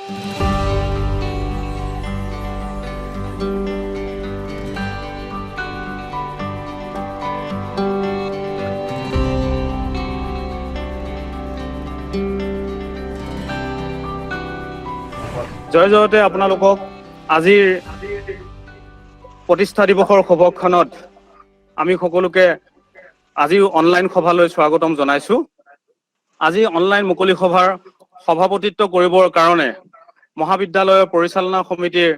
জয় জয়তে আপোনালোকক আজিৰ প্ৰতিষ্ঠা দিৱসৰ সভাখনত আমি সকলোকে আজি অনলাইন সভালৈ স্বাগতম জনাইছো। আজি অনলাইন মুকলি সভাৰ সভাপতিত্ব কৰিবৰ কাৰণে মহাবিদ্যালয়ৰ পৰিচালনা সমিতিৰ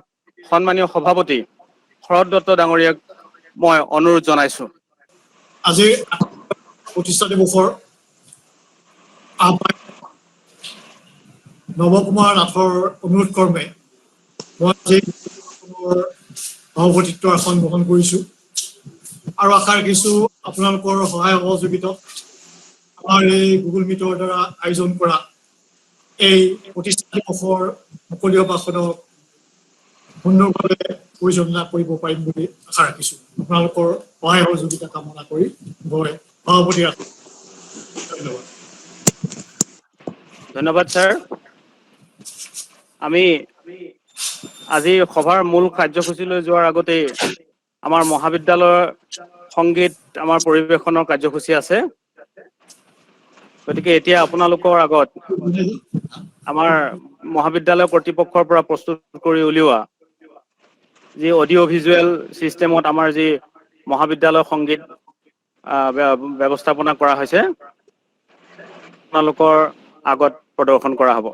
সন্মানীয় সভাপতি শৰৎ দত্ত ডাঙৰীয়াক মই অনুৰোধ জনাইছো। আজি প্ৰতিষ্ঠা দিৱসৰ নৱকুমাৰ নাথৰ অনুৰোধ ক্ৰমে মই আজি সভাপতিত্ব আসন গ্ৰহণ কৰিছো আৰু আশা ৰাখিছো আপোনালোকৰ সহায় সহযোগিতাত আমাৰ এই গুগল মিটৰ দ্বাৰা আয়োজন কৰা এই প্ৰতিষ্ঠা দিৱসৰ মুকলি সভাখনক সুন্দৰভাৱে পৰিচালনা কৰিব পাৰিম বুলি আশা ৰাখিছো। আপোনালোকৰ সহায় সহযোগিতা কামনা কৰি মই সভাপতি আছো। ধন্যবাদ। ধন্যবাদ স্যাৰ। আমি আজি সভাৰ মূল কাৰ্যসূচীলৈ যোৱাৰ আগতে আমাৰ মহাবিদ্যালয়ৰ সংগীত আমাৰ পৰিবেশনৰ কাৰ্যসূচী আছে। গতিকে এতিয়া আপোনালোকৰ আগত আমাৰ মহাবিদ্যালয় কৰ্তৃপক্ষৰ পৰা প্ৰস্তুত কৰি উলিওৱা যি অডিঅ' ভিজুৱেল চিষ্টেমত আমাৰ যি মহাবিদ্যালয় সংগীত ব্যৱস্থাপনা কৰা হৈছে আপোনালোকৰ আগত প্ৰদৰ্শন কৰা হ'ব।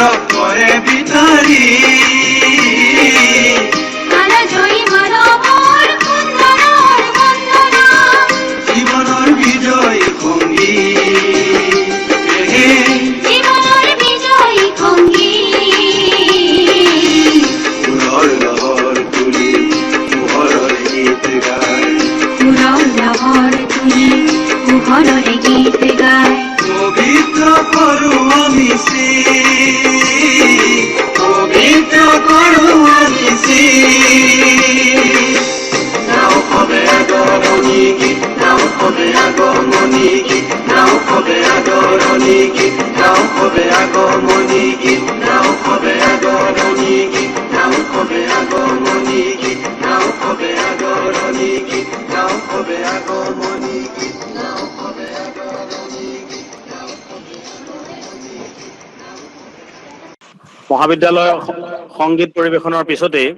মানৱ কৰে বিতাৰি জীৱনৰ বিজয় সংগী ফুলৰ লহৰ তুলি পোহৰৰ গীত গায় পবিত্ৰ কৰো আমি পবিত্ৰ কৰো আমি নাও হবে আগমনী গীত নাও হবে আগমনী গীত নাও হবে আগমনী গীত নাও হবে আগমনী গীত নাও হবে আগমনী গীত নাও হবে আগমনী গীত নাও হবে আগমনী গীত নাও হবে আগমনী গীত নাও হবে আগমনী গীত মহাবিদ্যালয়ৰ সংগীত পৰিৱেশনৰ পিছতেই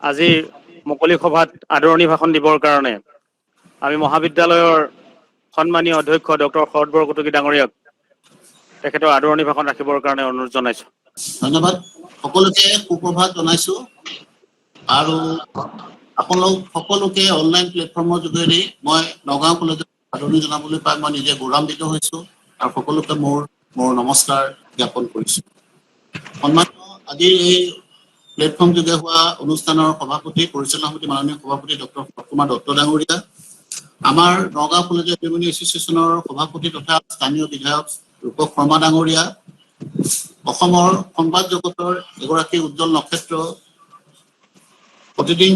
আজি মুকলি সভাত আদৰণি ভাষণ দিবৰ কাৰণে আমি মহাবিদ্যালয়ৰ সন্মানীয় অধ্যক্ষ ডক্টৰ শৰৎ বৰকটকী ডাঙৰীয়াক তেখেতৰ আদৰণি ভাষণ ৰাখিবৰ কাৰণে অনুৰোধ জনাইছোঁ। ধন্যবাদ। সকলোকে সুপ্ৰভাত জনাইছোঁ আৰু আপোনালোক সকলোকে অনলাইন প্লেটফৰ্মৰ যোগেদি মই নগাঁও কলেজত আদৰণি জনাবলৈ পাই মই নিজে গৌৰৱান্বিত হৈছোঁ আৰু সকলোকে মোৰ নমস্কাৰ জ্ঞাপন কৰিছোঁ। সন্মানীয় আজিৰ এই প্লেটফৰ্ম যোগে হোৱা অনুষ্ঠানৰ সভাপতি পৰিচালনা সমিতি মাননীয় সভাপতি ডক্টৰ কুমাৰ দত্ত ডাঙৰীয়া, আমাৰ নগাঁও কলেজৰ এলুমিনি এছ'চিয়েশ্যনৰ সভাপতি তথা স্থানীয় বিধায়ক ৰূপক শৰ্মা ডাঙৰীয়া, অসমৰ সংবাদ জগতৰ এগৰাকী উজ্জ্বল নক্ষত্ৰ প্ৰতিদিন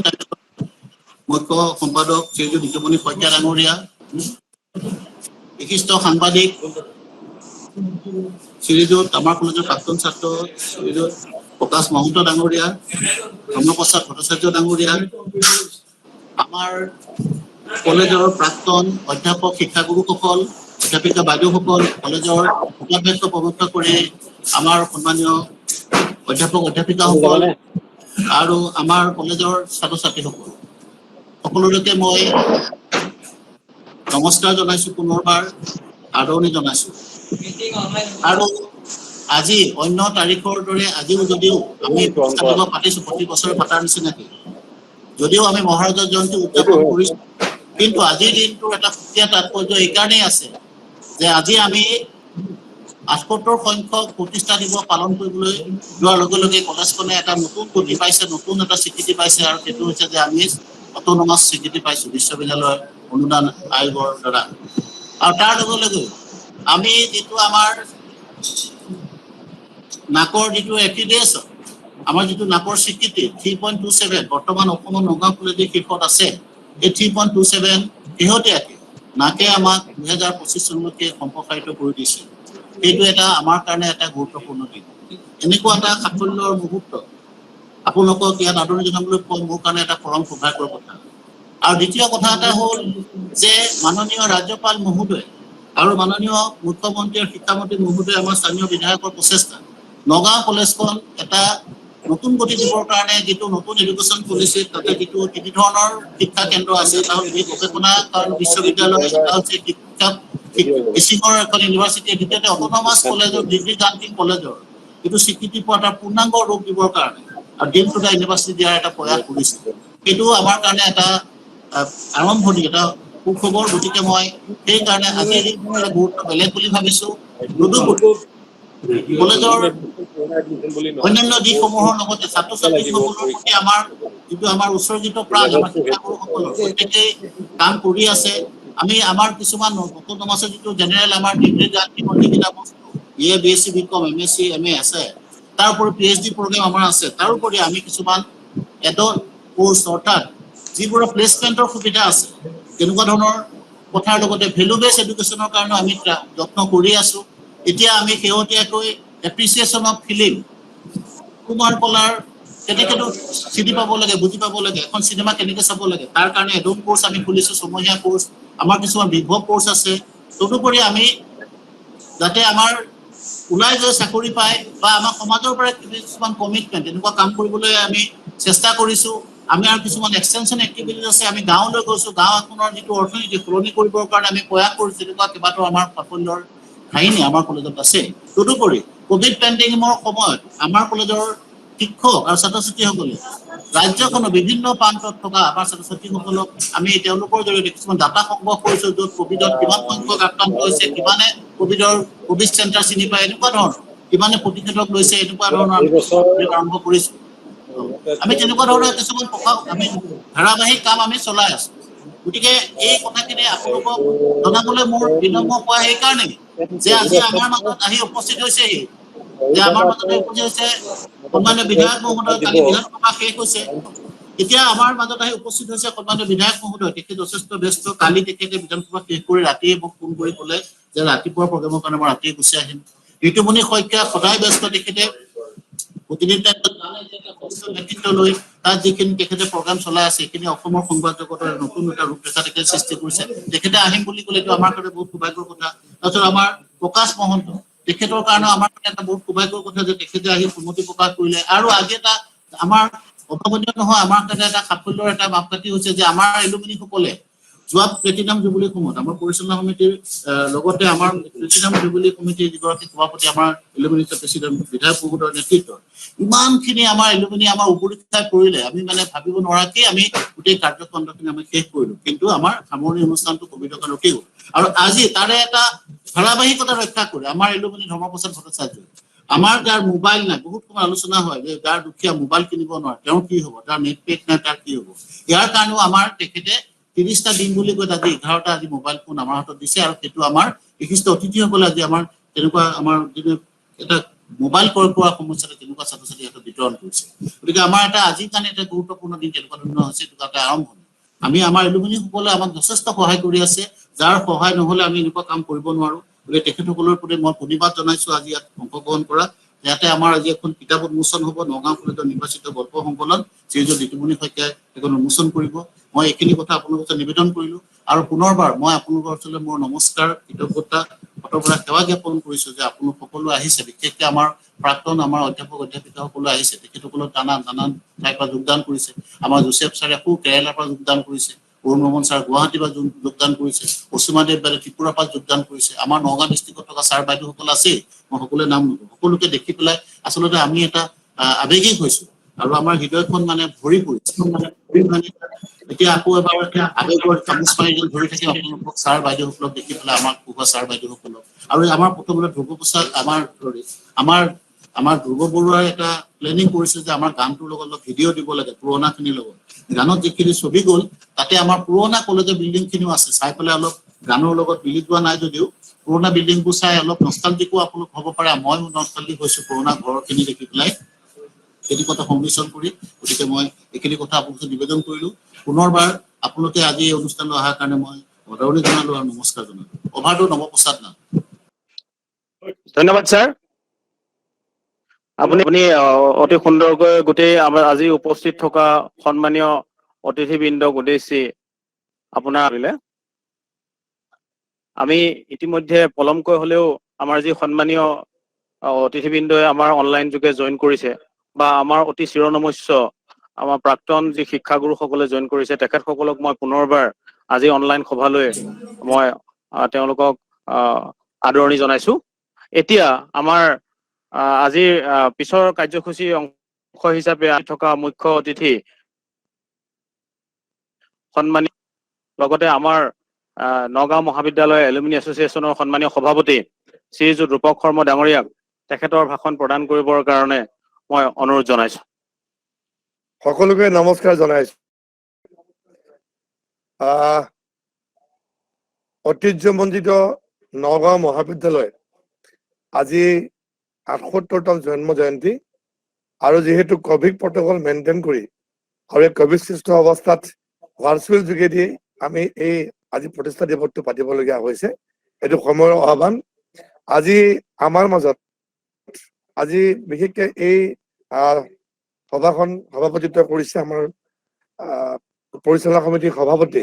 মুখ্য সম্পাদক শ্ৰীযুত নিতুমণি শইকীয়া ডাঙৰীয়া, বিশিষ্ট সাংবাদিক শ্ৰীযুত আমাৰ কলেজৰ প্ৰাক্তন ছাত্ৰ শ্ৰীযুত প্ৰকাশ মহন্ত ডাঙৰীয়া, ধৰ্মপ্ৰসাদ ভট্টাচাৰ্য ডাঙৰীয়া, আমাৰ কলেজৰ প্ৰাক্তন অধ্যাপক শিক্ষাগুৰুসকল, অধ্যাপিকা বাইদেউসকল, কলেজৰ উপাধ্যক্ষ প্ৰমুখ কৰি আমাৰ সন্মানীয় অধ্যাপক অধ্যাপিকাসকল আৰু আমাৰ কলেজৰ ছাত্ৰ ছাত্ৰীসকল সকলোলৈকে মই নমস্কাৰ জনাইছোঁ, পুনৰবাৰ আদৰণি জনাইছোঁ। আৰু আজি অন্য তাৰিখৰ দৰে আজিও যদিও আমি পাতিছোঁ প্ৰতি বছৰে পতাৰ নিচিনাকে, যদিও আমি মহাৰাজৰ জয়ন্তী উদযাপন কৰিছোঁ, কিন্তু আজিৰ দিনটোৰ এটা সুকীয়া তাৎপৰ্য এইকাৰণেই আছে যে আজি আমি ৭৮ সংখ্যক প্ৰতিষ্ঠা দিৱস পালন কৰিবলৈ যোৱাৰ লগে লগে কলেজখনে এটা নতুন গতি পাইছে, নতুন এটা স্বীকৃতি পাইছে আৰু সেইটো হৈছে যে আমি অট'নমাছ স্বীকৃতি পাইছোঁ বিশ্ববিদ্যালয় অনুদান আয়োগৰ দ্বাৰা। আৰু তাৰ লগে লগে আমি যিটো আমাৰ নাকৰ যিটো এফিডেভিট, আমাৰ যিটো নাকৰ স্বীকৃতি 3.27 বৰ্তমান অসমৰ নগাঁও কলেজৰ শীৰ্ষত আছে, এই 3.27 শেহতীয়াকৈ নাকে আমাক 2025 চনলৈকে সম্প্ৰসাৰিত কৰি দিছে। সেইটো এটা আমাৰ কাৰণে এটা গুৰুত্বপূৰ্ণ দিন। এনেকুৱা এটা সাফল্যৰ মুহূৰ্ত আপোনালোকক ইয়াত আদৰণি জনাবলৈ পোৱা মোৰ কাৰণে এটা পৰম সৌভাগ্যৰ কথা। আৰু দ্বিতীয় কথা এটা হ'ল যে মাননীয় ৰাজ্যপাল মহোদয় আৰু মাননীয় মুখ্যমন্ত্ৰী আৰু শিক্ষামন্ত্ৰী মহোদয় আমাৰ স্থানীয় বিধায়কৰ প্ৰচেষ্টা নগাঁও কলেজখন এটা নতুন গতি দিবৰ কাৰণে যিটো নতুন এডুকেশ্যন পলিচি, তাতে যিটো ৩ ধৰণৰ শিক্ষা কেন্দ্ৰ আছে, এটা হ'ল গৱেষণা বিশ্ববিদ্যালয়, এটা হৈছে শিক্ষা মিচিঙৰ এখন ইউনিভাৰ্চিটি, দ্বিতীয়তে অট'নমাছ কলেজৰ ডিগ্ৰী গ্ৰান্টিং কলেজৰ এইটো স্বীকৃতি পোৱা এটা পূৰ্ণাংগ ৰূপ দিবৰ কাৰণে আৰু ডিম টু দা ইউনিভাৰ্চিটি দিয়াৰ এটা প্ৰয়াস কৰিছে। সেইটো আমাৰ কাৰণে এটা আৰম্ভণি, এটা সুখবৰ। গতিকে মই সেইকাৰণে আজিৰ দিনটো গুৰুত্ব বেলেগ বুলি ভাবিছোঁ। তদুপৰি কলেজৰ অন্যান্য দিশসমূহৰ লগতে ছাত্ৰ ছাত্ৰীসকলৰ প্ৰতি আমাৰ যিটো আমাৰ উৎসৰ্গিত প্ৰাণ, আমাৰ শিক্ষাগুৰুসকলৰ প্ৰত্যেকেই কাম কৰি আছে। আমি আমাৰ কিছুমান অট'নমাছৰ যিটো জেনেৰেল আমাৰ ডিগ্ৰী গ্ৰান্টিঙৰ যিকেইটা বস্তু BA, BSc, BCom, MSc, MA আছে, তাৰ উপৰি PhD প্ৰগ্ৰেম আমাৰ আছে। তাৰোপৰি আমি কিছুমান এডল্ট কোৰ্চ অৰ্থাৎ যিবোৰৰ প্লেচমেণ্টৰ সুবিধা আছে, তেনেকুৱা ধৰণৰ কথাৰ লগতে ভেলু বেছ এডুকেশ্যনৰ কাৰণে আমি যত্ন কৰি আছোঁ। এতিয়া আমি শেহতীয়াকৈ এপ্ৰিচিয়েশ্যন অফ ফিল্ম, কুমাৰ কলাৰ কেনেকৈ চিনি পাব লাগে, বুজি পাব লাগে, এখন চিনেমা কেনেকৈ চাব লাগে, তাৰ কাৰণে এডল্ট কোৰ্চ আমি খুলিছোঁ, ছমহীয়া কোৰ্চ। আমাৰ কিছুমান বিভৱ কোৰ্চ আছে। তদুপৰি আমি যাতে আমাৰ ওলাই গৈ চাকৰি পায় বা আমাৰ সমাজৰ পৰা কিছুমান কমিটমেণ্ট এনেকুৱা কাম কৰিবলৈ আমি চেষ্টা কৰিছোঁ। আমি আৰু কিছুমান এক্সটেনশ্যন এক্টিভিটিজ আছে, আমি গাঁৱলৈ গৈছোঁ, গাঁও এখনৰ যিটো অৰ্থনীতি সলনি কৰিবৰ কাৰণে আমি প্ৰয়াস কৰিছোঁ। তেনেকুৱা কেইবাটাও আমাৰ সাফল্যৰ কাহিনী আমাৰ কলেজত আছে। তদুপৰি কোভিড পেণ্ডেমিকৰ সময়ত আমাৰ কলেজৰ শিক্ষক আৰু ছাত্ৰ ছাত্ৰীসকলে ৰাজ্যখনৰ বিভিন্ন প্ৰান্তত থকা আমাৰ ছাত্ৰ ছাত্ৰীসকলক আমি তেওঁলোকৰ জৰিয়তে কিছুমান ডাটা সংগ্ৰহ কৰিছোঁ, য'ত কোভিডত কিমান সংখ্যক আক্ৰান্ত হৈছে, কিমানে কোভিড চেণ্টাৰ চিনি পায়, এনেকুৱা ধৰণৰ কিমানে প্ৰতিষেধক লৈছে, এনেকুৱা ধৰণৰ আমি আৰম্ভ কৰিছোঁ। আমি তেনেকুৱা ধৰণৰ কিছুমান আমি ধাৰাবাহিক কাম আমি চলাই আছোঁ। গতিকে এই কথাখিনি আপোনালোকক জনাবলৈ মোৰ বিনম্ৰ হোৱা সেইকাৰণেই যে আজি আমাৰ মাজত আহি উপস্থিত হৈছেহি, যে আমাৰ মাজতে উপস্থিত হৈছে সন্মানীয় বিধায়ক মহোদয়। কালি বিধানসভা শেষ হৈছে, এতিয়া আমাৰ মাজত আহি উপস্থিত হৈছে সন্মানীয় বিধায়ক মহোদয়। তেখেত যথেষ্ট ব্যস্ত। কালি তেখেতে বিধানসভা শেষ কৰি ৰাতিয়ে মোক ফোন কৰি ক'লে যে ৰাতিপুৱা প্ৰগ্ৰেমৰ কাৰণে মই ৰাতিয়ে গুচি আহিম। ঋতুমণি শইকীয়া সদায় ব্যস্ত, তেখেতে প্ৰতিদিন নেতৃত্ব লৈ তাত যিখিনি তেখেতে প্ৰগ্ৰাম চলাই আছে সেইখিনি অসমৰ সংবাদ জগতৰ নতুন এটা ৰূপৰেখা তেখেতে সৃষ্টি কৰিছে। তেখেতে আহিম বুলি ক'লেতো আমাৰ কাৰণে বহুত সৌভাগ্যৰ কথা। তাৰপিছত আমাৰ প্ৰকাশ মহন্ত, তেখেতৰ কাৰণে আমাৰ কাৰণে এটা বহুত সৌভাগ্যৰ কথা যে তেখেতে আহি সন্মতি প্ৰকাশ কৰিলে। আৰু আজি এটা আমাৰ অভাৱনীয় নহয়, আমাৰ কাৰণে এটা সাফল্যৰ এটা মাপকাঠি হৈছে যে আমাৰ এলুমিনিসকলে যোৱা প্লেটিনাম জুবিলি সময়ত আমাৰ পৰিচালনা সমিতিৰ লগতে আমাৰ প্লেটিনাম জুবিলি কমিটিৰ যিগৰাকী সভাপতি আমাৰ এলুমিনিৰ প্ৰেচিডেণ্ট বিধায়ক মহোদয়ৰ নেতৃত্বত ইমানখিনি আমাৰ এলুমিনি আমাৰ উপৰীক্ষাই কৰিলে। আমি মানে ভাবিব নোৱাৰাকেই আমি গোটেই কাৰ্যখণ্ডখিনি আমি শেষ কৰিলোঁ, কিন্তু আমাৰ সামৰণি অনুষ্ঠানটো কোভিডৰ কাৰণে ৰখি গ'ল। আৰু আজি তাৰে এটা ধাৰাবাহিকতা ৰক্ষা কৰে আমাৰ এলুমিনি ধৰ্মপ্ৰসাদ ভট্টাচাৰ্য। আমাৰ যাৰ মোবাইল নাই, বহুত সময় আলোচনা হয় যে যাৰ দুখীয়া মোবাইল কিনিব নোৱাৰে তেওঁৰ কি হ'ব, তাৰ নেট পেক নাই তাৰ কি হ'ব। ইয়াৰ কাৰণেও আমাৰ তেখেতে 30টা দিন বুলি কৈ আজি 11টা আজি মোবাইল ফোন আমাৰ হাতত দিছে। আৰু সেইটো আমাৰ বিশিষ্ট অতিথিসকলে আজি আমাৰ তেনেকুৱা আমাৰ যিটো এটা মোবাইল ক্ৰয় কৰা সমস্যাটো তেনেকুৱা ছাত্ৰ ছাত্ৰীৰ হাতত বিতৰণ কৰিছে। গতিকে আমাৰ এটা আজিৰ কাৰণে এটা গুৰুত্বপূৰ্ণ দিন তেনেকুৱা ধৰণৰ হৈছে, এইটো এটা আৰম্ভণি। আমি আমাৰ এলুমিনিসকলে আমাক যথেষ্ট সহায় কৰি আছে, যাৰ সহায় নহ'লে আমি এনেকুৱা কাম কৰিব নোৱাৰো। গতিকে তেখেতসকলৰ প্ৰতি মই ধন্যবাদ জনাইছো আজি ইয়াত অংশগ্ৰহণ কৰা। ইয়াতে আমাৰ আজি এখন কিতাপ উন্মোচন হ'ব, নগাঁও কলেজৰ নিৰ্বাচিত গল্প সংকলন শ্ৰীযুত ঋতুমণি শইকীয়াই এখন উন্মোচন কৰিব। মই এইখিনি কথা আপোনালোকৰ নিবেদন কৰিলো। আৰু পুনৰবাৰ মই আপোনালোকৰ ওচৰলৈ মোৰ নমস্কাৰ, কৃতজ্ঞতা, শতপৰা সেৱা জ্ঞাপন কৰিছো যে আপোনালোক সকলো আহিছে। বিশেষকৈ আমাৰ প্ৰাক্তন আমাৰ অধ্যাপক অধ্যাপিকাসকলো আহিছে, তেখেতসকলৰ নানান ঠাইৰ পৰা যোগদান কৰিছে। আমাৰ জোচেফ ছাৰে আকৌ কেৰেলাৰ পৰা যোগদান কৰিছে, অৰুণ মোহন ছাৰ গুৱাহাটীৰ পৰা যোগদান কৰিছে, অসীমাদেৱ বাইদেউ ত্ৰিপুৰাৰ পৰা যোগদান কৰিছে। আমাৰ নগাঁও ডিষ্ট্ৰিক্টত থকা ছাৰ বাইদেউসকল আছেই, মই সকলোৱে নাম নলওঁ। সকলোকে দেখি পেলাই আচলতে আমি এটা আৱেগিক হৈছো আৰু আমাৰ হৃদয়খন মানে ভৰি পৰিছে। এতিয়া আকৌ এবাৰ আৱেগৰ চামুচ মাৰি ধৰি থাকিম আপোনালোকক, ছাৰ বাইদেউসকলক দেখি পেলাই, আমাৰ পঢ়োৱা ছাৰ বাইদেউসকলক। আৰু আমাৰ প্ৰথমতে ধ্ৰুৱপ্ৰসাদ আমাৰ ধ্ৰুৱ বৰুৱাই এটা প্লেনিং কৰিছে যে আমাৰ গানটোৰ লগত অলপ ভিডিঅ' দিব লাগে পুৰণাখিনিৰ লগত। গানত যিখিনি ছবি গ'ল তাতে আমাৰ পুৰণা কলেজৰ বিল্ডিং খিনিও আছে, চাই পেলাই অলপ গানৰ লগত মিলি যোৱা নাই যদিও পুৰণা বিল্ডিংবোৰ চাই অলপ নষ্টালজিকো আপোনালোক হ'ব পাৰে। মই নষ্টালজিক হৈছো পুৰণা ঘৰখিনি দেখি পেলাই, সেইটো কথা সংমিশ্ৰণ কৰি। গতিকে মই এইখিনি কথা আপোনালোকক নিবেদন কৰিলো। পুনৰবাৰ আপোনালোকে আজি এই অনুষ্ঠানলৈ অহাৰ কাৰণে মই আদৰণি জনালো আৰু নমস্কাৰ জনালো। অভাৰটো নৱপ্ৰসাদ নাথ। ধন্যবাদ ছাৰ। আপুনি অতি সুন্দৰকৈ গোটেই আমাৰ আজি উপস্থিত থকা সন্মানীয় অতিথিবৃন্দক উদ্দেশ্যি আপোনাৰ আমি ইতিমধ্যে পলমকৈ হলেও আমাৰ যি সন্মানীয় অতিথিবৃন্দই আমাৰ অনলাইন যোগে জইন কৰিছে, বা আমাৰ অতি চিৰনমস্য আমাৰ প্ৰাক্তন যি শিক্ষাগুৰুসকলে জইন কৰিছে, তেখেতসকলক মই পুনৰবাৰ আজি অনলাইন সভালৈ মই তেওঁলোকক আদৰণি জনাইছো। এতিয়া আমাৰ আজিৰ পিছৰ কাৰ্যসূচীৰ অংশ হিচাপে থকা মুখ্য অতিথি সন্মানীয়, লগতে আমাৰ নগাঁও মহাবিদ্যালয় এলুমিনি এছ'চিয়েশ্যনৰ সন্মানীয় সভাপতি শ্ৰীযুত ৰূপক শৰ্মা ডাঙৰীয়াক তেখেতৰ ভাষণ প্ৰদান কৰিবৰ কাৰণে মই অনুৰোধ জনাইছো। সকলোকে নমস্কাৰ জনাইছো। ঐতিহ্যমণ্ডিত নগাঁও মহাবিদ্যালয় আজি ৭৮তম জন্ম জয়ন্তী, আৰু যিহেতু কভিড প্ৰটকল মেইনটেইন কৰি আৰু এই কভিড সৃষ্ট অৱস্থাত ভাৰ্চুৱেল যোগেদি আমি এই আজি প্ৰতিষ্ঠা দিৱসটো পাতিবলগীয়া হৈছে। এইটো সময়ৰ আহ্বান। আজি আমাৰ মাজত আজি বিশেষকে এই সভাখন সভাপতিত্ব কৰিছে আমাৰ পৰিচালনা সমিতিৰ সভাপতি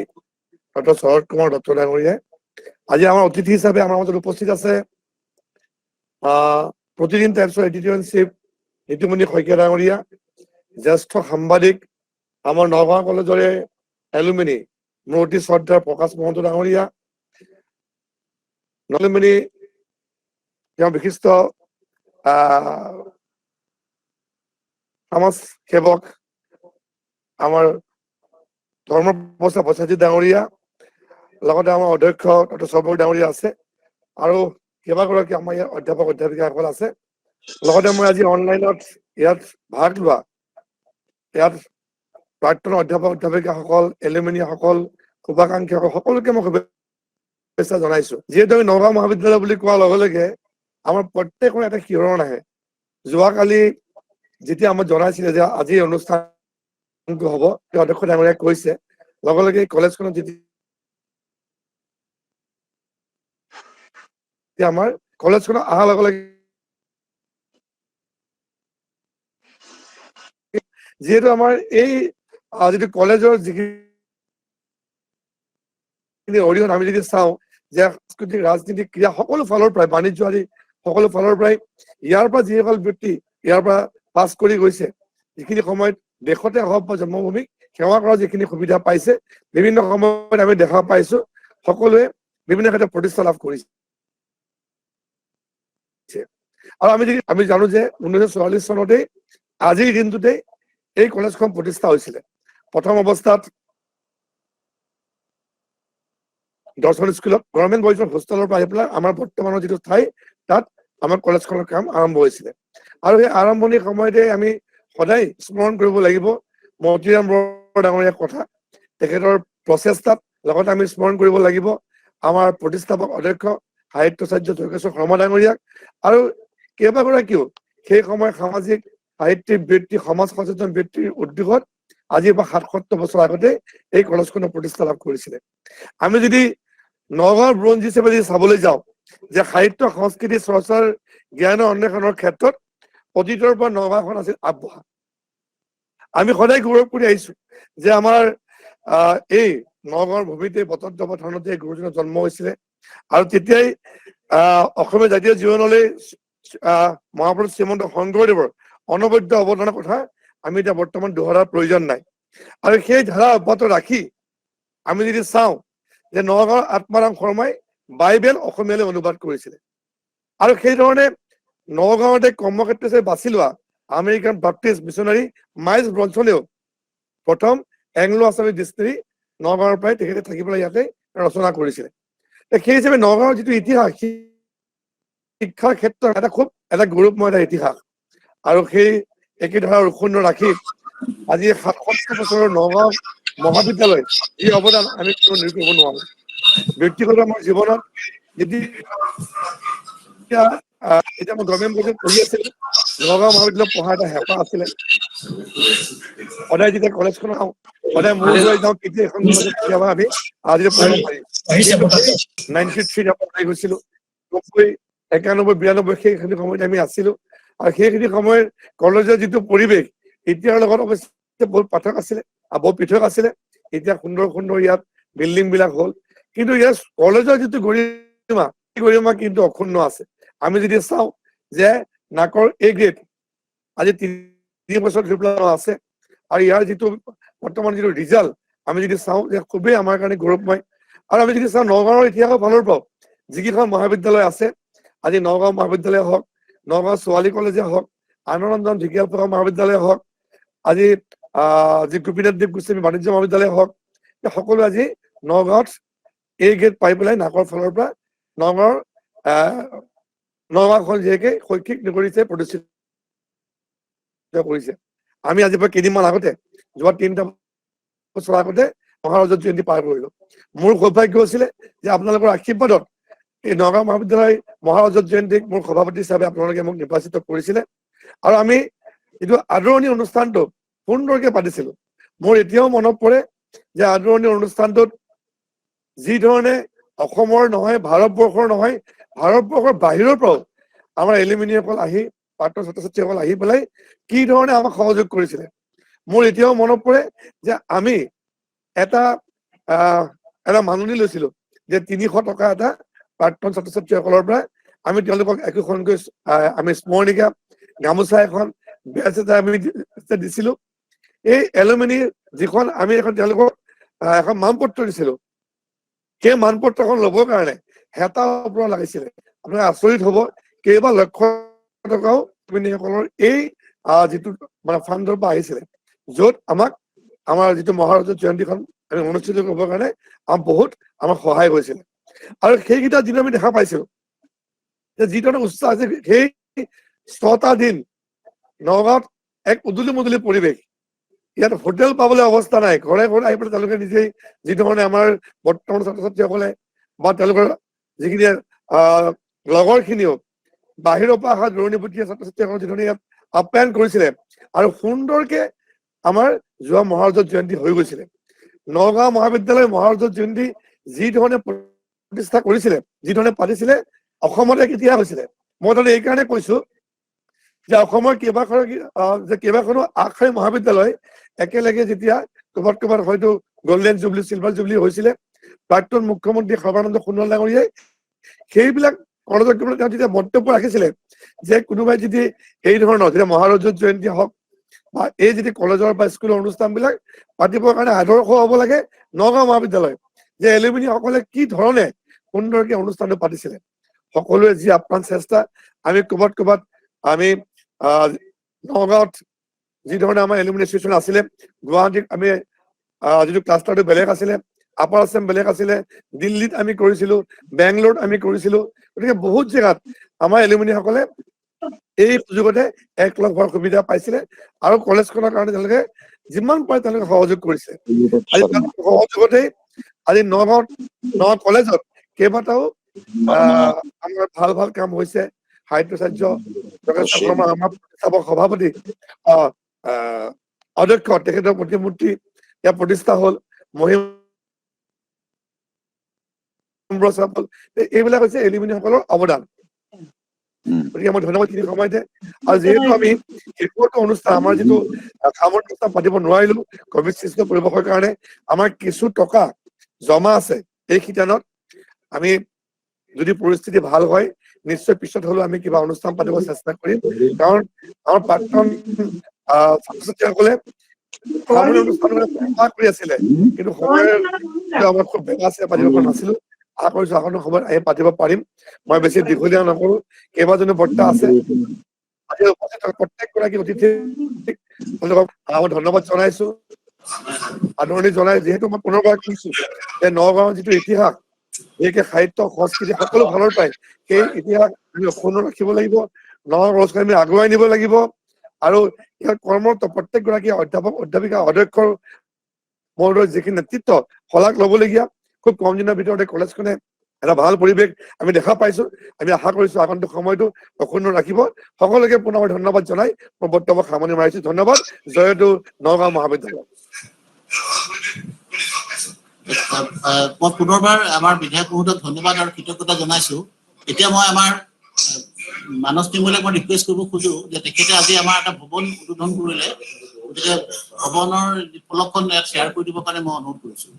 ডক্টৰ শৰৎ কুমাৰ দত্ত ডাঙৰীয়াই। আজি আমাৰ অতিথি হিচাপে আমাৰ মাজত উপস্থিত আছে প্ৰতিদিন টাইমছৰ editor in chief Ritumoni Saikia ডাঙৰীয়া, জ্যেষ্ঠ সাংবাদিক আমাৰ নগাঁও কলেজৰে এলুমিনি মোৰ অতি শ্ৰদ্ধাৰ প্ৰকাশ মহন্ত ডাঙৰীয়া, এলুমিনি তেওঁ বিশিষ্ট সমাজ সেৱক আমাৰ ধৰ্ম প্ৰচাৰ প্ৰচাৰজী ডাঙৰীয়া, লগতে আমাৰ অধ্যক্ষ ডক্টৰ চৌধুৰী ডাঙৰীয়া আছে, আৰু কেইবাগৰাকী আমাৰ ইয়াত অধ্যাপক অধ্যাপিকাসকল আছে। লগতে মই আজি অনলাইনত ইয়াত ভাগ লোৱা ইয়াত প্ৰাক্তন অধ্যাপক অধ্যাপিকাসকল, এলুমিনিসকল, শুভাকাংক্ষীসকল সকলোকে মই শুভেচ্ছা জনাইছো। যিহেতু আমি নগাঁও মহাবিদ্যালয় বুলি কোৱাৰ লগে লগে আমাৰ প্ৰত্যেকৰে এটা শিহৰণ আহে। যোৱাকালি যেতিয়া আমাক জনাইছিলে যে আজি অনুষ্ঠানটো হ'ব, অধ্যক্ষ ডাঙৰীয়াই কৈছে, লগে লগে কলেজখনত যেতিয়া আমাৰ কলেজখনত অহাৰ লগে লগে যিহেতু আমাৰ এই যিটো কলেজৰ যিখিনি অৰিহণা আমি যদি চাওঁ যে সাংস্কৃতিক, ৰাজনীতি, ক্ৰীড়া সকলো ফালৰ পৰাই, বাণিজ্য আদি সকলো ফালৰ পৰাই ইয়াৰ পৰা যিসকল ব্যক্তি ইয়াৰ পৰা পাছ কৰি গৈছে, যিখিনি সময়ত দেশতে হওক বা জন্মভূমিক সেৱা কৰাৰ যিখিনি সুবিধা পাইছে, বিভিন্ন সময়ত আমি দেখা পাইছো সকলোৱে বিভিন্ন ক্ষেত্ৰত প্ৰতিষ্ঠা লাভ কৰিছে। আৰু আমি জানো যে 1944 চনতেই আজিৰ দিনটোতেই এই কলেজখন প্ৰতিষ্ঠা হৈছিলে। প্ৰথম অৱস্থাত দৰ্শন স্কুলত গভৰ্ণমেণ্ট বইজৰ হোষ্টেলৰ পৰা আহি পেলাই আমাৰ বৰ্তমানৰ যিটো ঠাই তাত আমাৰ কলেজখনৰ কাম আৰম্ভ হৈছিলে। আৰু সেই আৰম্ভণিৰ সময়তে আমি সদায় স্মৰণ কৰিব লাগিব মতিৰাম বৰুৱা ডাঙৰীয়াৰ কথা, তেখেতৰ প্ৰচেষ্টাত। লগতে আমি স্মৰণ কৰিব লাগিব আমাৰ প্ৰতিষ্ঠাপক অধ্যক্ষ সাহিত্যাচাৰ্য যোগেশ্বৰ শৰ্মা ডাঙৰীয়াক, আৰু কেইবাগৰাকীও সেই সময়ৰ সামাজিক সাহিত্যিক ব্যক্তি, সমাজ সচেতন ব্যক্তিৰ উদ্যোগত আজিৰ পৰা ৭৭ বছৰ আগতে এই কলেজখনৰ প্ৰতিষ্ঠা লাভ কৰিছিলে। আমি যদি নগাঁৱৰ বুৰঞ্জী হিচাপে যদি চাবলৈ যাওঁ যে সাহিত্য সংস্কৃতি চৰ্চাৰ জ্ঞানৰ অন্বেষণৰ ক্ষেত্ৰত অতীতৰ পৰা নগাঁওখন আছিল আগবঢ়া। আমি সদায় গৌৰৱ কৰি আহিছো যে আমাৰ এই নগাঁৱৰ ভূমিতে বটদ্ৰৱ থানতে গুৰুজনাৰ জন্ম হৈছিলে, আৰু তেতিয়াই অসমীয়া জাতীয় জীৱনলৈ মহাপুৰুষ শ্ৰীমন্ত শংকৰদেৱৰ অনবদ্য অৱদানৰ কথা আমি এতিয়া বৰ্তমান দোহৰাৰ প্ৰয়োজন নাই। আৰু সেই ধাৰা অব্যাহত ৰাখি আমি যদি চাওঁ যে নগাঁৱৰ আত্মাৰাম শৰ্মাই বাইবেল অসমীয়ালৈ অনুবাদ কৰিছিলে, আৰু সেইধৰণে নগাঁৱতে কৰ্মক্ষেত্ৰ হিচাপে বাছি লোৱা আমেৰিকান বাপ্টিষ্ট মিছনাৰী মাইলছ ব্ৰনছনেও প্ৰথম এংলো আছামিজ ডিক্সনেৰী নগাঁৱৰ পৰাই তেখেতে থাকি পেলাই ইয়াতে ৰচনা কৰিছিলে। সেই হিচাপে নগাঁৱৰ যিটো ইতিহাস, শিক্ষাৰ ক্ষেত্ৰত এটা গৌৰৱময় এটা ইতিহাস, আৰু সেই একেধাৰা অক্ষুণ্ণ ৰাখি আজি ৭৭ বছৰৰ নগাঁও মহাবিদ্যালয় এই অৱদান আমি কোনো নুই কৰিব নোৱাৰো। ব্যক্তিগত আমাৰ জীৱনত যেতিয়া মই গভৰ্ণমেণ্ট কলেজত পঢ়ি আছিলো, নগাঁও মহাবিদ্যালয়ত পঢ়াৰ এটা হেঁপাহ আছিলে। সদায় যেতিয়া কলেজখন আহোঁ, সদায় মূৰ ঘূৰাই যাওঁ কেতিয়া এখন কলেজত কেতিয়াবা আমি আজি পঢ়িব পাৰিম। 93 পাই গৈছিলো, 91, 92 সেইখিনি সময়ত আমি আছিলো, আৰু সেইখিনি সময়ৰ কলেজৰ যিটো পৰিৱেশ এতিয়াৰ লগত অৱশ্যে বহুত পাৰ্থক্য আছিলে, বহুত পৃথক আছিলে। এতিয়া সুন্দৰ সুন্দৰ ইয়াত বিল্ডিং বিলাক হ'ল, কিন্তু ইয়াৰ কলেজৰ যিটো গৰিমা, সেই গৰিমা কিন্তু অক্ষুণ্ণ আছে। আমি যদি চাওঁ যে নাকৰ A গ্ৰেড আজি 3 বছৰ আছে, আৰু ইয়াৰ যিটো বৰ্তমান যিটো ৰিজাল্ট আমি যদি চাওঁ যে খুবেই আমাৰ কাৰণে গৌৰৱময়। আৰু আমি যদি চাওঁ নগাঁৱৰ ইতিহাসৰ ফালৰ পৰাও যিকেইখন মহাবিদ্যালয় আছে, আজি নগাঁও মহাবিদ্যালয় হওক, নগাঁও ছোৱালী কলেজে হওক, আনন্দৰঞ্জন ঢেকীয়াল মহাবিদ্যালয় হওক, আজি যি গোপীনাথ দেৱ গোস্বামী বাণিজ্য মহাবিদ্যালয় হওক, সকলো আজি নগাঁৱত A গ্ৰেড পাই পেলাই নাকৰ ফালৰ পৰা নগাঁওখন যিহেতু শৈক্ষিক নগৰী হিচাপে প্ৰতিষ্ঠিত কৰিছে। আমি আজিৰ পৰা কেইদিনমান আগতে যোৱা 3টা বছৰ আগতে মহাৰজত জয়ন্তী পাৰ কৰিলো। মোৰ সৌভাগ্য হৈছিলে যে আপোনালোকৰ আশীৰ্বাদত এই নগাঁও মহাবিদ্যালয় মহাৰজত জয়ন্তীক মোৰ সভাপতি হিচাপে আপোনালোকে মোক নিৰ্বাচিত কৰিছিলে, আৰু আমি এইটো আদৰণি অনুষ্ঠানটো সুন্দৰকে পাতিছিলো। মোৰ এতিয়াও মনত পৰে যে আদৰণি অনুষ্ঠানটোত যি ধৰণে অসমৰ নহয়, ভাৰতবৰ্ষৰ নহয়, ভাৰতবৰ্ষৰ বাহিৰৰ পৰাও আমাৰ এলুমিনিসকল আহি, প্ৰাক্তন ছাত্ৰ ছাত্ৰীসকল আহি পেলাই কি ধৰণে আমাক সহযোগ কৰিছিলে। মোৰ এতিয়াও মনত পৰে যে আমি এটা মাননি লৈছিলো যে 300 টকা এটা প্ৰাক্তন ছাত্ৰ ছাত্ৰীসকলৰ পৰা আমি তেওঁলোকক একোখনকৈ আমি স্মৰণিকা গামোচা এখন বেজ এটা আমি দিছিলো। এই এলুমিনি যিখন আমি এখন তেওঁলোকক এখন মানপত্ৰ দিছিলো, সেই মানপত্ৰখন ল'বৰ কাৰণে হেতা ওপৰত লাগিছিলে। আপোনালোকে আচৰিত হ'ব, কেইবা লক্ষ টকাও শিপিনীসকলৰ এই যিটো মানে ফাণ্ডৰ পৰা আহিছিলে, য'ত আমাক আমাৰ যিটো মহাৰাজৰ জয়ন্তীখন আমি অনুষ্ঠিত কৰিবৰ কাৰণে বহুত আমাক সহায় কৰিছিলে। আৰু সেইকেইটা দিন আমি দেখা পাইছিলো যে যি ধৰণৰ উৎসাহ আছে, সেই 6টা দিন নগাঁৱত এক উদুলি মুদুলি পৰিৱেশ। ইয়াত হোটেল পাবলৈ অৱস্থা নাই, ঘৰে ঘৰে আহি পেলাই তেওঁলোকে নিজেই যি ধৰণে আমাৰ বৰ্তমান ছাত্ৰ ছাত্ৰীসকলে বা তেওঁলোকৰ যিখিনি লগৰখিনিও বাহিৰৰ পৰা অহা দূৰণিবতীয়া ছাত্ৰ ছাত্ৰীসকলে যি ধৰণে ইয়াত আপ্যায়ন কৰিছিলে আৰু সুন্দৰকে আমাৰ যোৱা মহাৰাজৰ জয়ন্তী হৈ গৈছিলে। নগাঁও মহাবিদ্যালয় মহাৰাজৰ জয়ন্তী যি ধৰণে প্ৰতিষ্ঠা কৰিছিলে, যি ধৰণে পাতিছিলে, অসমত এক ইতিহাস হৈছিলে। মই তাতে এইকাৰণে কৈছো যে অসমৰ কেইবাখনো আগশাৰী মহাবিদ্যালয় একেলগে যেতিয়া ক'ৰবাত হয়তো গল্ডেন জুবলি, চিলভাৰ জুবলি হৈছিলে, প্ৰাক্তন মুখ্যমন্ত্ৰী সৰ্বানন্দ সোণোৱাল ডাঙৰীয়াই সেইবিলাক কলেজত তেওঁ যেতিয়া মন্তব্য ৰাখিছিলে যে কোনোবাই যদি এই ধৰণৰ যেতিয়া মহাৰাজৰ জয়ন্তী হওক বা এই যদি কলেজৰ বা স্কুলৰ অনুষ্ঠানবিলাক পাতিবৰ কাৰণে আদৰ্শ হ'ব লাগে নগাঁও মহাবিদ্যালয়, যে এলুমিনি সকলে কি ধৰণে সুন্দৰকে অনুষ্ঠানটো পাতিছিলে। সকলোৱে যি আপ্ৰাণ চেষ্টা, আমি ক'ৰবাত আমি নগাঁৱত যি ধৰণে আমাৰ এলুমিনি এছ'চিয়েশ্যন আছিলে, গুৱাহাটীত আমি যিটো ক্লাষ্টাৰটো বেলেগ আছিলে, আপাৰ আছাম বেলেগ আছিলে, দিল্লীত আমি কৰিছিলো, বেংগলোৰত আমি কৰিছিলো। গতিকে বহুত জেগাত আমাৰ এলুমিনিসকলে এই সুযোগতে একলগ হোৱাৰ সুবিধা পাইছিলে আৰু কলেজখনৰ কাৰণে তেওঁলোকে যিমান পাৰে তেওঁলোকে সহযোগ কৰিছে। আজি সহযোগতেই আজি নগাঁও কলেজত কেইবাটাও আমাৰ ভাল কাম হৈছে। সাহিত্যাচাৰ্য যোগেশ্বৰ শৰ্মা আমাৰ প্ৰতিষ্ঠাপক সভাপতি অধ্যক্ষ, তেখেতৰ প্ৰতিমূৰ্তি ইয়াৰ প্ৰতিষ্ঠা হ'ল। এইবিলাক হৈছে এলুমিনিসকলৰ অৱদান। গতিকে মই ধন্যবাদ খিনি সময়তে। আৰু যিহেতু আমি শেষৰটো অনুষ্ঠান, আমাৰ যিটো সামৰণি অনুষ্ঠান পাতিব নোৱাৰিলো কভিড-19 পৰিৱেশৰ কাৰণে, আমাৰ কিছু টকা জমা আছে এই শিতানত। আমি যদি পৰিস্থিতি ভাল হয় নিশ্চয় পিছত হলেও আমি কিবা অনুষ্ঠান পাতিব চেষ্টা কৰিম, কাৰণ আমাৰ প্ৰাক্তন ছাত্ৰ ছাত্ৰীসকলে সামৰণি অনুষ্ঠান কৰি আছিলে, কিন্তু সময়ৰ আমাৰ খুব বেয়া আছে, পাতিব পৰা নাছিলো। আশা কৰিছো আগন্তুক সময়ত আমি পাতিব পাৰিম। মই বেছি দীঘলীয়া নকৰো, কেইবাজনো বক্তা আছে, আজি উপস্থিত প্ৰত্যেকগৰাকী অতিথিক মই ধন্যবাদ জনাইছো, আদৰণি জনাই। যিহেতু মই পুনৰবাৰ কৈছো যে নগাঁৱৰ যিটো ইতিহাস, বিশেষকে সাহিত্য সংস্কৃতি সকলো ফালৰ পৰাই সেই ইতিহাস আমি অক্ষুণ্ণ ৰাখিব লাগিব, নগাঁও কলেজখন আমি আগুৱাই নিব লাগিব। আৰু ইয়াৰ কৰ্মৰত প্ৰত্যেকগৰাকী অধ্যাপক অধ্যাপিকা অধ্যক্ষৰ মহোদয়ৰ যিখিনি নেতৃত্ব শলাগ ল'বলগীয়া। খুব কম দিনৰ ভিতৰতে কলেজখনে এটা ভাল পৰিৱেশ আমি দেখা পাইছো। আমি আশা কৰিছো আগন্তুক সময়টো অক্ষুণ্ণ ৰাখিব। সকলোকে পুনৰ ধন্যবাদ জনাই মই বক্তব্য সামৰণি মাৰিছো। ধন্যবাদ। জয়তু নগাঁও মহাবিদ্যালয়। মই পুনৰবাৰ আমাৰ বিধায়ক মহোদয়ক ধন্যবাদ আৰু কৃতজ্ঞতা জনাইছো। এতিয়া মই আমাৰ মানস টিমলৈ মই ৰিকুৱেষ্ট কৰিব খোজো যে তেখেতে আজি আমাৰ এটা ভৱন উদ্বোধন কৰিলে, গতিকে ভৱনৰ ফলকখন ইয়াত শ্বেয়াৰ কৰি দিবৰ কাৰণে মই অনুৰোধ কৰিছো।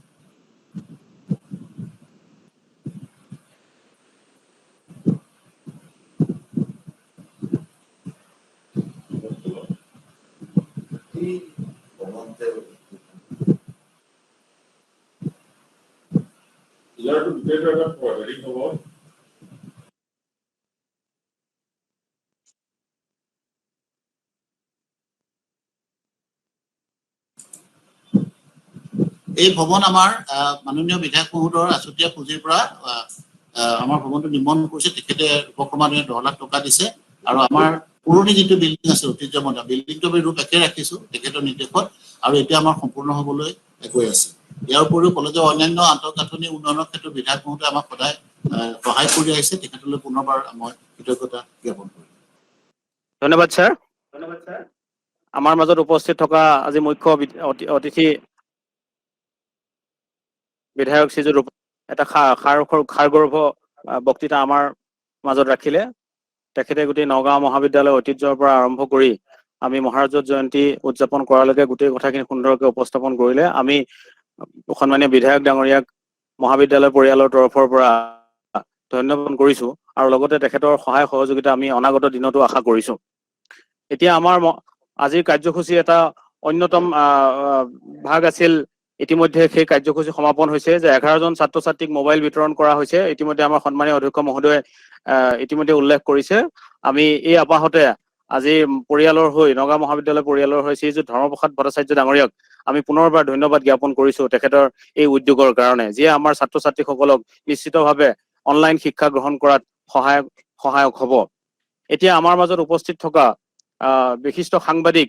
এই ভৱন আমাৰ মাননীয় বিধায়ক মহোদয়ৰ আছুতীয়া পুঁজিৰ পৰা আমাৰ ভৱনটো নিৰ্মাণ কৰিছে। তেখেতে উপক্ৰমান্বয়ে 10 লাখ টকা দিছে। আৰু আমাৰ পুৰণি যিটো বিল্ডিং আছে ঐতিহ্যময় বিল্ডিংটো আমি ৰূপ একে ৰাখিছো তেখেতৰ নিৰ্দেশত, আৰু এতিয়া আমাৰ সম্পূৰ্ণ হবলৈ গৈ আছে। ইয়াৰ উপৰিও কলেজৰ অন্যান্য আন্তঃগাঁথনি উন্নয়নৰ ক্ষেত্ৰত বিধায়ক মহোদয়ে আমাক সদায় সহায় কৰি আহিছে। তেখেতলৈ পুনৰবাৰ মই কৃতজ্ঞতা জ্ঞাপন কৰিম। ধন্যবাদ ছাৰ। আমাৰ মাজত উপস্থিত থকা আজি মুখ্য অতিথি বিধায়ক শ্ৰীযুত এটা সাৰগৰ্ভ বক্তৃতা আমাৰ মাজত ৰাখিলে। তেখেতে গোটেই নগাঁও মহাবিদ্যালয়ৰ ঐতিহ্যৰ পৰা আৰম্ভ কৰি আমি মহাৰাজৰ জয়ন্তী উদযাপন কৰালৈকে গোটেই কথাখিনি সুন্দৰকৈ উপস্থাপন কৰিলে। আমি সন্মানীয় বিধায়ক ডাঙৰীয়াক মহাবিদ্যালয় পৰিয়ালৰ তৰফৰ পৰা ধন্যবাদ কৰিছো, আৰু লগতে তেখেতৰ সহায় সহযোগিতা আমি অনাগত দিনতো আশা কৰিছো। এতিয়া আমাৰ আজিৰ কাৰ্যসূচী এটা অন্যতম ভাগ আছিল। ইতিমধ্যে সেই কাৰ্যসূচী সমাপন হৈছে যে 11 জন ছাত্ৰ ছাত্ৰীক মোবাইল বিতৰণ কৰা হৈছে। ইতিমধ্যে আমাৰ সন্মানীয় অধ্যক্ষ মহোদয়ে ইতিমধ্যে উল্লেখ কৰিছে। আমি এই আপাহতে আজি পৰিয়ালৰ হৈ নগাঁও মহাবিদ্যালয় পৰিয়ালৰ হৈ শ্ৰীযুত ধৰ্মপ্ৰসাদ ভট্টাচাৰ্য ডাঙৰীয়াক আমি পুনৰবাৰ ধন্যবাদ জ্ঞাপন কৰিছো তেখেতৰ এই উদ্যোগৰ কাৰণে, যিয়ে আমাৰ ছাত্ৰ ছাত্ৰীসকলক নিশ্চিতভাৱে অনলাইন শিক্ষা গ্ৰহণ কৰাত সহায়ক হ'ব। এতিয়া আমাৰ মাজত উপস্থিত থকা বিশিষ্ট সাংবাদিক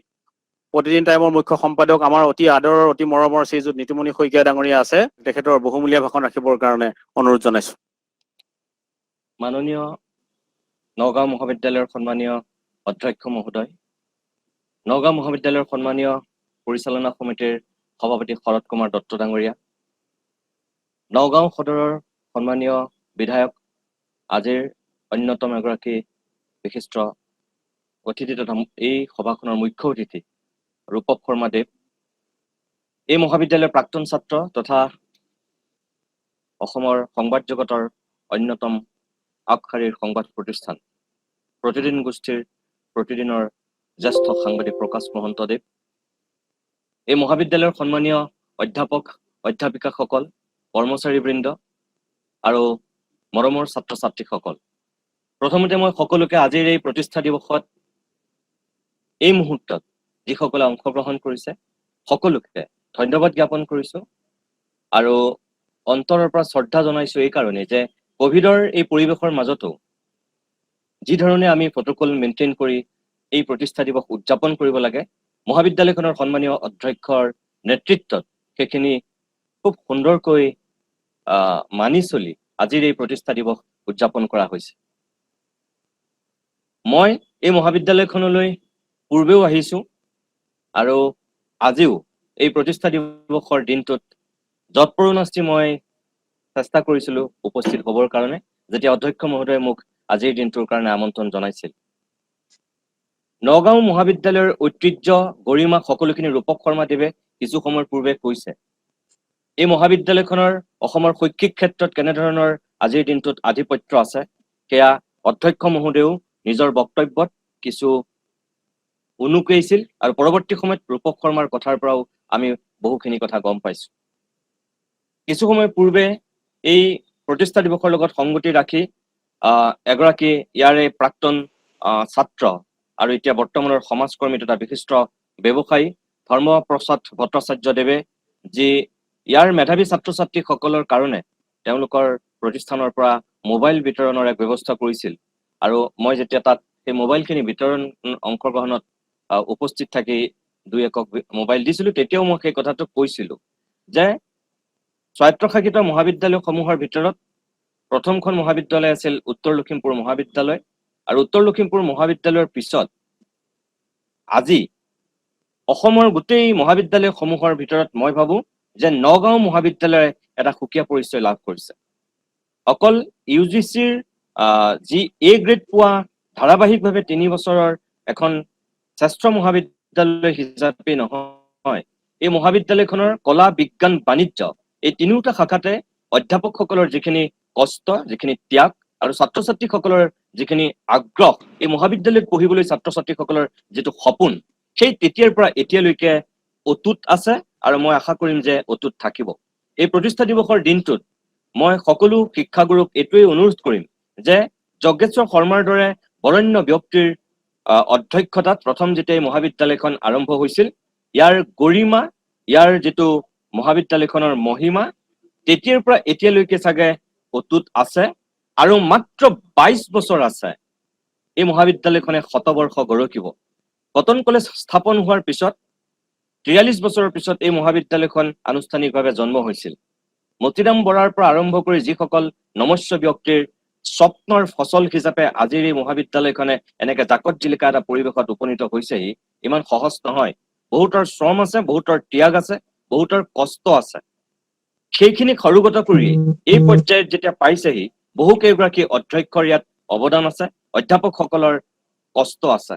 প্ৰতিদিন টাইমৰ মুখ্য সম্পাদক আমাৰ অতি আদৰৰ অতি মৰমৰ শ্ৰীযুত নীতিমণি শইকীয়া ডাঙৰীয়া আছে, তেখেতৰ বহুমূলীয়া ভাষণ ৰাখিবৰ কাৰণে অনুৰোধ জনাইছো। মাননীয় নগাঁও মহাবিদ্যালয়ৰ সন্মানীয় অধ্যক্ষ মহোদয়, নগাঁও মহাবিদ্যালয়ৰ সন্মানীয় পৰিচালনা সমিতিৰ সভাপতি শৰৎ কুমাৰ দত্ত ডাঙৰীয়া, নগাঁও সদৰৰ সন্মানীয় বিধায়ক, আজিৰ অন্যতম এগৰাকী বিশিষ্ট অতিথি তথা এই সভাখনৰ মুখ্য অতিথি ৰূপক শৰ্মা দেৱ, এই মহাবিদ্যালয়ৰ প্ৰাক্তন ছাত্ৰ তথা অসমৰ সংবাদ জগতৰ অন্যতম আগশাৰীৰ সংবাদ প্ৰতিষ্ঠান প্ৰতিদিন গোষ্ঠীৰ প্ৰতিদিনৰ জ্যেষ্ঠ সাংবাদিক প্ৰকাশ মহন্তদেৱ, এই মহাবিদ্যালয়ৰ সন্মানীয় অধ্যাপক অধ্যাপিকাসকল, কৰ্মচাৰীবৃন্দ আৰু মৰমৰ ছাত্ৰ ছাত্ৰীসকল, প্ৰথমতে মই সকলোকে আজিৰ এই প্ৰতিষ্ঠা দিৱসত এই মুহূৰ্তত যিসকলে অংশগ্ৰহণ কৰিছে সকলোকে ধন্যবাদ জ্ঞাপন কৰিছো আৰু অন্তৰৰ পৰা শ্ৰদ্ধা জনাইছো এই কাৰণে যে কোভিডৰ এই পৰিৱেশৰ মাজতো যি ধৰণে আমি প্ৰট'কল মেইনটেইন কৰি এই প্ৰতিষ্ঠা দিৱস উদযাপন কৰিব লাগে, মহাবিদ্যালয়খনৰ সন্মানীয় অধ্যক্ষৰ নেতৃত্বত সেইখিনি খুব সুন্দৰকৈ মানি চলি আজিৰ এই প্ৰতিষ্ঠা দিৱস উদযাপন কৰা হৈছে। মই এই মহাবিদ্যালয়খনলৈ পূৰ্বেও আহিছো আৰু আজিও এই প্ৰতিষ্ঠা দিৱসৰ দিনটোত যৎপৰোনাস্তি মই চেষ্টা কৰিছিলো উপস্থিত হ'বৰ কাৰণে, যেতিয়া অধ্যক্ষ মহোদয়ে মোক আজিৰ দিনটোৰ কাৰণে আমন্ত্ৰণ জনাইছিল। নগাঁও মহাবিদ্যালয়ৰ ঐতিহ্য গৰিমা সকলোখিনি ৰূপক শৰ্মা দেৱে কিছু সময়ৰ পূৰ্বে কৈছে। এই মহাবিদ্যালয়খনৰ অসমৰ শৈক্ষিক ক্ষেত্ৰত কেনেধৰণৰ আজিৰ দিনটোত আধিপত্য আছে সেয়া অধ্যক্ষ মহোদয়েও নিজৰ বক্তব্যত কিছু উনুকিয়াইছিল আৰু পৰৱৰ্তী সময়ত ৰূপক শৰ্মাৰ কথাৰ পৰাও আমি বহুখিনি কথা গম পাইছো। কিছু সময় পূৰ্বে এই প্ৰতিষ্ঠা দিৱসৰ লগত সংগতি ৰাখি এগৰাকী ইয়াৰে প্ৰাক্তন ছাত্ৰ আৰু এতিয়া বৰ্তমানৰ সমাজকৰ্মী তথা বিশিষ্ট ব্যৱসায়ী ধৰ্মপ্ৰসাদ ভট্টাচাৰ্য দেৱে যি ইয়াৰ মেধাৱী ছাত্ৰ ছাত্ৰীসকলৰ কাৰণে তেওঁলোকৰ প্ৰতিষ্ঠানৰ পৰা মোবাইল বিতৰণৰ এক ব্যৱস্থা কৰিছিল আৰু মই যেতিয়া তাত সেই মোবাইলখিনি বিতৰণ অংশগ্ৰহণত উপস্থিত থাকি দুই একক মোবাইল দিছিলো, তেতিয়াও মই সেই কথাটো কৈছিলো যে স্বায়ত্তশাসিত মহাবিদ্যালয়সমূহৰ ভিতৰত প্ৰথমখন মহাবিদ্যালয় আছিল উত্তৰ লখিমপুৰ মহাবিদ্যালয় আৰু উত্তৰ লখিমপুৰ মহাবিদ্যালয়ৰ পিছত আজি অসমৰ গোটেই মহাবিদ্যালয়সমূহৰ ভিতৰত মই ভাবো যে নগাঁও মহাবিদ্যালয়ে এটা সুকীয়া পৰিচয় লাভ কৰিছে। অকল UGCৰ যি A গ্ৰেড পোৱা ধাৰাবাহিকভাৱে 3 বছৰৰ এখন শ্ৰেষ্ঠ মহাবিদ্যালয় হিচাপে নহয়, এই মহাবিদ্যালয়খনৰ কলা বিজ্ঞান বাণিজ্য এই তিনিওটা শাখাতে অধ্যাপকসকলৰ যিখিনি কষ্ট, যিখিনি ত্যাগ আৰু ছাত্ৰ ছাত্ৰীসকলৰ যিখিনি আগ্ৰহ, এই মহাবিদ্যালয়ত পঢ়িবলৈ ছাত্ৰ ছাত্ৰীসকলৰ যিটো সপোন, সেই তেতিয়াৰ পৰা এতিয়ালৈকে অটুট আছে আৰু মই আশা কৰিম যে অটুট থাকিব। এই প্ৰতিষ্ঠা দিৱসৰ দিনটোত মই সকলো শিক্ষাগুৰুক এইটোৱেই অনুৰোধ কৰিম যে যজ্ঞেশ্বৰ শৰ্মাৰ দৰে বৰেণ্য ব্যক্তিৰ অধ্যক্ষতাত প্ৰথম যেতিয়া এই মহাবিদ্যালয়খন আৰম্ভ হৈছিল, ইয়াৰ গৰিমা, ইয়াৰ যিটো মহাবিদ্যালয়খনৰ মহিমা তেতিয়াৰ পৰা এতিয়ালৈকে চাগে অটুট আছে আৰু মাত্ৰ 22 বছৰ আছে এই মহাবিদ্যালয়খনে শতবৰ্ষ গৰকিব। কটন কলেজ স্থাপন হোৱাৰ পিছত 43 বছৰৰ পিছত এই মহাবিদ্যালয়খন আনুষ্ঠানিকভাৱে জন্ম হৈছিল। মতিৰাম বৰাৰ পৰা আৰম্ভ কৰি যিসকল নমস্য ব্যক্তিৰ স্বপ্নৰ ফচল হিচাপে আজিৰ এই মহাবিদ্যালয়খনে এনেকে জাকত জিলিকা এটা পৰিৱেশত উপনীত হৈছেহি, ইমান সহজ নহয়। বহুতৰ শ্ৰম আছে, বহুতৰ ত্যাগ আছে, বহুতৰ কষ্ট আছে। সেইখিনি সৰুগত কৰি এই পৰ্যায়ত যেতিয়া পাইছেহি, বহু কেইগৰাকী অধ্যক্ষৰ ইয়াত অৱদান আছে, অধ্যাপকসকলৰ কষ্ট আছে।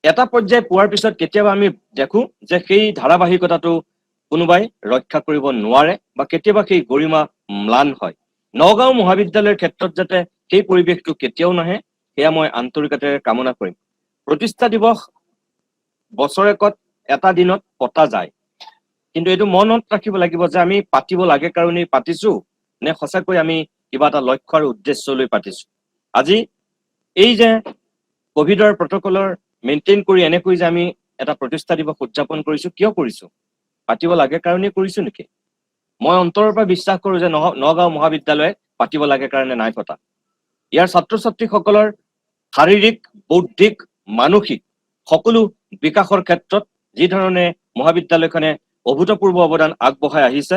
এটা পৰ্যায় পোৱাৰ পিছত কেতিয়াবা আমি দেখো যে সেই ধাৰাবাহিকতাটো কোনোবাই ৰক্ষা কৰিব নোৱাৰে বা কেতিয়াবা সেই গৰিমা ম্লান হয়। নগাঁও মহাবিদ্যালয়ৰ ক্ষেত্ৰত যাতে সেই পৰিৱেশটো কেতিয়াও নাহে সেয়া মই আন্তৰিকতাৰে কামনা কৰিম। প্ৰতিষ্ঠা দিৱস বছৰেকত এটা দিনত পতা যায়, কিন্তু এইটো মনত ৰাখিব লাগিব যে আমি পাতিব লাগে কাৰণেই পাতিছো নে সঁচাকৈ আমি কিবা এটা লক্ষ্য আৰু উদ্দেশ্য লৈ পাতিছো। আজি এই যে কোভিডৰ প্ৰটকলৰ মেইনটেইন কৰি এনেকৈ যে আমি এটা প্ৰতিষ্ঠা দিৱস উদযাপন কৰিছো, কিয় কৰিছো? পাতিব লাগে কাৰণে কৰিছো নেকি? মই অন্তৰৰ পৰা বিশ্বাস কৰো যে নগাঁও মহাবিদ্যালয়ে পাতিব লাগে কাৰণে নাই পতা। ইয়াৰ ছাত্ৰ ছাত্ৰীসকলৰ শাৰীৰিক, বৌদ্ধিক, মানসিক সকলো বিকাশৰ ক্ষেত্ৰত যি ধৰণে মহাবিদ্যালয়খনে অভূতপূৰ্ব অৱদান আগবঢ়াই আহিছে,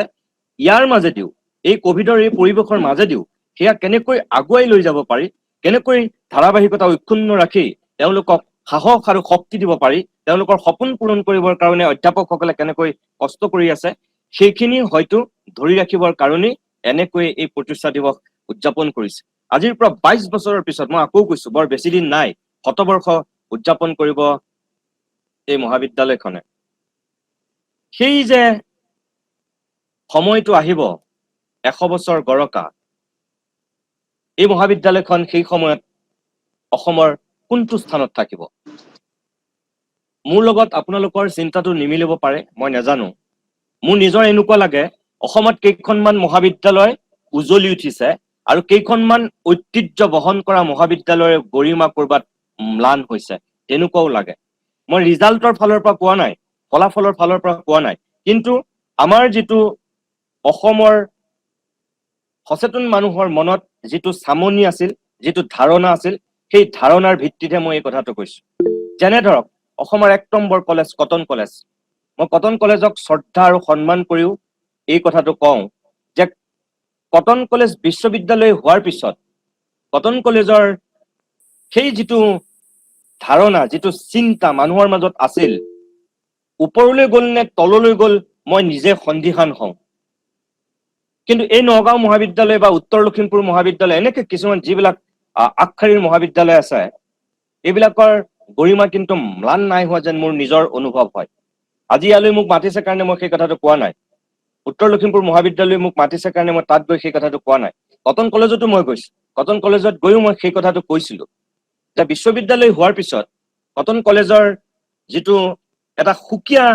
ইয়াৰ মাজেদিও এই কোভিডৰ এই পৰিৱেশৰ মাজেদিও সেয়া কেনেকৈ আগুৱাই লৈ যাব পাৰি, কেনেকৈ ধাৰাবাহিকতা অক্ষুণ্ণ ৰাখি তেওঁলোকক সাহস আৰু শক্তি দিব পাৰি, তেওঁলোকৰ সপোন পূৰণ কৰিবৰ কাৰণে অধ্যাপকসকলে কেনেকৈ কষ্ট কৰি আছে, সেইখিনি হয়তো ধৰি ৰাখিবৰ কাৰণেই এনেকৈ এই প্ৰতিষ্ঠা দিৱস উদযাপন কৰিছে। আজিৰ পৰা 22 বছৰৰ পিছত মই আকৌ কৈছো, বৰ বেছি দিন নাই, শতবৰ্ষ উদযাপন কৰিব এই মহাবিদ্যালয়খনে। সেই যে সময়টো আহিব 100 বছৰ গৰকা, এই মহাবিদ্যালয়খন সেই সময়ত অসমৰ কোনটো স্থানত থাকিব? মোৰ লগত আপোনালোকৰ চিন্তাটো নিমিলিব পাৰে, মই নাজানো। মোৰ নিজৰ এনেকুৱা লাগে অসমত কেইখনমান মহাবিদ্যালয় উজ্বলি উঠিছে আৰু কেইখনমান ঐতিহ্য বহন কৰা মহাবিদ্যালয়ৰ গৰিমা কৰবাত ম্লান হৈছে, তেনেকুৱাও লাগে। মই ৰিজাল্টৰ ফালৰ পৰা কোৱা নাই, ফলাফলৰ ফালৰ পৰা কোৱা নাই, কিন্তু আমাৰ যিটো অসমৰ সচেতন মানুহৰ মনত যিটো চামনি আছিল, যিটো ধাৰণা আছিল, সেই ধাৰণাৰ ভিত্তিতে মই এই কথাটো কৈছো। যেনে ধৰক অসমৰ 1 নম্বৰ কলেজ কটন কলেজ, মই কটন কলেজক শ্ৰদ্ধা আৰু সন্মান কৰিও এই কথাটো কওঁ যে কটন কলেজ বিশ্ববিদ্যালয় হোৱাৰ পিছত কটন কলেজৰ সেই যিটো ধাৰণা, যিটো চিন্তা মানুহৰ মাজত আছিল, ওপৰলৈ গ'ল নে তললৈ গ'ল মই নিজে সন্দিহান হওঁ। কিন্তু এই নগাঁও মহাবিদ্যালয় বা উত্তৰ লখিমপুৰ মহাবিদ্যালয়, এনেকে কিছুমান যিবিলাক আগশাৰীৰ মহাবিদ্যালয় আছে, এইবিলাকৰ গৰিমা কিন্তু ম্লান নাই হোৱা যেন মোৰ নিজৰ অনুভৱ হয়। আজি ইয়ালৈ মোক মাতিছে কাৰণে মই সেই কথাটো কোৱা নাই, উত্তৰ লখিমপুৰ মহাবিদ্যালয় মোক মাতিছে কাৰণে মই তাত গৈ সেই কথাটো কোৱা নাই। কটন কলেজতো মই গৈছো, কটন কলেজত গৈও মই সেই কথাটো কৈছিলো যে বিশ্ববিদ্যালয় হোৱাৰ পিছত কটন কলেজৰ যিটো এটা সুকীয়া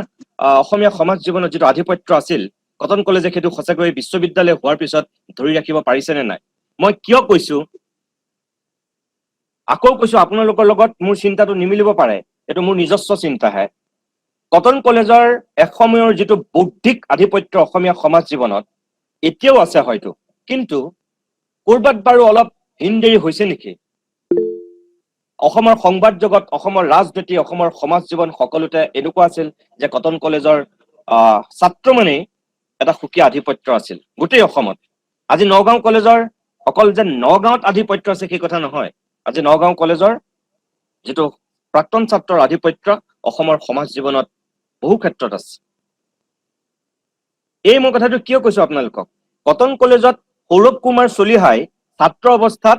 অসমীয়া সমাজ জীৱনত যিটো আধিপত্য আছিল, কটন কলেজে সেইটো সঁচাকৈ বিশ্ববিদ্যালয় হোৱাৰ পিছত ধৰি ৰাখিব পাৰিছে নে নাই। মই কিয় কৈছো, আকৌ কৈছো, আপোনালোকৰ লগত মোৰ চিন্তাটো নিমিলিব পাৰে, এইটো মোৰ নিজস্ব চিন্তাহে। কটন কলেজৰ এসময়ৰ যিটো বৌদ্ধিক আধিপত্য অসমীয়া সমাজ জীৱনত এতিয়াও আছে হয়তো, কিন্তু কৰবাত বাৰু অলপ হিনদেৰি হৈছে নেকি? অসমৰ সংবাদ জগত, অসমৰ ৰাজনীতি, অসমৰ সমাজ জীৱন সকলোতে এনেকুৱা আছিল যে কটন কলেজৰ ছাত্ৰ মানেই এটা সুকীয়া আধিপত্য আছিল গোটেই অসমত। আজি নগাঁও কলেজৰ অকল যে নগাঁৱত আধিপত্য আছে সেই কথা নহয়, আজি নগাঁও কলেজৰ যিটো প্ৰাক্তন ছাত্ৰৰ আধিপত্য অসমৰ সমাজ জীৱনত বহু ক্ষেত্ৰত আছে। এই মই কথাটো কিয় কৈছো আপোনালোকক, কটন কলেজত সৌৰভ কুমাৰ চলিহাই ছাত্ৰ অৱস্থাত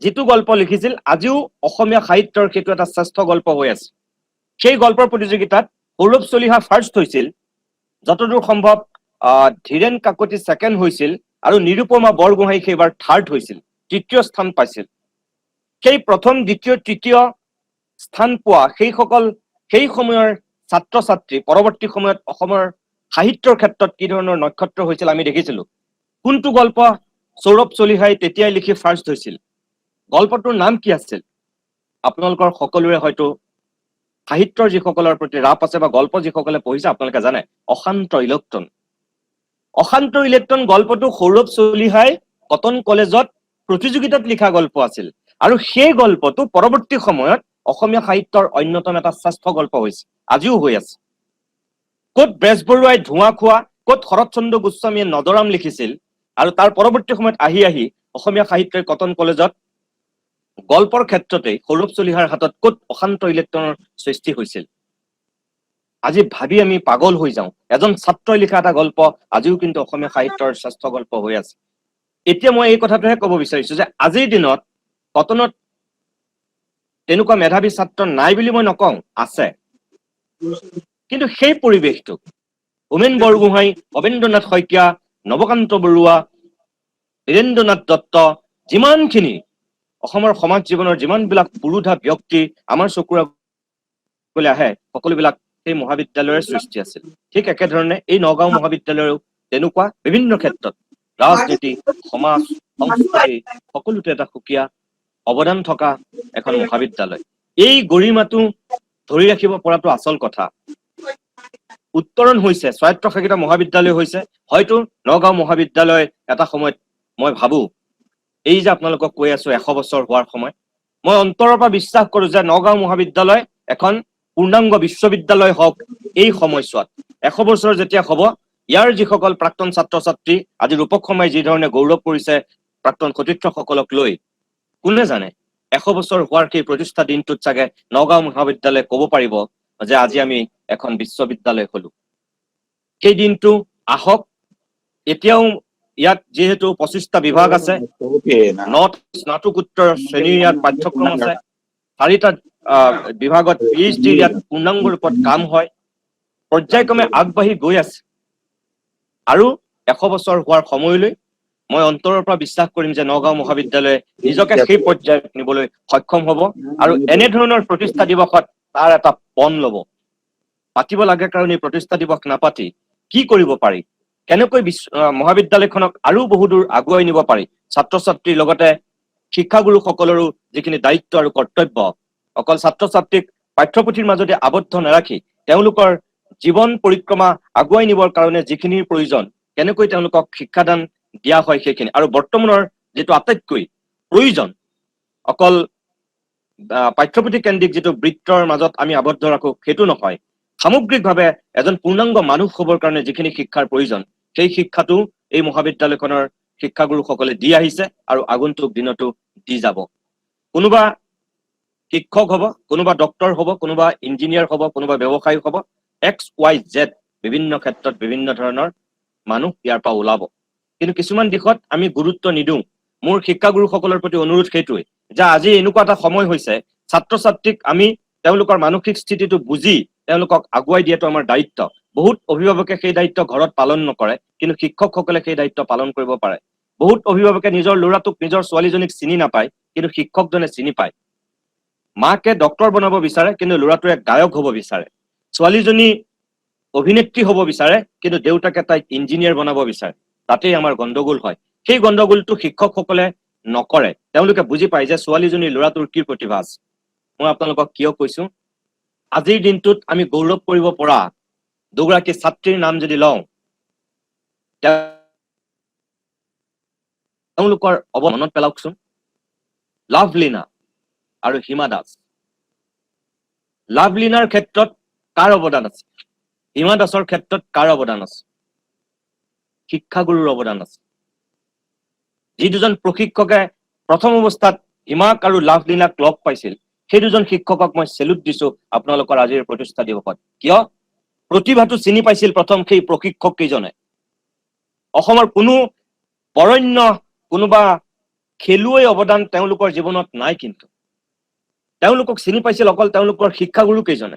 যিটো গল্প লিখিছিল, আজিও অসমীয়া সাহিত্যৰ সেইটো এটা শ্ৰেষ্ঠ গল্প হৈ আছে। সেই গল্পৰ প্ৰতিযোগিতাত সৌৰভ চলিহা ফাৰ্ষ্ট হৈছিল, যতদূৰ সম্ভৱ ধীৰেন কাকতি ছেকেণ্ড হৈছিল, আৰু নিৰুপমা বৰগোহাঁই সেইবাৰ থাৰ্ড হৈছিল, 3য় স্থান পাইছিল। সেই প্ৰথম, দ্বিতীয়, তৃতীয় স্থান পোৱা সেই সময়ৰ ছাত্ৰ ছাত্ৰী পৰৱৰ্তী সময়ত অসমৰ সাহিত্যৰ ক্ষেত্ৰত কি ধৰণৰ নক্ষত্ৰ হৈছিল আমি দেখিছিলো। কোনটো গল্প সৌৰভ চলিহাই তেতিয়াই লিখি ফাৰ্ষ্ট হৈছিল? গল্পটোৰ নাম কি আছিল? আপোনালোকৰ সকলোৰে হয়তো সাহিত্যৰ যিসকলৰ প্ৰতি ৰাপ আছে বা গল্প যিসকলে পঢ়িছে আপোনালোকে জানে, অশান্ত ইলেক্ট্ৰন। অশান্ত ইলেক্ট্ৰন গল্পটো সৌৰভ চলিহাই কটন কলেজত প্ৰতিযোগিতাত লিখা গল্প আছিল, আৰু সেই গল্পটো পৰৱৰ্তী সময়ত অসমীয়া সাহিত্যৰ অন্যতম এটা শ্ৰেষ্ঠ গল্প হৈছে, আজিও হৈ আছে। ক'ত বেজবৰুৱাই ধোঁৱা খোৱা, ক'ত শৰৎচন্দ্ৰ গোস্বামীয়ে নদৰাম লিখিছিল, আৰু তাৰ পৰৱৰ্তী সময়ত আহি অসমীয়া সাহিত্যৰ কটন কলেজত গল্পৰ ক্ষেত্ৰতে সৌৰভ চলিহাৰ হাতত ক'ত অশান্ত ইলেক্ট্ৰনৰ সৃষ্টি হৈছিল। আজি ভাবি আমি পাগল হৈ যাওঁ, এজন ছাত্ৰই লিখা এটা গল্প আজিও কিন্তু অসমীয়া সাহিত্যৰ শ্ৰেষ্ঠ গল্প হৈ আছে। এতিয়া মই এই কথাটোহে ক'ব বিচাৰিছো যে আজিৰ দিনত কটনত তেনেকুৱা মেধাৱী ছাত্ৰ নাই বুলি মই নকওঁ, আছে, কিন্তু সেই পৰিৱেশটো হোমেন বৰগোহাঁই, ভৱেন্দ্ৰনাথ শইকীয়া, নৱকান্ত বৰুৱা, বীৰেন্দ্ৰনাথ দত্ত, যিমানখিনি অসমৰ সমাজ জীৱনৰ যিমানবিলাক পুৰোধা ব্যক্তি আমাৰ চকুৰ আগলৈ আহে, সকলোবিলাক সেই মহাবিদ্যালয়ৰ সৃষ্টি আছিল। ঠিক একেধৰণে এই নগাঁও মহাবিদ্যালয়ৰো তেনেকুৱা বিভিন্ন ক্ষেত্ৰত ৰাজনীতি, সমাজ, সংস্কৃতি সকলোতে এটা সুকীয়া অৱদান থকা এখন মহাবিদ্যালয়। এই গৰিমাটো ধৰি ৰাখিব পৰাটো আচল কথা। উত্তৰণ হৈছে, স্বায়ত্তশাসিত মহাবিদ্যালয় হৈছে, হয়তো নগাঁও মহাবিদ্যালয় এটা সময়ত মই ভাবো, এই যে আপোনালোকক কৈ আছো 100 বছৰ হোৱাৰ সময়, মই অন্তৰৰ পৰা বিশ্বাস কৰো যে নগাঁও মহাবিদ্যালয় এখন পূৰ্ণাংগ বিশ্ববিদ্যালয় হওক এই সময়ছোৱাত। 100 বছৰ যেতিয়া হ'ব, ইয়াৰ যিসকল প্ৰাক্তন ছাত্ৰ ছাত্ৰী, আজি ৰূপক শৰ্মাই যি ধৰণে গৌৰৱ কৰিছে প্ৰাক্তন সতীৰ্থসকলক লৈ, কোনে জানে 100 বছৰ হোৱাৰ সেই প্ৰতিষ্ঠা দিনটোত চাগে নগাঁও মহাবিদ্যালয়ে ক'ব পাৰিব যে আজি আমি এখন বিশ্ববিদ্যালয় হলো। সেই দিনটো আহক। এতিয়াও ইয়াত যিহেতু 25টা বিভাগ আছে, 9টা স্নাতকোত্তৰ শ্ৰেণীৰ ইয়াত পাঠ্যক্ৰম আছে, 4টা বিভাগত PhD ইয়াত পূৰ্ণাংগ ৰূপত কাম হয়, পৰ্যায়ক্ৰমে আগবাঢ়ি গৈ আছে। আৰু 100 বছৰ হোৱাৰ সময়লৈ মই অন্তৰৰ পৰা বিশ্বাস কৰিম যে নগাঁও মহাবিদ্যালয়ে নিজকে সেই পৰ্যায়ত নিবলৈ সক্ষম হ'ব। আৰু এনেধৰণৰ প্ৰতিষ্ঠা দিৱসত তাৰ এটা পণ ল'ব। পাতিব লাগে কাৰণ এই প্ৰতিষ্ঠা দিৱস নাপাতি কি কৰিব পাৰি, কেনেকৈ মহাবিদ্যালয়খনক আৰু বহুদূৰ আগুৱাই নিব পাৰি, ছাত্ৰ ছাত্ৰীৰ লগতে শিক্ষাগুৰুসকলৰো যিখিনি দায়িত্ব আৰু কৰ্তব্য, অকল ছাত্ৰ ছাত্ৰীক পাঠ্যপুথিৰ মাজতে আবদ্ধ নাৰাখি তেওঁলোকৰ জীৱন পৰিক্ৰমা আগুৱাই নিবৰ কাৰণে যিখিনিৰ প্ৰয়োজন, কেনেকৈ তেওঁলোকক শিক্ষাদান দিয়া হয় সেইখিনি। আৰু বৰ্তমানৰ যিটো আটাইতকৈ প্ৰয়োজন, অকল পাঠ্যপুথি কেন্দ্ৰিক যিটো বৃত্তৰ মাজত আমি আবদ্ধ ৰাখো সেইটো নহয়, সামগ্ৰিকভাৱে এজন পূৰ্ণাংগ মানুহ হ'বৰ কাৰণে যিখিনি শিক্ষাৰ প্ৰয়োজন, সেই শিক্ষাটো এই মহাবিদ্যালয়খনৰ শিক্ষাগুৰুসকলে দি আহিছে আৰু আগন্তুক দিনতো দি যাব। কোনোবা শিক্ষক হ'ব, কোনোবা ডক্তৰ হ'ব, কোনোবা ইঞ্জিনিয়াৰ হ'ব, কোনোবা ব্যৱসায়ী হ'ব, XYZ বিভিন্ন ক্ষেত্ৰত বিভিন্ন ধৰণৰ মানুহ ইয়াৰ পৰা ওলাব। কিন্তু কিছুমান দিশত আমি গুৰুত্ব নিদিওঁ। মোৰ শিক্ষাগুৰুসকলৰ প্ৰতি অনুৰোধ সেইটোৱে যে আজি এনেকুৱা এটা সময় হৈছে, ছাত্ৰ ছাত্ৰীক আমি তেওঁলোকৰ মানসিক স্থিতিটো বুজি তেওঁলোকক আগুৱাই দিয়াটো আমাৰ দায়িত্ব। বহুত অভিভাৱকে সেই দায়িত্ব ঘৰত পালন নকৰে, কিন্তু শিক্ষকসকলে সেই দায়িত্ব পালন কৰিব পাৰে। বহুত অভিভাৱকে নিজৰ ল'ৰাটোক, নিজৰ ছোৱালীজনীক চিনি নাপায়, কিন্তু শিক্ষকজনে চিনি পায়। মাকে ডক্তৰ বনাব বিচাৰে, কিন্তু ল'ৰাটোৱে গায়ক হ'ব বিচাৰে। ছোৱালীজনী অভিনেত্ৰী হ'ব বিচাৰে, কিন্তু দেউতাকে তাইক ইঞ্জিনিয়াৰ বনাব বিচাৰে। তাতেই আমাৰ গণ্ডগোল হয়। সেই গণ্ডগোলটো শিক্ষকসকলে নকৰে। তেওঁলোকে বুজি পায় যে ছোৱালীজনীৰ ল'ৰাটোৰ কি প্ৰতিভা আছে। মই আপোনালোকক কিয় কৈছো, আজিৰ দিনটোত আমি গৌৰৱ কৰিব পৰা দুগৰাকী ছাত্ৰীৰ নাম যদি লওঁ, তেওঁলোকৰ মনত পেলাওকচোন, লাভলীনা আৰু হিমা দাস। লাভলীনাৰ ক্ষেত্ৰত কাৰ অৱদান আছে, হিমা দাসৰ ক্ষেত্ৰত কাৰ অৱদান আছে? শিক্ষাগুৰুৰ অৱদান আছে। যি দুজন প্ৰশিক্ষকে প্ৰথম অৱস্থাত হিমাক আৰু লাভলীনাক লগ পাইছিল, সেই দুজন শিক্ষকক মই চেলুট দিছো আপোনালোকৰ আজিৰ প্ৰতিষ্ঠা দিৱসত। কিয়? প্ৰতিভাটো চিনি পাইছিল প্ৰথম সেই প্ৰশিক্ষক কেইজনে। অসমৰ কোনো বৰণ্য কোনোবা খেলুৱৈ অৱদান তেওঁলোকৰ জীৱনত নাই, কিন্তু তেওঁলোকক চিনি পাইছিল অকল তেওঁলোকৰ শিক্ষাগুৰু কেইজনে।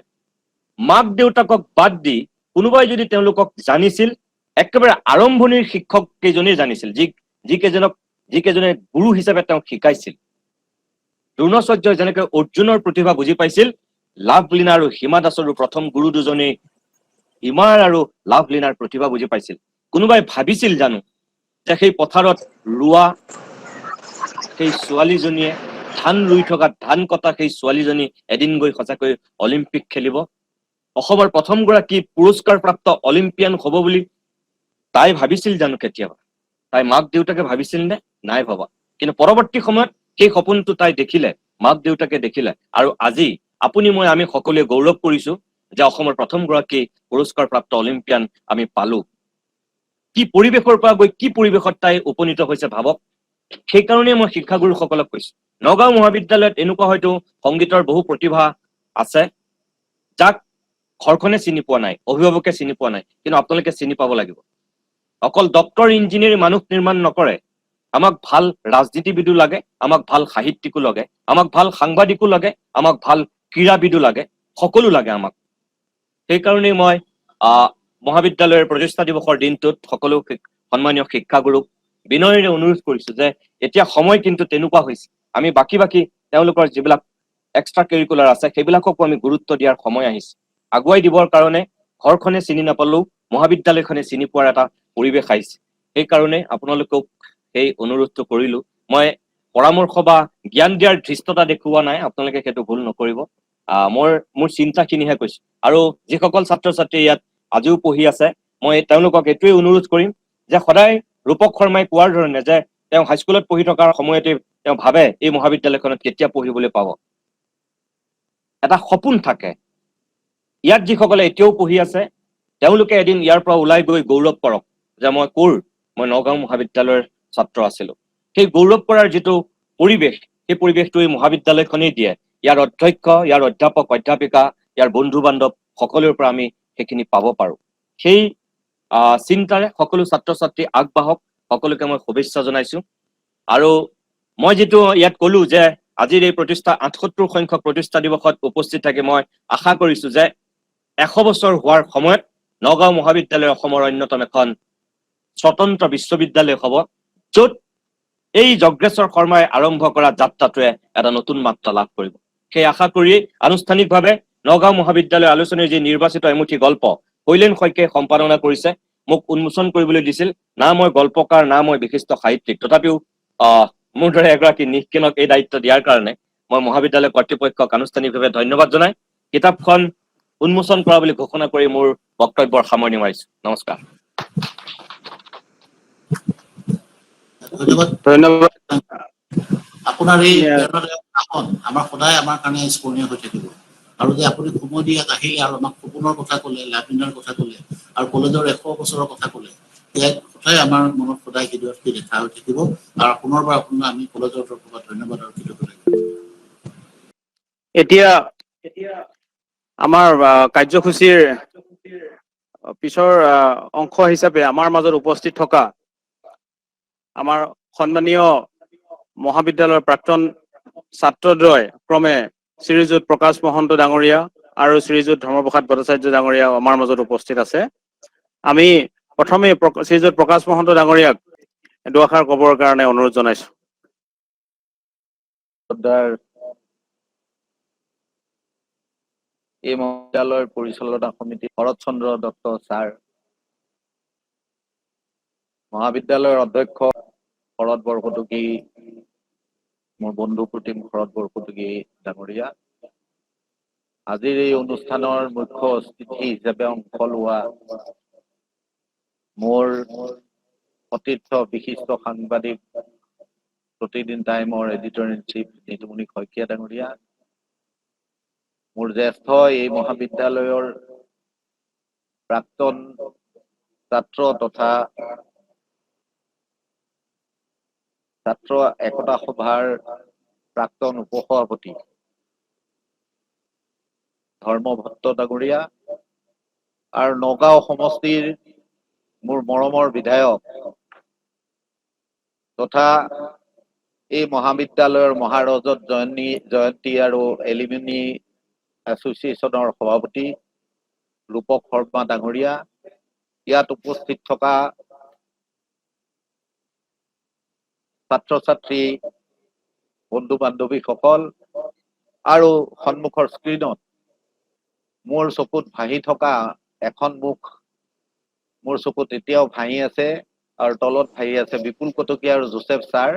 মাক দেউতাকক বাদ দি কোনোবাই যদি তেওঁলোকক জানিছিল, একেবাৰে আৰম্ভণিৰ শিক্ষক কেইজনেই জানিছিল, যিকেইজনে গুৰু হিচাপে তেওঁক শিকাইছিল। দ্ৰোণাচাৰ্যই যেনেকৈ অৰ্জুনৰ প্ৰতিভা বুজি পাইছিল, লাভলীনা আৰু হিমা দাসৰো প্ৰথম গুৰু দুজনেই হিমাৰ আৰু লাভলীনাৰ প্ৰতিভা বুজি পাইছিল। কোনোবাই ভাবিছিল জানো যে সেই পথাৰত ৰোৱা সেই ছোৱালীজনীয়ে, ধান ৰুই থকা, ধান কটা সেই ছোৱালীজনী এদিন গৈ সঁচাকৈ অলিম্পিক খেলিব? অসমৰ প্ৰথমগৰাকী পুৰস্কাৰপ্ৰাপ্ত অলিম্পিয়ান হ'ব বুলি তাই ভাবিছিল জানো কেতিয়াবা? তাই মাক দেউতাকে ভাবিছিল নে? নাই ভবা। কিন্তু পৰৱৰ্তী সময়ত সেই সপোনটো তাই দেখিলে, মাক দেউতাকে দেখিলে। আৰু আজি আপুনি মই আমি সকলোৱে গৌৰৱ কৰিছো যে অসমৰ প্ৰথমগৰাকী পুৰস্কাৰপ্ৰাপ্ত অলিম্পিয়ান আমি পালো। কি পৰিৱেশৰ পৰা গৈ কি পৰিৱেশত তাই উপনীত হৈছে ভাবক। সেইকাৰণে মই শিক্ষাগুৰুসকলক কৈছো, নগাঁও মহাবিদ্যালয়ত এনেকুৱা হয়তো সংগীতৰ বহু প্ৰতিভা আছে, যাক ঘৰখনে চিনি পোৱা নাই, অভিভাৱকে চিনি পোৱা নাই, কিন্তু আপোনালোকে চিনি পাব লাগিব। অকল ডক্তৰ ইঞ্জিনিয়াৰ মানুহ নিৰ্মাণ নকৰে। আমাক ভাল ৰাজনীতিবিদো লাগে, আমাক ভাল সাহিত্যিকো লাগে, আমাক ভাল সাংবাদিকো লাগে, আমাক ভাল ক্ৰীড়াবিদো লাগে, সকলো লাগে আমাক। সেইকাৰণেই মই মহাবিদ্যালয়ৰ প্ৰতিষ্ঠা দিৱসৰ দিনটোত সকলো সন্মানীয় শিক্ষাগুৰুক বিনয়েৰে অনুৰোধ কৰিছো যে এতিয়া সময় কিন্তু তেনেকুৱা হৈছে, আমি বাকী তেওঁলোকৰ যিবিলাক এক্সট্ৰা কাৰিকুলাৰ আছে সেইবিলাককো আমি গুৰুত্ব দিয়াৰ সময় আহিছে। আগুৱাই দিবৰ কাৰণে ঘৰখনে চিনি নাপালেও মহাবিদ্যালয়খনে চিনি পোৱাৰ এটা পৰিৱেশ আহিছে। সেইকাৰণে আপোনালোকক সেই অনুৰোধটো কৰিলো। মই পৰামৰ্শ বা জ্ঞান দিয়াৰ ধৃষ্টতা দেখুওৱা নাই, আপোনালোকে সেইটো ভুল নকৰিব। মোৰ চিন্তাখিনিহে কৈছো। আৰু যিসকল ছাত্ৰ ছাত্ৰী ইয়াত আজিও পঢ়ি আছে, মই তেওঁলোকক এইটোৱে অনুৰোধ কৰিম যে সদায় ৰূপক শৰ্মাই কোৱাৰ ধৰণে যে তেওঁ হাইস্কুলত পঢ়ি থকাৰ সময়তে তেওঁ ভাবে এই মহাবিদ্যালয়খনত কেতিয়া পঢ়িবলৈ পাব। এটা সপোন থাকে। ইয়াত যিসকলে এতিয়াও পঢ়ি আছে তেওঁলোকে এদিন ইয়াৰ পৰা ওলাই গৈ গৌৰৱ কৰক যে মই নগাঁও মহাবিদ্যালয়ৰ ছাত্ৰ আছিলো। সেই গৌৰৱ কৰাৰ যিটো পৰিৱেশ, সেই পৰিৱেশটো এই মহাবিদ্যালয়খনেই দিয়ে। ইয়াৰ অধ্যক্ষ, ইয়াৰ অধ্যাপক অধ্যাপিকা, ইয়াৰ বন্ধু বান্ধৱ সকলোৰে পৰা আমি সেইখিনি পাব পাৰো। সেই চিন্তাৰে সকলো ছাত্ৰ ছাত্ৰী আগবাঢ়ক, সকলোকে মই শুভেচ্ছা জনাইছো। আৰু মই যিটো ইয়াত কলো যে আজিৰ এই ৭৮ সংখ্যক প্ৰতিষ্ঠা দিৱসত উপস্থিত থাকি মই আশা কৰিছো যে ১০০ বছৰ হোৱাৰ সময়ত নগাঁও মহাবিদ্যালয় অসমৰ অন্যতম এখন স্বতন্ত্ৰ বিশ্ববিদ্যালয় হ'ব, য'ত এই যজ্ঞেশ্বৰ শৰ্মাই আৰম্ভ কৰা যাত্ৰাটোৱে এটা নতুন মাত্ৰা লাভ কৰিব। সেই আশা কৰি আনুষ্ঠানিকভাৱে নগাঁও মহাবিদ্যালয় আলোচনীৰ যি নিৰ্বাচিত এমুঠি গল্প শৈলেন শইকীয়াই সম্পাদনা কৰিছে, মোক উন্মোচন কৰিবলৈ দিছিল। না মই গল্পকাৰ, না মই বিশিষ্ট সাহিত্যিক, তথাপিও মোৰ দৰে এগৰাকী নিষ্কিণক এই দায়িত্ব দিয়াৰ কাৰণে মই মহাবিদ্যালয় কৰ্তৃপক্ষক আনুষ্ঠানিকভাৱে ধন্যবাদ জনাই কিতাপখন উন্মোচন কৰা বুলি ঘোষণা কৰি মোৰ বক্তব্যৰ সামৰণি মাৰিছো। নমস্কাৰ। ধন্যবাদ। ধন্যবাদ। আপোনাৰ এই প্ৰেৰণাদায়ক ভাষণ আমাৰ সদায় আমাৰ কাৰণে স্মৰণীয় হৈ থাকিব। আৰু যে আপুনি সময় দি ইয়াত আহিলে আৰু আমাক সপোনৰ কথা ক'লে, লাভলীনাৰ কথা ক'লে আৰু কলেজৰ ১০০ বছৰৰ কথা ক'লে, সেয়া কথাই আমাৰ মনত সদায় হৃদয়ত লেখা হৈ থাকিব। আৰু পুনৰবাৰ আপোনাক আমি কলেজৰ তৰফৰ পৰা ধন্যবাদ আৰু কৃতজ্ঞতা জনাইছো। এতিয়া আমাৰ কাৰ্যসূচীৰ পিছৰ অংশ হিচাপে আমাৰ মাজত উপস্থিত থকা আমাৰ সন্মানীয় মহাবিদ্যালয়ৰ প্ৰাক্তন ছাত্ৰদ্বয় ক্ৰমে শ্ৰীযুত প্ৰকাশ মহন্ত ডাঙৰীয়া আৰু শ্ৰীযুত ধৰ্মপ্ৰসাদ ভট্টাচাৰ্য ডাঙৰীয়া আমাৰ মাজত উপস্থিত আছে। আমি প্ৰথমে শ্ৰীযুত প্ৰকাশ মহন্ত ডাঙৰীয়াক দুআষাৰ ক'বৰ কাৰণে অনুৰোধ জনাইছো। এই মহাবিদ্যালয়ৰ পৰিচালনা সমিতি শৰৎ চন্দ্ৰ দত্ত ছাৰ, মহাবিদ্যালয়ৰ অধ্যক্ষ শৰৎ বৰকটকী, মোৰ বন্ধু প্ৰতিম শৰৎ বৰকটকী ডাঙৰীয়া, আজিৰ এই অনুষ্ঠানৰ মুখ্য অতিথি হিচাপে অংশ লোৱা মোৰ সতীৰ্থ বিশিষ্ট সাংবাদিক, প্ৰতিদিন টাইমৰ editor in chief Nitumoni Saikia ডাঙৰীয়া, মোৰ জ্যেষ্ঠ এই মহাবিদ্যালয়ৰ প্ৰাক্তন ছাত্ৰ তথা ছাত্ৰ একতা সভাৰ প্ৰাক্তন উপসভাপতি ধৰ্ম ভট্ট ডাঙৰীয়া আৰু নগাঁও সমষ্টিৰ মোৰ মৰমৰ বিধায়ক তথা এই মহাবিদ্যালয়ৰ মহাৰজত জয়ন্তী আৰু এলুমিনি এছ'চিয়েশ্যনৰ সভাপতি ৰূপক শৰ্মা ডাঙৰীয়া, ইয়াত উপস্থিত থকা ছাত্ৰ ছাত্ৰী বন্ধু বান্ধৱীসকল আৰু সন্মুখৰ স্ক্ৰীণত মোৰ চকুত ভাহি থকা এখন মুখ মোৰ চকুত এতিয়াও ভাহি আছে আৰু তলত ভাহি আছে বিপুল কটকী আৰু জোচেফ ছাৰ।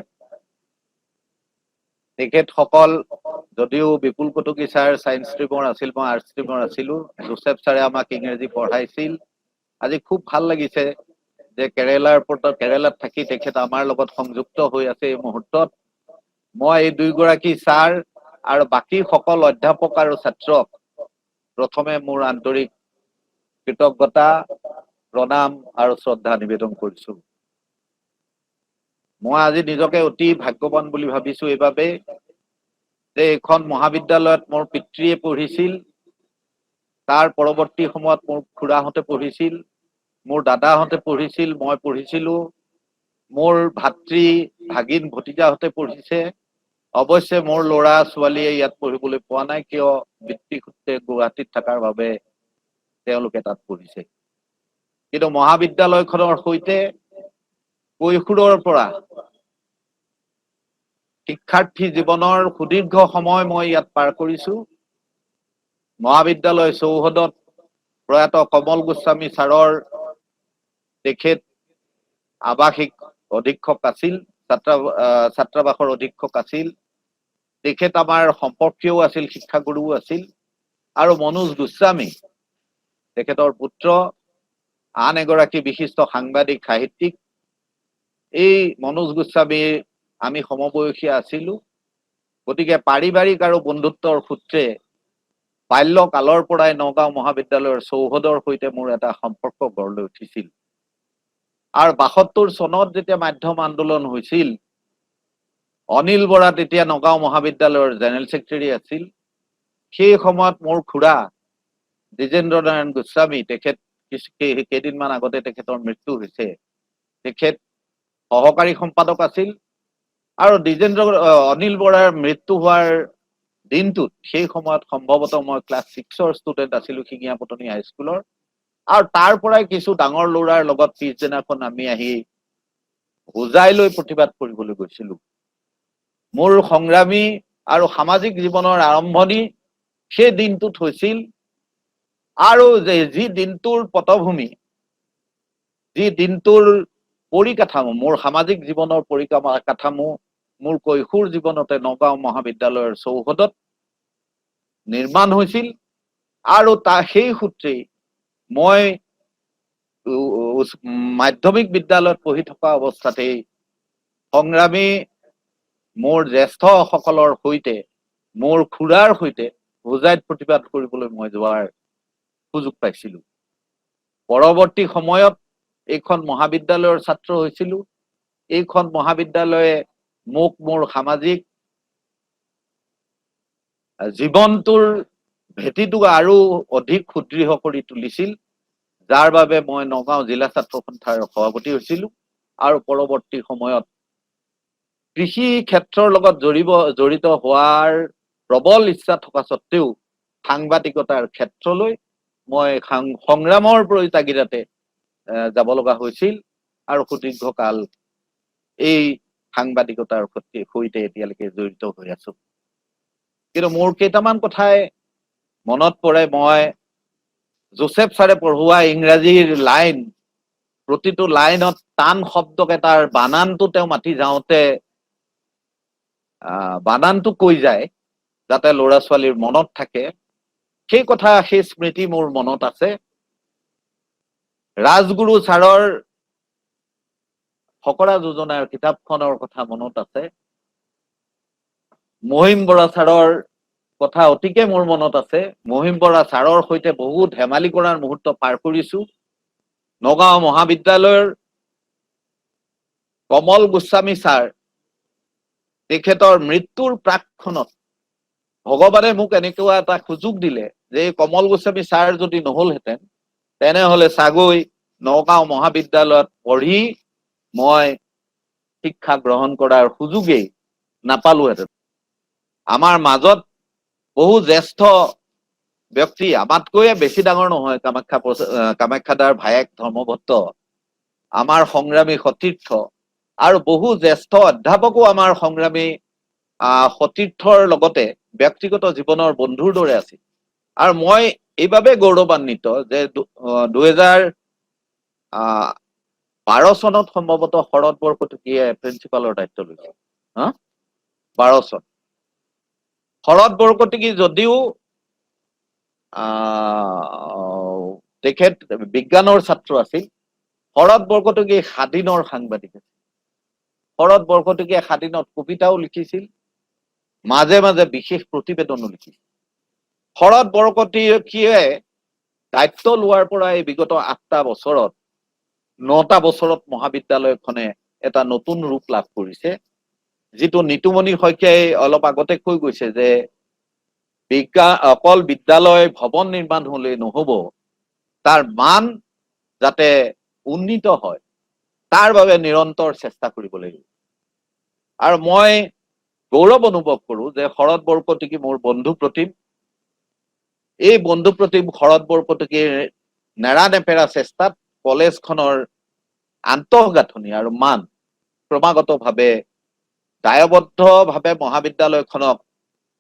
তেখেতসকল যদিও বিপুল কটকী ছাৰ ছায়েন্স ষ্ট্ৰীমৰ আছিল, মই আৰ্টছ ষ্ট্ৰীমৰ আছিলো, জোচেফ ছাৰে আমাক ইংৰাজী পঢ়াইছিল। আজি খুব ভাল লাগিছে যে কেৰেলাত থাকি তেখেত আমাৰ লগত সংযুক্ত হৈ আছে এই মুহূৰ্তত। মই এই দুয়োগৰাকী ছাৰ আৰু বাকী সকল অধ্যাপক আৰু ছাত্ৰক প্ৰথমে মোৰ আন্তৰিক কৃতজ্ঞতা, প্ৰণাম আৰু শ্ৰদ্ধা নিবেদন কৰিছো। মই আজি নিজকে অতি ভাগ্যৱান বুলি ভাবিছো এইবাবে যে এইখন মহাবিদ্যালয়ত মোৰ পিতৃয়ে পঢ়িছিল, তাৰ পৰৱৰ্তী সময়ত মোৰ খুৰাহঁতে পঢ়িছিল, মোৰ দাদাহঁতে পঢ়িছিল, মই পঢ়িছিলো, মোৰ ভাতৃ ভাগিন ভতিজাহঁতে পঢ়িছে। অৱশ্যে মোৰ ল'ৰা ছোৱালীয়ে ইয়াত পঢ়িবলৈ পোৱা নাই, কিয় পিতৃসূত্ৰে গুৱাহাটীত থকাৰ বাবে তেওঁলোকে তাত পঢ়িছে। কিন্তু মহাবিদ্যালয়খনৰ সৈতে কৈশোৰৰ পৰা শিক্ষাৰ্থী জীৱনৰ সুদীৰ্ঘ সময় মই ইয়াত পাৰ কৰিছো। মহাবিদ্যালয় চৌহদত প্ৰয়াত কমল গোস্বামী ছাৰৰ তেখেত আৱাসিক অধীক্ষক আছিল, ছাত্ৰাবাসৰ অধীক্ষক আছিল। তেখেত আমাৰ সম্পৰ্কীয়ও আছিল, শিক্ষাগুৰুও আছিল। আৰু মনোজ গোস্বামী তেখেতৰ পুত্ৰ, আন এগৰাকী বিশিষ্ট সাংবাদিক সাহিত্যিক। এই মনোজ গোস্বামী আমি সমবয়সীয়া আছিলো। গতিকে পাৰিবাৰিক আৰু বন্ধুত্বৰ সূত্ৰে বাল্যকালৰ পৰাই নগাঁও মহাবিদ্যালয়ৰ চৌহদৰ সৈতে মোৰ এটা সম্পৰ্ক গঢ় লৈ উঠিছিল। আৰু ৭২ চনত যেতিয়া মাধ্যম আন্দোলন হৈছিল, অনিল বৰা তেতিয়া নগাঁও মহাবিদ্যালয়ৰ জেনেৰেল ছেক্ৰেটাৰী আছিল। সেই সময়ত মোৰ খুৰা দ্বিজেন্দ্ৰ নাৰায়ণ গোস্বামী, তেখেত কেইদিনমান আগতে তেখেতৰ মৃত্যু হৈছে, তেখেত সহকাৰী সম্পাদক আছিল। আৰু অনিল বৰাৰ মৃত্যু হোৱাৰ দিনটোত সেই সময়ত সম্ভৱতঃ মই ক্লাছ 6ৰ ষ্টুডেণ্ট আছিলো শিঙিয়াপটনি হাইস্কুলৰ। আৰু তাৰ পৰাই কিছু ডাঙৰ ল'ৰাৰ লগত পিছদিনাখন আমি আহি হোজাই লৈ প্ৰতিবাদ কৰিবলৈ গৈছিলো। মোৰ সংগ্ৰামী আৰু সামাজিক জীৱনৰ আৰম্ভণি সেই দিনটোত হৈছিল। আৰু যি দিনটোৰ পটভূমি, যি দিনটোৰ পৰিকাঠামো, মোৰ সামাজিক জীৱনৰ পৰিকাঠামো মোৰ কৈশোৰ জীৱনতে নগাঁও মহাবিদ্যালয়ৰ চৌহদত নিৰ্মাণ হৈছিল। আৰু সেই সূত্ৰেই মই মাধ্যমিক বিদ্যালয়ত পঢ়ি থকা অৱস্থাতেই সংগ্ৰামী মোৰ জ্যেষ্ঠসকলৰ সৈতে, মোৰ খুৰাৰ সৈতে হোজাইত প্ৰতিবাদ কৰিবলৈ মই যোৱাৰ সুযোগ পাইছিলো। পৰৱৰ্তী সময়ত এইখন মহাবিদ্যালয়ৰ ছাত্ৰ হৈছিলো। এইখন মহাবিদ্যালয়ে মোক মোৰ সামাজিক জীৱনটোৰ ভেটিটো আৰু অধিক সুদৃঢ় কৰি তুলিছিল, যাৰ বাবে মই নগাঁও জিলা ছাত্ৰ সন্থাৰ সভাপতি হৈছিলো। আৰু পৰৱৰ্তী সময়ত কৃষি ক্ষেত্ৰৰ লগত জড়িত হোৱাৰ প্ৰবল ইচ্ছা থকা স্বত্বেও সাংবাদিকতাৰ ক্ষেত্ৰলৈ মই সংগ্ৰামৰ তাগিদাতে যাব লগা হৈছিল। আৰু সুদীৰ্ঘকাল এই সাংবাদিকতাৰ সৈতে এতিয়ালৈকে জড়িত হৈ আছো। কিন্তু মোৰ কেইটামান কথাই মনত পৰে। মই জোচেফ ছাৰে পঢ়োৱা ইংৰাজীৰ লাইন, প্ৰতিটো লাইনত টান শব্দকেইটাৰ বানানটো তেওঁ মাতি যাওঁতে বানানটো কৈ যায় যাতে ল'ৰা ছোৱালীৰ মনত থাকে। সেই কথা, সেই স্মৃতি মোৰ মনত আছে। ৰাজগুৰু ছাৰৰ ফকৰা যোজনাৰ কিতাপখনৰ কথা মনত আছে। মহিম বৰা ছাৰৰ কথা অতিকে মোৰ মনত আছে। মহিম বৰা ছাৰৰ সৈতে বহুত ধেমালি কৰাৰ মুহূৰ্ত পাৰ কৰিছো। নগাঁও মহাবিদ্যালয়ৰ কমল গোস্বামী ছাৰ, তেখেতৰ মৃত্যুৰ প্ৰাকক্ষণত ভগৱানে মোক এনেকুৱা এটা সুযোগ দিলে যে কমল গোস্বামী ছাৰ যদি নহলহেঁতেন, তেনেহলে চাগৈ নগাঁও মহাবিদ্যালয়ত পঢ়ি মই শিক্ষা গ্ৰহণ কৰাৰ সুযোগেই নাপালোহেঁতেন। আমাৰ মাজত বহু জ্যেষ্ঠ ব্যক্তি, আমাতকৈয়ে বেছি ডাঙৰ নহয়, কামাখ্যাদাৰ ভায়েক ধৰ্মভট্ট, আমাৰ সংগ্ৰামী সতীৰ্থ, আৰু বহু জ্যেষ্ঠ অধ্যাপকো আমাৰ সংগ্ৰামী সতীৰ্থৰ লগতে ব্যক্তিগত জীৱনৰ বন্ধুৰ দৰে আছিল। আৰু মই এইবাবে গৌৰৱান্বিত যে 2012 চনত সম্ভৱতঃ শৰৎ বৰকটকীয়ে প্ৰিন্সিপালৰ দায়িত্ব লৈছিল। 12 চন। শৰৎ বৰকটকী যদিও তেখেত বিজ্ঞানৰ ছাত্ৰ আছিল, শৰৎ বৰকটকী স্বাধীনৰ সাংবাদিক আছিল। শৰৎ বৰকটকীয়ে স্বাধীনত কবিতাও লিখিছিল, মাজে মাজে বিশেষ প্ৰতিবেদনো লিখিছিল। শৰৎ বৰকটকীয়ে দায়িত্ব লোৱাৰ পৰা এই বিগত 8টা বছৰত, 9টা বছৰত মহাবিদ্যালয়খনে এটা নতুন ৰূপ লাভ কৰিছে। যিটো নিতুমণি শইকীয়াই অলপ আগতে কৈ গৈছে যে অকল বিদ্যালয় ভৱন নিৰ্মাণ হলে নহব, তাৰ মান যাতে উন্নীত হয় তাৰ বাবে নিৰন্তৰ চেষ্টা কৰিব লাগিব। আৰু মই গৌৰৱ অনুভৱ কৰো যে শৰৎ বৰকটকী মোৰ বন্ধু প্ৰতিম। এই বন্ধু প্ৰতিম শৰৎ বৰকটকীৰ নেৰানেপেৰা চেষ্টাত কলেজখনৰ আন্তঃগাঁথনি আৰু মান ক্ৰমাগতভাৱে দায়বদ্ধভাৱে মহাবিদ্যালয়খনক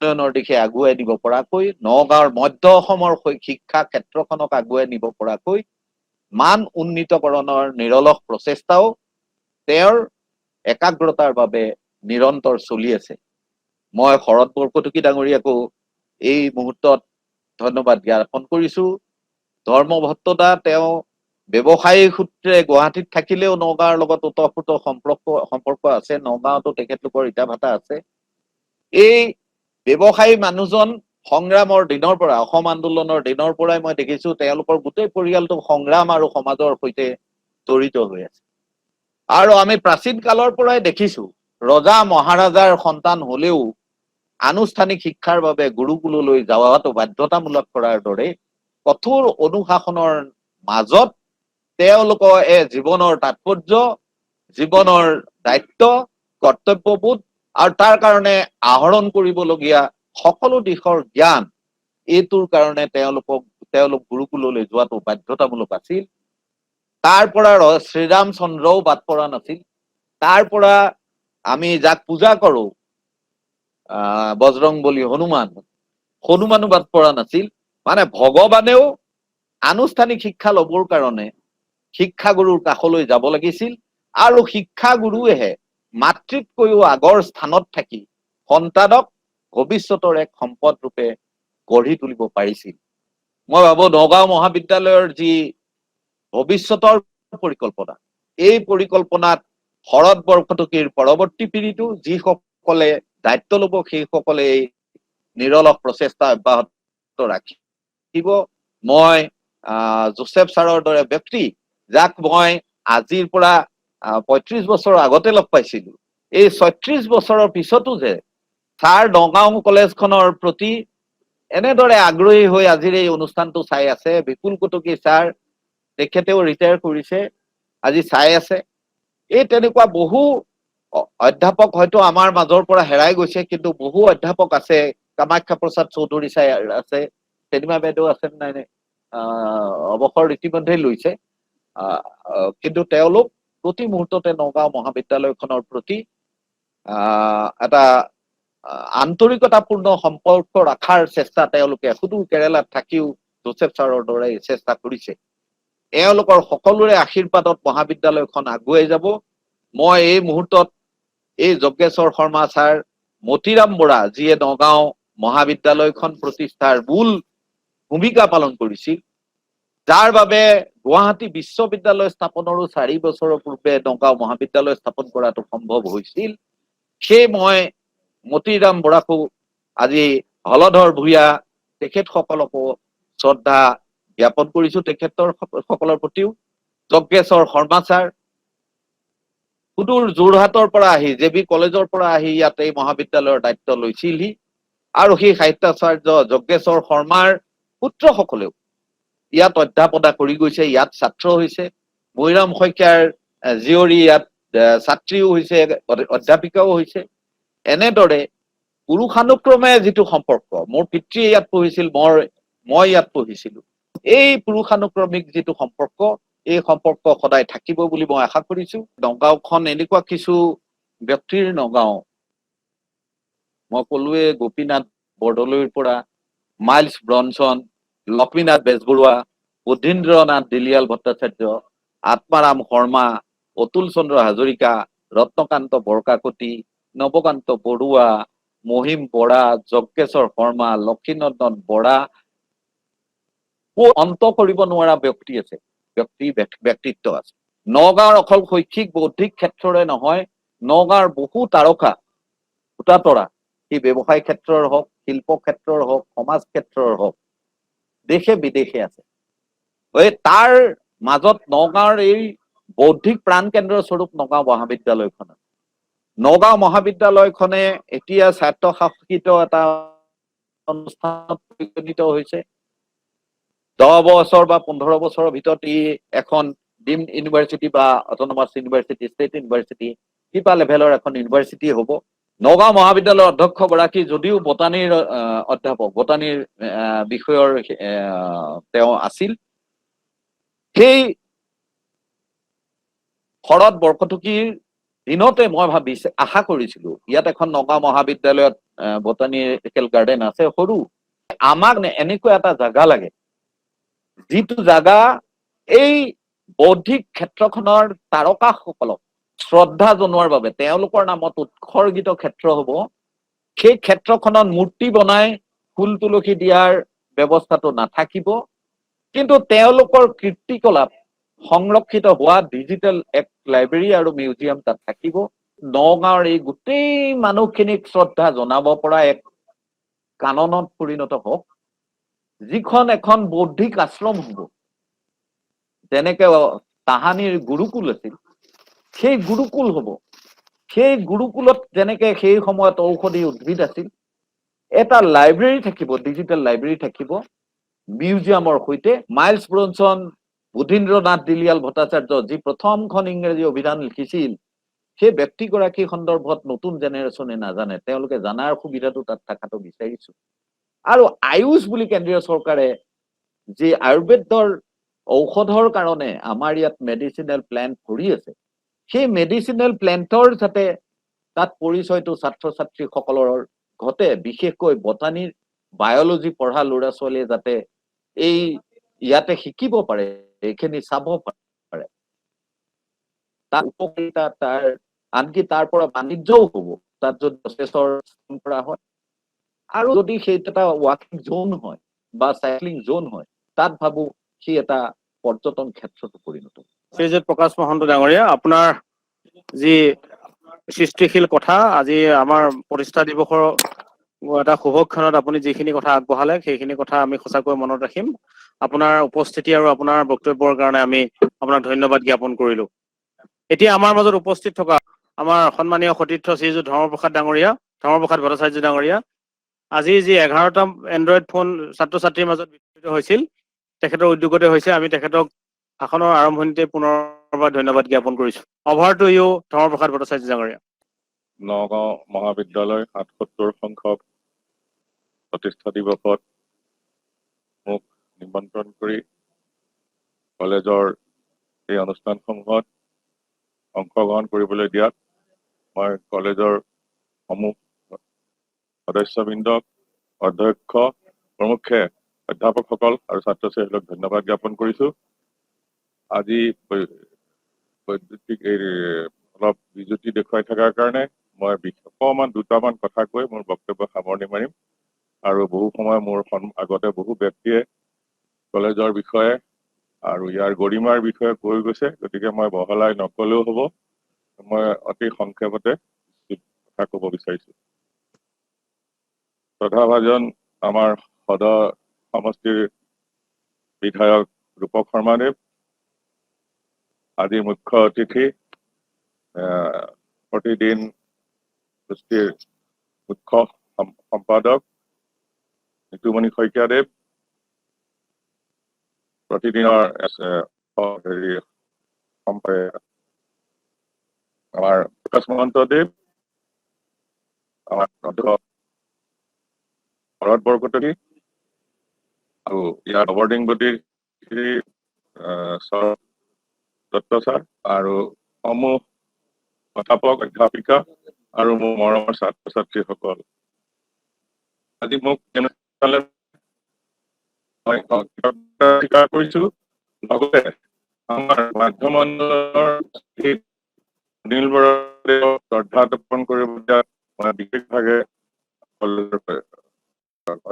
উন্নয়নৰ দিশে আগুৱাই নিব পৰাকৈ, নগাঁৱৰ মধ্য অসমৰ শিক্ষা ক্ষেত্ৰখনক আগুৱাই নিব পৰাকৈ মান উন্নীতকৰণৰ নিৰলস প্ৰচেষ্টাও তেওঁৰ একাগ্ৰতাৰ বাবে নিৰন্তৰ চলি আছে। মই শৰৎ বৰকটকী ডাঙৰীয়াকো এই মুহূৰ্তত ধন্যবাদ জ্ঞাপন কৰিছো। ধৰ্মভক্ততা তেওঁ ব্যৱসায়িক সূত্ৰে গুৱাহাটীত থাকিলেও নগাঁৱৰ লগত ওতঃপ্ৰোত সম্পৰ্ক আছে। নগাঁৱতো তেখেতলোকৰ ইটা ভাটা আছে। এই ব্যৱসায়ী মানুহজন সংগ্ৰামৰ দিনৰ পৰা, অসম আন্দোলনৰ দিনৰ পৰাই মই দেখিছো তেওঁলোকৰ গোটেই পৰিয়ালটো সংগ্ৰাম আৰু সমাজৰ সৈতে জড়িত হৈ আছে। আৰু আমি প্ৰাচীন কালৰ পৰাই দেখিছো ৰজা মহাৰাজাৰ সন্তান হলেও আনুষ্ঠানিক শিক্ষাৰ বাবে গুৰুকুললৈ যোৱাটো বাধ্যতামূলক কৰাৰ দৰে কঠোৰ অনুশাসনৰ মাজত তেওঁলোকৰ জীৱনৰ তাৎপৰ্য, জীৱনৰ দায়িত্ব, কৰ্তব্যবোধ আৰু তাৰ কাৰণে আহৰণ কৰিবলগীয়া সকলো দিশৰ জ্ঞান, এইটোৰ কাৰণে তেওঁলোক গুৰুকুললৈ যোৱাটো বাধ্যতামূলক আছিল। তাৰ পৰা শ্ৰীৰামচন্দ্ৰও বাদ পৰা নাছিল। তাৰ পৰা আমি যাক পূজা কৰো বজৰংবলী হনুমানো বাদ পৰা নাছিল। মানে ভগৱানেও আনুষ্ঠানিক শিক্ষা লবৰ কাৰণে শিক্ষাগুৰুৰ কাষলৈ যাব লাগিছিল আৰু শিক্ষাগুৰুৱেহে মাতৃতকৈও আগৰ স্থানত থাকি সন্তানক ভৱিষ্যতৰ এক সম্পদ ৰূপে গঢ়ি তুলিব পাৰিছিল। মই ভাবো নগাঁও মহাবিদ্যালয়ৰ যি ভৱিষ্যতৰ পৰিকল্পনা, এই পৰিকল্পনাত শৰৎ বৰকটকীৰ পৰৱৰ্তী পিঢ়িটো যিসকলে দায়িত্ব ল'ব সেইসকলে এই নিৰলস প্ৰচেষ্টা অব্যাহত ৰাখিব। মই জোচেফ ছাৰৰ দৰে ব্যক্তি, যাক মই আজিৰ পৰা ৩৫ বছৰৰ আগতে লগ পাইছিলো, এই ৩৬ বছৰৰ পিছতো যে ছাৰ নগাঁও কলেজখনৰ প্ৰতি এনেদৰে আগ্ৰহী হৈ আজিৰ এই অনুষ্ঠানটো চাই আছে। বিপুল কটকী ছাৰ, তেখেতেও ৰিটায়াৰ কৰিছে, আজি চাই আছে। এই তেনেকুৱা বহু অধ্যাপক হয়তো আমাৰ মাজৰ পৰা হেৰাই গৈছে, কিন্তু বহু অধ্যাপক আছে। কামাখ্যা প্ৰসাদ চৌধুৰী ছাৰ আছে, চেনিমা বাইদেউ আছে নাই, অৱসৰ ইতিমধ্যে লৈছে। কিন্তু তেওঁলোক প্ৰতি মুহূৰ্ততে নগাঁও মহাবিদ্যালয়খনৰ প্ৰতি এটা আন্তৰিকতাপূৰ্ণ সম্পৰ্ক ৰখাৰ চেষ্টা তেওঁলোকে সুদূৰ কেৰালাত থাকিও জোচেফ ছাৰৰ দৰে চেষ্টা কৰিছে। এওঁলোকৰ সকলোৰে আশীৰ্বাদত মহাবিদ্যালয়খন আগুৱাই যাব। মই এই মুহূৰ্তত এই যজ্ঞেশ্বৰ শৰ্মা ছাৰ, মতিৰাম বৰা, যিয়ে নগাঁও মহাবিদ্যালয়খন প্ৰতিষ্ঠাৰ মূল ভূমিকা পালন কৰিছিল, যাৰ বাবে গুৱাহাটী বিশ্ববিদ্যালয় স্থাপনৰো 4 বছৰৰ পূৰ্বে নগাঁও মহাবিদ্যালয় স্থাপন কৰাটো সম্ভৱ হৈছিল। সেই মই মতিৰাম বৰাকো আজি হলধৰ ভূঞা তেখেতসকলকো শ্ৰদ্ধা জ্ঞাপন কৰিছো, তেখেতসকলৰ প্ৰতিও। যজ্ঞেশ্বৰ শৰ্মা ছাৰ সুদূৰ যোৰহাটৰ পৰা আহি, JB কলেজৰ পৰা আহি ইয়াত এই মহাবিদ্যালয়ৰ দায়িত্ব লৈছিলহি। আৰু সেই সাহিত্যাচাৰ্য যজ্ঞেশ্বৰ শৰ্মাৰ পুত্ৰসকলেও ইয়াত অধ্যাপনা কৰি গৈছে, ইয়াত ছাত্ৰ হৈছে। মৈৰাম শইকীয়াৰ জীয়ৰী ইয়াত ছাত্ৰীও হৈছে, অধ্যাপিকাও হৈছে। এনেদৰে পুৰুষানুক্ৰমে যিটো সম্পৰ্ক, মোৰ পিতৃয়ে ইয়াত পঢ়িছিল, মই ইয়াত পঢ়িছিলো, এই পুৰুষানুক্ৰমিক যিটো সম্পৰ্ক, এই সম্পৰ্ক সদায় থাকিব বুলি মই আশা কৰিছো। নগাঁওখন এনেকুৱা কিছু ব্যক্তিৰ নগাঁও, মই কলোৱে গোপীনাথ বৰদলৈৰ পৰা মাইলছ ব্ৰনছন, লক্ষ্মীনাথ বেজবৰুৱা, বুদ্ধীন্দ্ৰনাথ দিলিয়াল ভট্টাচাৰ্য, আত্মাৰাম শৰ্মা, অতুল চন্দ্ৰ হাজৰিকা, ৰত্নকান্ত বৰকাকতি, নৱকান্ত বৰুৱা, মহিম বৰা, যজ্ঞেশ্বৰ শৰ্মা, লক্ষীনন্দন বৰা, অন্ত কৰিব নোৱাৰা ব্যক্তি আছে, ব্যক্তিত্ব আছে। নগাঁৱৰ অকল শৈক্ষিক বৌদ্ধিক ক্ষেত্ৰৰে নহয়, নগাঁৱৰ বহু তাৰকা ভোটাতৰা, সি ব্যৱসায় ক্ষেত্ৰৰ হওক, শিল্প ক্ষেত্ৰৰ হওক, সমাজ ক্ষেত্ৰৰ হওক, দেশে বিদেশে আছে। তাৰ মাজত নগাঁৱৰ এই বৌদ্ধিক প্ৰাণ কেন্দ্ৰ স্বৰূপ নগাঁও মহাবিদ্যালয়খন। নগাঁও মহাবিদ্যালয়খনে এতিয়া স্বায়ত্তশাসিত এটা অনুষ্ঠানত পৰিগণিত হৈছে। 10 বছৰ বা 15 বছৰৰ ভিতৰত ই এখন ডিমড ইউনিভাৰ্চিটি বা অটনমাছ ইউনিভাৰ্চিটি, ষ্টেট ইউনিভাৰ্চিটি, কিবা লেভেলৰ এখন ইউনিভাৰ্চিটি হ'ব। নগাঁও মহাবিদ্যালয়ৰ অধ্যক্ষ গৰাকী যদিও বটানীৰ অধ্যাপক, বটানীৰ বিষয়ৰ তেওঁ আছিল, সেই শৰৎ বৰকটকীৰ দিনতে মই আশা কৰিছিলো ইয়াত এখন নগাঁও মহাবিদ্যালয়ত বটানিকেল গাৰ্ডেন আছে সৰু, আমাক এনেকুৱা এটা জাগা লাগে যিটো জাগা এই বৌদ্ধিক ক্ষেত্ৰখনৰ তাৰকাসকলক শ্ৰদ্ধা জনোৱাৰ বাবে তেওঁলোকৰ নামত উৎসৰ্গিত ক্ষেত্ৰ হ'ব, সেই ক্ষেত্ৰখনত মূৰ্তি বনাই ফুল তুলসী দিয়াৰ ব্যৱস্থাটো নাথাকিব, কিন্তু তেওঁলোকৰ কীৰ্তিকলাপ সংৰক্ষিত হোৱা ডিজিটেল এক লাইব্ৰেৰী আৰু মিউজিয়াম তাত থাকিব। নগাঁৱৰ এই গোটেই মানুহখিনিক শ্ৰদ্ধা জনাব পৰা এক কাননত পৰিণত হওক, যিখন এখন বৌদ্ধিক আশ্ৰম হ'ব, যেনেকে তাহানিৰ গুৰুকুল আছিল, সেই গুৰুকুল হ'ব। সেই গুৰুকুলত যেনেকে সেই সময়ত ঔষধি উদ্ভিদ আছিল, এটা লাইব্ৰেৰী থাকিব, ডিজিটেল লাইব্ৰেৰী থাকিব মিউজিয়ামৰ সৈতে। মাইলছ ব্ৰনছন, বুধীন্দ্ৰ নাথ দিলিয়াল ভট্টাচাৰ্য যি প্ৰথমখন ইংৰাজী অভিধান লিখিছিল, সেই ব্যক্তিগৰাকী সন্দৰ্ভত নতুন জেনেৰেশ্যনে নাজানে, তেওঁলোকে জানাৰ সুবিধাটো তাত থকাটো বিচাৰিছো। আৰু আয়ুষ বুলি কেন্দ্ৰীয় চৰকাৰে যি আয়ুৰ্বেদৰ ঔষধৰ কাৰণে আমাৰ ইয়াত মেডিচিনেল প্লেণ্ট কৰি আছে, সেই মেডিচিনেল প্লেণ্টৰ যাতে তাত পৰিচয়টো ছাত্ৰ ছাত্ৰীসকলৰ ঘটে, বিশেষকৈ বটানীৰ বায়'লজি পঢ়া ল'ৰা ছোৱালীয়ে যাতে এই ইয়াতে শিকিব পাৰে, এইখিনি চাব পাৰে, তাৰ উপকাৰিতা, তাৰ আনকি তাৰ পৰা বাণিজ্যও হ'ব তাত যদি প্ৰচেছৰ কৰা হয়। আৰু যদি সেইটো এটা ৱাকিং জোন হয় বা চাইক্লিং জোন হয়, তাত ভাবো সি এটা পৰ্যটন ক্ষেত্ৰত পৰিণত হ'ব। শ্ৰীযুত প্ৰকাশ মহন্ত ডাঙৰীয়া, আপোনাৰ যি সৃষ্টিশীল কথা, আজি আমাৰ প্ৰতিষ্ঠা দিৱসৰ এটা শুভক্ষণত আপুনি যিখিনি কথা আগবঢ়ালে, সেইখিনি কথা আমি সঁচাকৈ মনত ৰাখিম। আপোনাৰ উপস্থিতি আৰু আপোনাৰ বক্তব্যৰ কাৰণে আমি আপোনাক ধন্যবাদ জ্ঞাপন কৰিলো। এতিয়া আমাৰ মাজত উপস্থিত থকা আমাৰ সন্মানীয় সতীৰ্থ শ্ৰীযুত ধৰ্মপ্ৰসাদ ডাঙৰীয়া, ধৰ্মপ্ৰসাদ ভট্টাচাৰ্য ডাঙৰীয়া, আজি যি 11টা এণ্ড্ৰইড ফোন ছাত্ৰ ছাত্ৰীৰ মাজত বিতৰিত হৈছিল, তেখেতৰ উদ্যোগতে হৈছে। আমি তেখেতক ভাষণৰ আৰম্ভণিতে পুনৰবাৰ ধন্যবাদ জ্ঞাপন কৰিছো। অভাৰ টু ইউ ধৰ্মপ্ৰসাদ ভট্টাচাৰ্য ডাঙৰীয়া। নগাঁও মহাবিদ্যালয় ৭৭ সংখ্যক প্ৰতিষ্ঠা দিৱসত মোক নিমন্ত্ৰণ কৰি কলেজৰ এই অনুষ্ঠানসমূহত অংশগ্ৰহণ কৰিবলৈ দিয়াত মই কলেজৰ সমূহ সদস্যবৃন্দক, অধ্যক্ষ প্ৰমুখ্যে অধ্যাপকসকল আৰু ছাত্ৰ ছাত্ৰীসকলক ধন্যবাদ জ্ঞাপন কৰিছো। আজি বৈদ্যুতিক অলপ বিজুতি দেখুৱাই থকাৰ কাৰণে মই অকণমান দুটামান কথা কৈ মোৰ বক্তব্য সামৰণি মাৰিম। আৰু বহু সময় মোৰ আগতে বহু ব্যক্তিয়ে কলেজৰ বিষয়ে আৰু ইয়াৰ গৰিমাৰ বিষয়ে কৈ গৈছে, গতিকে মই বহলাই নকলেও হ'ব। মই অতি সংক্ষেপতে কথা ক'ব বিচাৰিছো। শ্ৰদ্ধাভাজন আমাৰ সদৰ সমষ্টিৰ বিধায়ক ৰূপক শৰ্মাদেৱ, আজি মুখ্য অতিথি প্ৰতিদিন গোষ্ঠীৰ মুখ্য সম্পাদক নিতুমণি শইকীয়াদেৱ, প্ৰতিদিনৰ আমাৰ প্ৰকাশ মহন্তদেৱ, আমাৰ অধ্যক্ষ ভৰত বৰকটকী, আৰু ইয়াৰ গভৰ্ণিং বডিৰ শ্ৰী শৰৎ দত্ত ছাৰ, আৰু সমূহ অধ্যাপক অধ্যাপিকা আৰু মোৰ মৰমৰ ছাত্ৰ ছাত্ৰীসকল। আজি মোক স্বীকাৰ কৰিছো। লগতে আমাৰ মাধ্যম মণ্ডলৰ অনিল বৰাদেৱক শ্ৰদ্ধা জ্ঞাপন কৰিবলৈ মই বিশেষভাৱে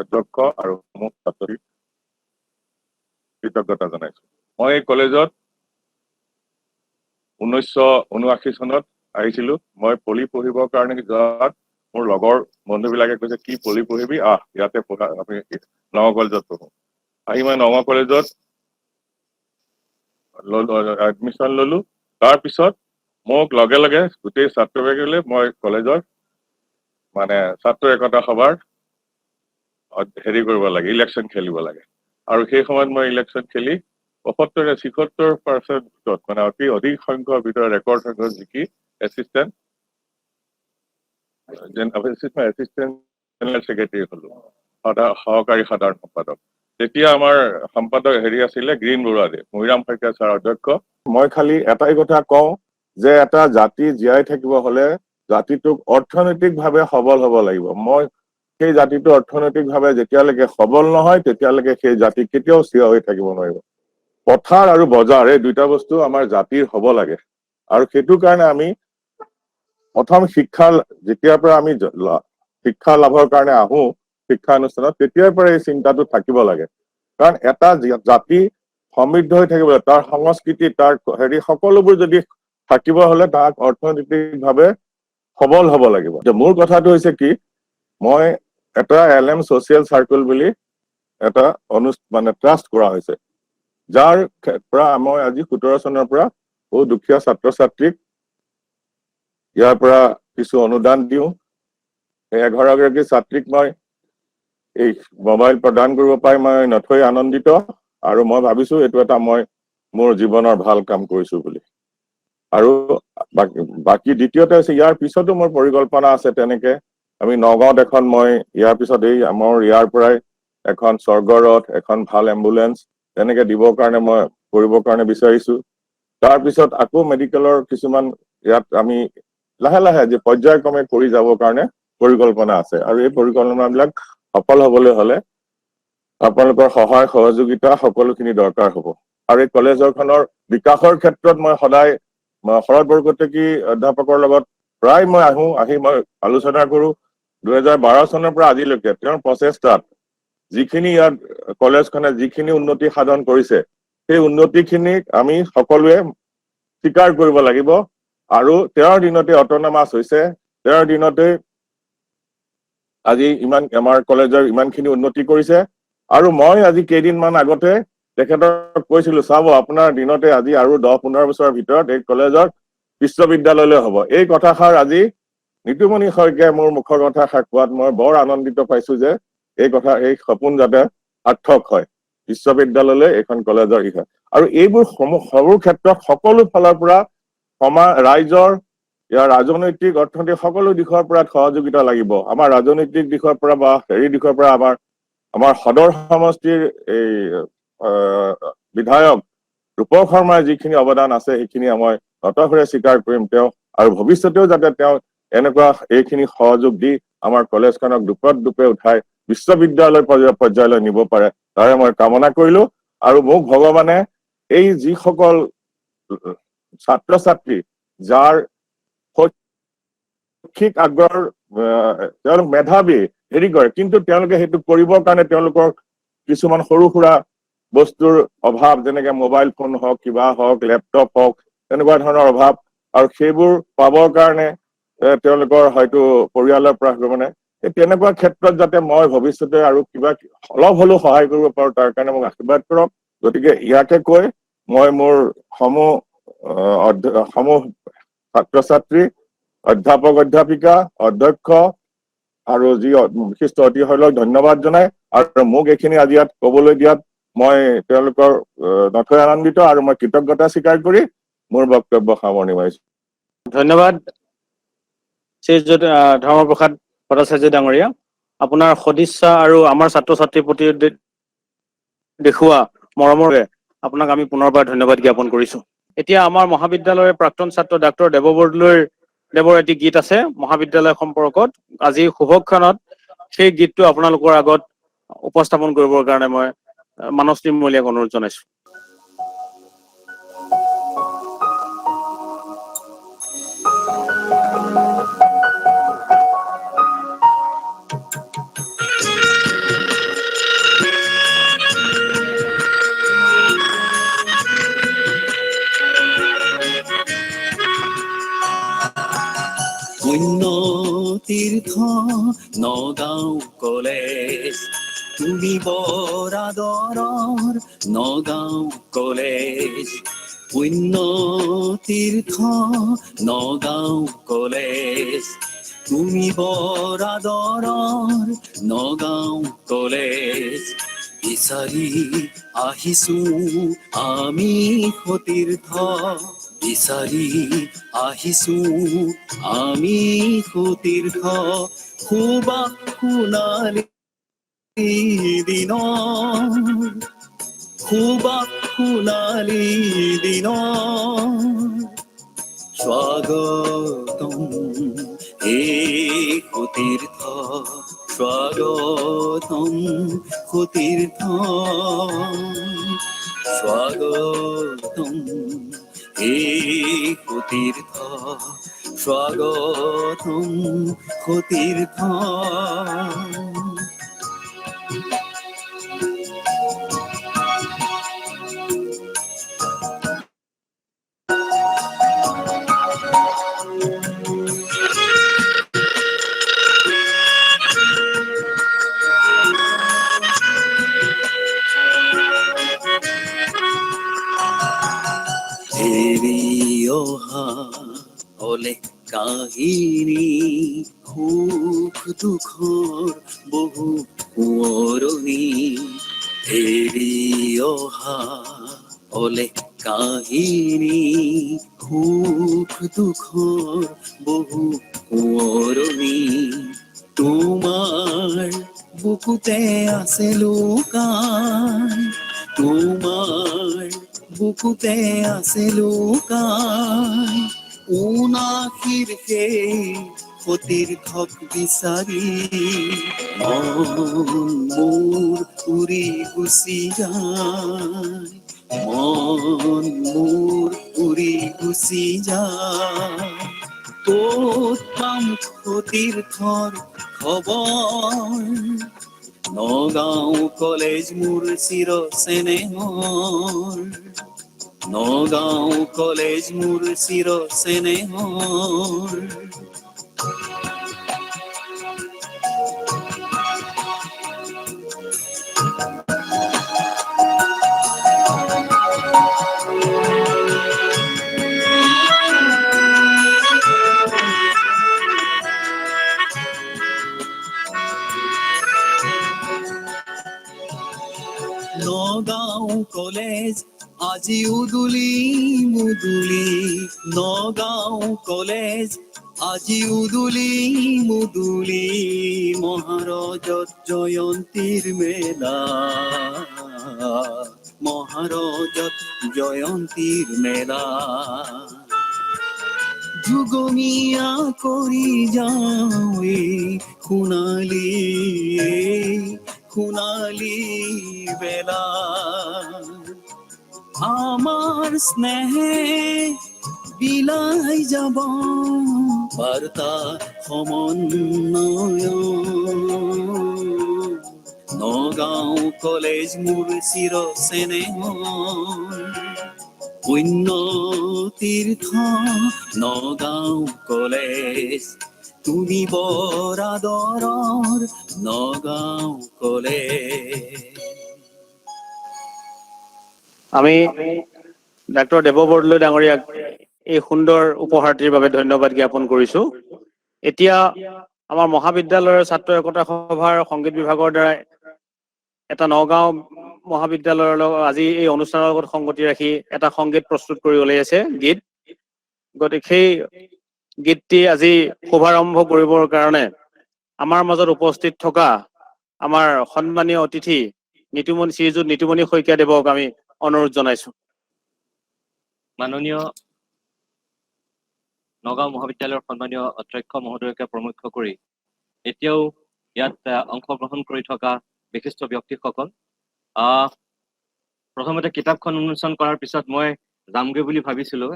অধ্যক্ষ আৰু সমূহ ছাত্ৰীক কৃতজ্ঞতা জনাইছো। মই এই কলেজত 1979 চনত আহিছিলো। মই পলি পঢ়িবৰ কাৰণে যোৱাত মোৰ লগৰ বন্ধুবিলাকে কৈছে, কি পলি পঢ়িবি, ইয়াতে পঢ়া, আমি নগাঁও কলেজত পঢ়ো। আহি মই নগাঁও কলেজত এডমিশ্যন ললো। তাৰপিছত মোক লগে লগে গোটেই ছাত্ৰবিলাকে মই কলেজৰ ছাত্ৰ একতা সভাৰ হেৰি কৰিব লাগে, ইলেকশ্যন খেলিব লাগে। আৰু সেই সময়ত মই ইলেকশ্যন খেলি 76% ভিতৰত, অতি অধিক সংখ্যৰ ভিতৰত ৰেকৰ্ড সংখ্যক জিকি এছিষ্টেণ্ট জেনেৰেল ছেক্ৰেটাৰী হলো, সহকাৰী সাধাৰণ সম্পাদক। তেতিয়া আমাৰ সম্পাদক আছিলে গ্ৰীণ বৰুৱাদেৱ, মহিৰাম শইকীয়া ছাৰ অধ্যক্ষ। মই খালি এটাই কথা কওঁ যে এটা জাতি জীয়াই থাকিব হলে জাতিটোক অৰ্থনৈতিকভাৱে সবল হব লাগিব। মই সেই জাতিটো অৰ্থনৈতিকভাৱে যেতিয়ালৈকে সবল নহয়, তেতিয়ালৈকে সেই জাতি কেতিয়াও থিয় হৈ থাকিব নোৱাৰিব। পথাৰ আৰু বজাৰ, এই দুইটা বস্তু আমাৰ জাতিৰ হব লাগে। আৰু সেইটো কাৰণে আমি প্ৰথম যেতিয়াৰ পৰা আমি শিক্ষা লাভৰ কাৰণে আহো শিক্ষানুষ্ঠানত, তেতিয়াৰ পৰা এই চিন্তাটো থাকিব লাগে। কাৰণ এটা জাতি সমৃদ্ধ হৈ থাকিব, তাৰ সংস্কৃতি, তাৰ সকলোবোৰ যদি থাকিব হলে তাক অৰ্থনৈতিকভাৱে সবল হব লাগিব। মোৰ কথাটো হৈছে কি, মই এটা LM ছচিয়েল চাৰ্কেল বুলি এটা ট্ৰাষ্ট কৰা হৈছে, যাৰ পৰা মই আজি 17 চনৰ পৰা বহু দুখীয়া ছাত্ৰ ছাত্ৰীক ইয়াৰ পৰা কিছু অনুদান দিওঁ। এই 11 গৰাকী ছাত্ৰীক মই এই মোবাইল প্ৰদান কৰিব পাই মই নথৈ আনন্দিত, আৰু মই ভাবিছো এইটো এটা মই মোৰ জীৱনৰ ভাল কাম কৰিছো বুলি। আৰু বাকী দ্বিতীয়তে হৈছে, ইয়াৰ পিছতো মোৰ পৰিকল্পনা আছে তেনেকে। আমি নগাঁৱত এখন মই ইয়াৰ পিছত আমাৰ ইয়াৰ পৰাই এখন স্বৰ্গৰথ, এখন ভাল এম্বুলেন্স তেনেকে দিবৰ কাৰণে মই কৰিবৰ কাৰণে বিচাৰিছো। তাৰপিছত আকৌ মেডিকেলৰ কিছুমান ইয়াত আমি লাহে লাহে যে পৰ্যায়ক্ৰমে কৰি যাবৰ কাৰণে পৰিকল্পনা আছে। আৰু এই পৰিকল্পনাবিলাক সফল হবলৈ হলে আপোনালোকৰ সহায় সহযোগিতা সকলোখিনি দৰকাৰ হ'ব। আৰু এই কলেজৰখনৰ বিকাশৰ ক্ষেত্ৰত মই সদায় শৰৎ বৰকটকী অধ্যাপকৰ লগত প্ৰায় মই আহি মই আলোচনা কৰো। 2012 চনৰ পৰা আজিলৈকে তেওঁৰ প্ৰচেষ্টাত যিখিনি ইয়াত কলেজখনে যিখিনি উন্নতি সাধন কৰিছে, সেই উন্নতিখিনিক আমি সকলোৱে স্বীকাৰ কৰিব লাগিব। আৰু তেওঁৰ দিনতে অট'নমাছ হৈছে, তেওঁৰ দিনতে আজি আমাৰ কলেজৰ ইমানখিনি উন্নতি কৰিছে। আৰু মই আজি কেইদিনমান আগতে তেখেতক কৈছিলো, চাব আপোনাৰ দিনতে আজি আৰু 10-15 বছৰৰ ভিতৰত এই কলেজৰ বিশ্ববিদ্যালয়লৈ হ'ব। এই কথাষাৰ আজি নিতুমণি শইকীয়াই মোৰ মুখৰ কথাষাৰ কোৱাত মই বৰ আনন্দিত পাইছো যে এই সপোন যাতে সাৰ্থক হয়, বিশ্ববিদ্যালয়লৈ এইখন কলেজৰ শিক্ষা। আৰু এইবোৰ সৰু ক্ষেত্ৰত সকলো ফালৰ পৰা ৰাইজৰ, ইয়াৰ ৰাজনৈতিক অৰ্থনৈতিক সকলো দিশৰ পৰা সহযোগিতা লাগিব। আমাৰ ৰাজনৈতিক দিশৰ পৰা বা দিশৰ পৰা আমাৰ সদৰ সমষ্টিৰ এই বিধায়ক ৰূপক শৰ্মাৰ যিখিনি অৱদান আছে সেইখিনি মই নতশিৰে স্বীকাৰ কৰিম তেওঁ, আৰু ভৱিষ্যতেও যাতে তেওঁ এনেকুৱা এইখিনি সহযোগ দি আমাৰ কলেজখনক দুপে উঠাই বিশ্ববিদ্যালয় পৰ্যায়লৈ নিব পাৰে, তাৰে মই কামনা কৰিলো। আৰু মোক ভগৱানে এই যিসকল ছাত্ৰ ছাত্ৰী যাৰ শৈক্ষিক আগ্ৰহৰ তেওঁলোক মেধাৱী কৰে, কিন্তু তেওঁলোকে সেইটো কৰিবৰ কাৰণে তেওঁলোকৰ কিছুমান সৰু সুৰা বস্তুৰ অভাৱ, যেনেকে মোবাইল ফোন হওক, কিবা হওক, লেপটপ হওক, তেনেকুৱা ধৰণৰ অভাৱ। আৰু সেইবোৰ পাবৰ কাৰণে তেওঁলোকৰ হয়তো পৰিয়ালৰ পৰা তেনেকুৱা ক্ষেত্ৰত যাতে মই ভৱিষ্যতে আৰু কিবা অলপ হলেও সহায় কৰিব পাৰো, তাৰ কাৰণে মোক আশীৰ্বাদ কৰক। গতিকে ইয়াকে কৈ মই মোৰ সমূহ ছাত্ৰ ছাত্ৰী, অধ্যাপক অধ্যাপিকা, অধ্যক্ষ আৰু যি বিশিষ্ট অতিথিসকলক ধন্যবাদ জনাই, আৰু মোক এইখিনি আজি ইয়াত কবলৈ দিয়াত মই তেওঁলোকৰ নথৈ আনন্দিত, আৰু মই কৃতজ্ঞতা স্বীকাৰ কৰি মোৰ বক্তব্য সামৰণি মাৰিছো। ধন্যবাদ শ্ৰীযুত ধৰ্মপ্ৰসাদ ভট্টাচাৰ্য ডাঙৰীয়া। আপোনাৰ সদিচ্ছা আৰু আমাৰ ছাত্ৰ ছাত্ৰীৰ প্ৰতি দেখুওৱা মৰমৰ বাবে আপোনাক আমি পুনৰবাৰ ধন্যবাদ জ্ঞাপন কৰিছো। এতিয়া আমাৰ মহাবিদ্যালয়ৰ প্ৰাক্তন ছাত্ৰ ডাক্তৰ দেৱৰ এটি গীত আছে মহাবিদ্যালয় সম্পৰ্কত। আজি শুভক্ষণত সেই গীতটো আপোনালোকৰ আগত উপস্থাপন কৰিবৰ কাৰণে মই মানসী মলীয়াক অনুৰোধ জনাইছো। পুণ্য তীৰ্থ নগাঁও কলেজ, তুমি বৰ আদৰৰ নগাঁও কলেজ। পুণ্য তীৰ্থ নগাঁও কলেজ, তুমি বৰ আদৰৰ নগাঁও কলেজ। বিচাৰি আহিছো আমি সতীৰ্থ, বিচাৰি আহিছো আমি সতীৰ্থ। সুবাস সোণালী দিনৰ, সুবাস সোণালী দিনৰ, স্বাগতম হে সতীৰ্থ, স্বাগতম সতীৰ্থ, স্বাগতম হে সতীৰ্থ। স্বাগতম সতীৰ্থ এৰি অহা অলেখ কাহিনী সুখ দুখৰ বহু সোঁৱৰণি এৰি অহা অলেখ কাহিনী সুখ দুখৰ বহু সোঁৱৰণি তোমাৰ বুকুতে আছে লুকাই তোমাৰ বুকুতে আছে লুকাই উনাশীৰ সেই সতীৰ্থক বিচাৰি মন মোৰ উৰি গুচি যায় মন মোৰ উৰি গুচি যায় ক'ত পাম সতীৰ্থৰ খবৰ নগাঁও কলেজ মোৰ চিৰ চেনেহৰ নগাঁও কলেজ মোৰ চিৰ চেনেহৰ নগাঁও কলেজ আজি উদুলি মুদুলি নগাঁও কলেজ আজি উদুলি মুদুলি মহাৰজত জয়ন্তীৰ মেলা মহাৰজত জয়ন্তীৰ মেলা যুগমীয়া কৰি যাওঁ সোণালী বেলা আমাৰ স্নেহে বিলাই যাব বাৰ্তা সমন্বয় নগাঁও কলেজ মোৰ চিৰ চেনেহৰ পুণ্য তীৰ্থ নগাঁও কলেজ তুমি বৰ আদৰৰ নগাঁও কলেজ আমি ডাক্তৰ দেৱ বৰদলৈ ডাঙৰীয়াক এই সুন্দৰ উপহাৰটিৰ বাবে ধন্যবাদ জ্ঞাপন কৰিছো। এতিয়া আমাৰ মহাবিদ্যালয়ৰ ছাত্ৰ একতা সভাৰ সংগীত বিভাগৰ দ্বাৰা এটা নগাঁও মহাবিদ্যালয়ৰ লগত আজি এই অনুষ্ঠানৰ লগত সংগতি ৰাখি এটা সংগীত প্ৰস্তুত কৰি উলিয়াইছে গীত। গতিকে সেই গীতটি আজি শুভাৰম্ভ কৰিবৰ কাৰণে আমাৰ মাজত উপস্থিত থকা আমাৰ সন্মানীয় অতিথি নিতুমণি শ্ৰীযুত নিতুমণি শইকীয়া দেৱক আমি অনুৰোধ জনাইছো। মাননীয় নগাঁও মহাবিদ্যালয়ৰ সন্মানীয় অধ্যক্ষ মহোদয়কে প্ৰমুখ্য কৰি এতিয়াও ইয়াত অংশগ্ৰহণ কৰি থকা বিশিষ্ট ব্যক্তিসকল প্ৰথমতে কিতাপখন উন্মোচন কৰাৰ পিছত মই যামগৈ বুলি ভাবিছিলো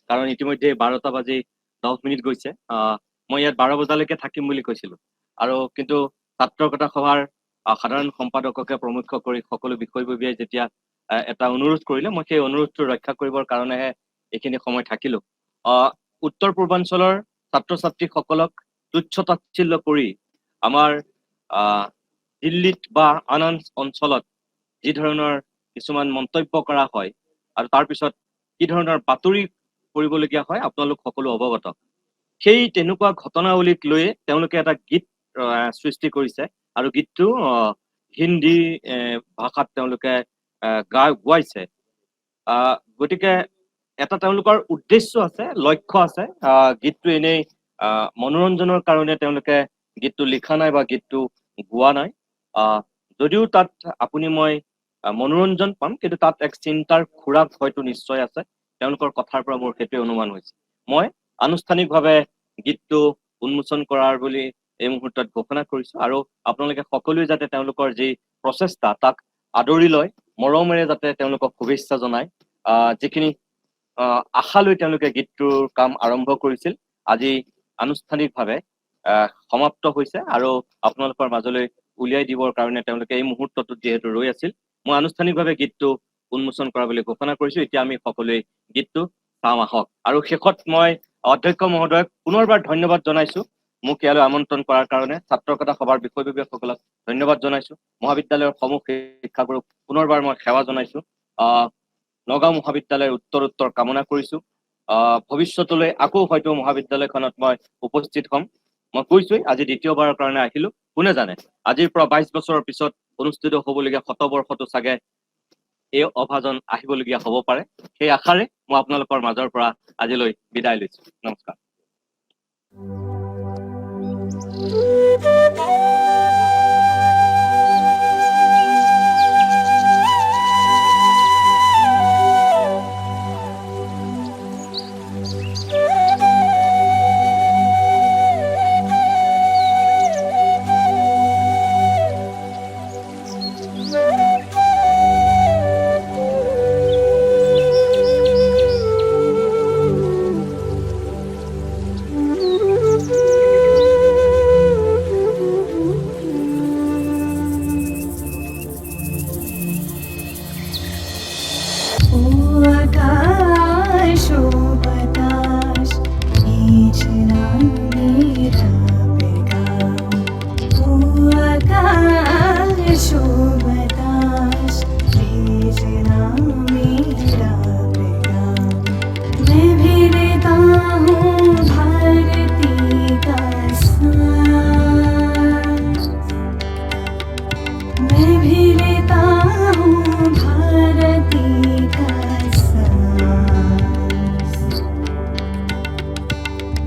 কাৰণ ইতিমধ্যে 12টা বাজি 10 মিনিট গৈছে মই ইয়াত 12 বজালৈকে থাকিম বুলি কৈছিলো আৰু কিন্তু ছাত্ৰ একতা সভাৰ সাধাৰণ সম্পাদককে প্ৰমুখ্য কৰি সকলো বিষয়ববীয়াই যেতিয়া এটা অনুৰোধ কৰিলে মই সেই অনুৰোধটো ৰক্ষা কৰিবৰ কাৰণেহে এইখিনি সময় থাকিলো উত্তৰ পূৰ্বাঞ্চলৰ ছাত্ৰ ছাত্ৰীসকলক তুচ্ছ তাচ্ছিল্য কৰি আমাৰ দিল্লীত বা আন আন অঞ্চলত যি ধৰণৰ কিছুমান মন্তব্য কৰা হয় আৰু তাৰ পিছত কি ধৰণৰ বাতৰি কৰিবলগীয়া হয় আপোনালোক সকলো অৱগত সেই তেনেকুৱা ঘটনাৱলীক লৈ তেওঁলোকে এটা গীত সৃষ্টি কৰিছে আৰু গীতটো হিন্দী ভাষাত তেওঁলোকে গোৱাইছে গতিকে এটা তেওঁলোকৰ উদ্দেশ্য আছে লক্ষ্য আছে গীতটো এনেই মনোৰঞ্জনৰ কাৰণে তেওঁলোকে গীতটো লিখা নাই বা গীতটো গোৱা নাই যদিও তাত আপুনি মই মনোৰঞ্জন পাম কিন্তু তাত এক চিন্তাৰ খোৰাক হয়তো নিশ্চয় আছে তেওঁলোকৰ কথাৰ পৰা মোৰ সেইটোৱে অনুমান হৈছে মই আনুষ্ঠানিকভাৱে গীতটো উন্মোচন কৰাৰ বুলি এই মুহূৰ্তত ঘোষণা কৰিছো আৰু আপোনালোকে সকলোৱে যাতে তেওঁলোকৰ যি প্ৰচেষ্টা তাক আদৰি লয় মৰমেৰে যাতে তেওঁলোকক শুভেচ্ছা জনায় যিখিনি আশা লৈ তেওঁলোকে গীতটোৰ কাম আৰম্ভ কৰিছিল। আজি আনুষ্ঠানিকভাৱে সমাপ্ত হৈছে আৰু আপোনালোকৰ মাজলৈ উলিয়াই দিবৰ কাৰণে তেওঁলোকে এই মুহূৰ্তটোত যিহেতু ৰৈ আছিল, মই আনুষ্ঠানিকভাৱে গীতটো উন্মোচন কৰা বুলি ঘোষণা কৰিছো। এতিয়া আমি সকলোৱে গীতটো চাম আহক। আৰু শেষত মই অধ্যক্ষ মহোদয়ক পুনৰবাৰ ধন্যবাদ জনাইছো মোক ইয়ালৈ আমন্ত্ৰণ কৰাৰ কাৰণে। ছাত্ৰকতা সভাৰ বিষয়ববীয়াসকলক ধন্যবাদ জনাইছো। মহাবিদ্যালয়ৰ সমূহ শিক্ষাগুৰুক পুনৰবাৰ মই সেৱা জনাইছো। নগাঁও মহাবিদ্যালয়ৰ উত্তৰ কামনা কৰিছো। ভৱিষ্যতলৈ আকৌ হয়তো মহাবিদ্যালয়খনত মই উপস্থিত হ'ম। মই কৈছোৱেই আজি দ্বিতীয়বাৰৰ কাৰণে আহিলো। কোনে জানে আজিৰ পৰা 22 বছৰৰ পিছত অনুষ্ঠিত হ'বলগীয়া শতবৰ্ষটো চাগে এই অভাজন আহিবলগীয়া হ'ব পাৰে। সেই আশাৰে মই আপোনালোকৰ মাজৰ পৰা আজিলৈ বিদায় লৈছো। নমস্কাৰ।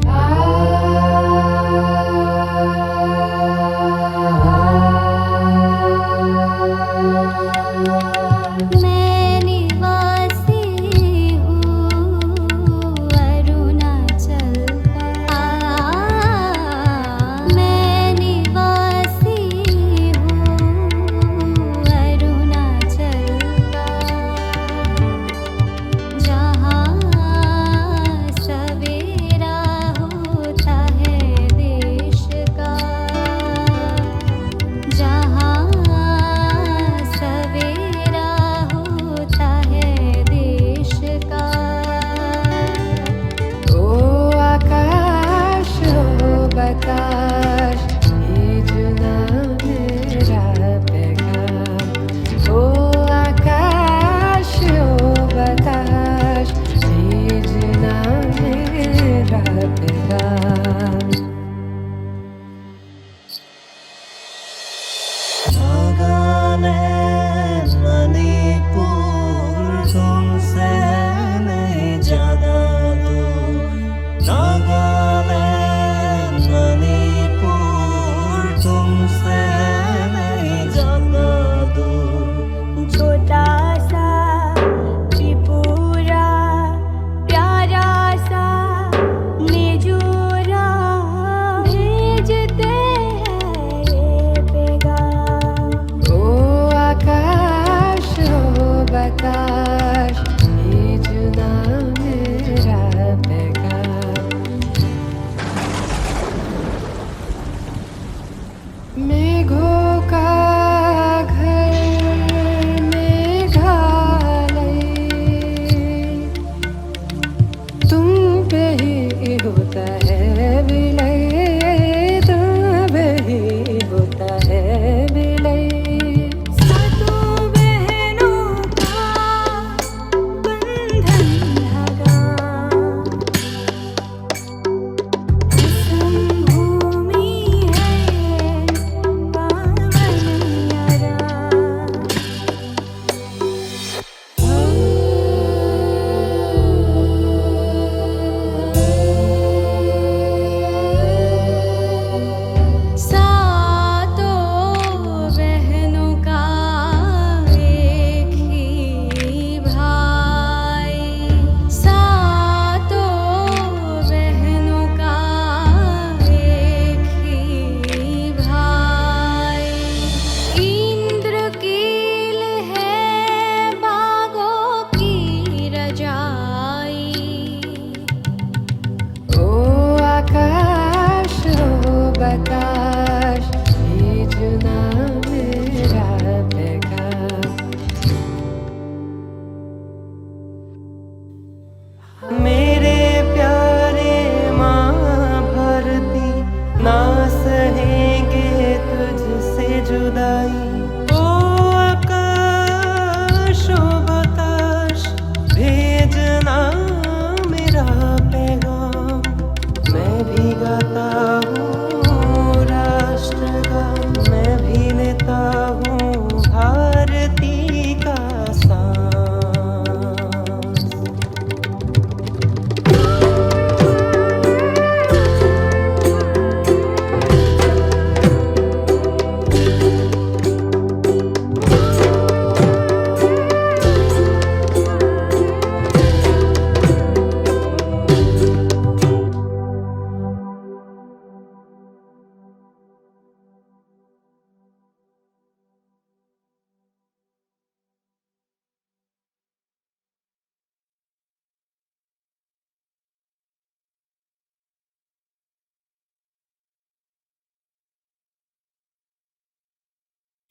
Ah ना सहेंगे तुझसे जुदाई। ओ आकाश ओ बताश भेजना मेरा पैगाम, मैं भी गाता हूँ राष्ट्रगान, मैं भी लेता हूँ भारती का सांस।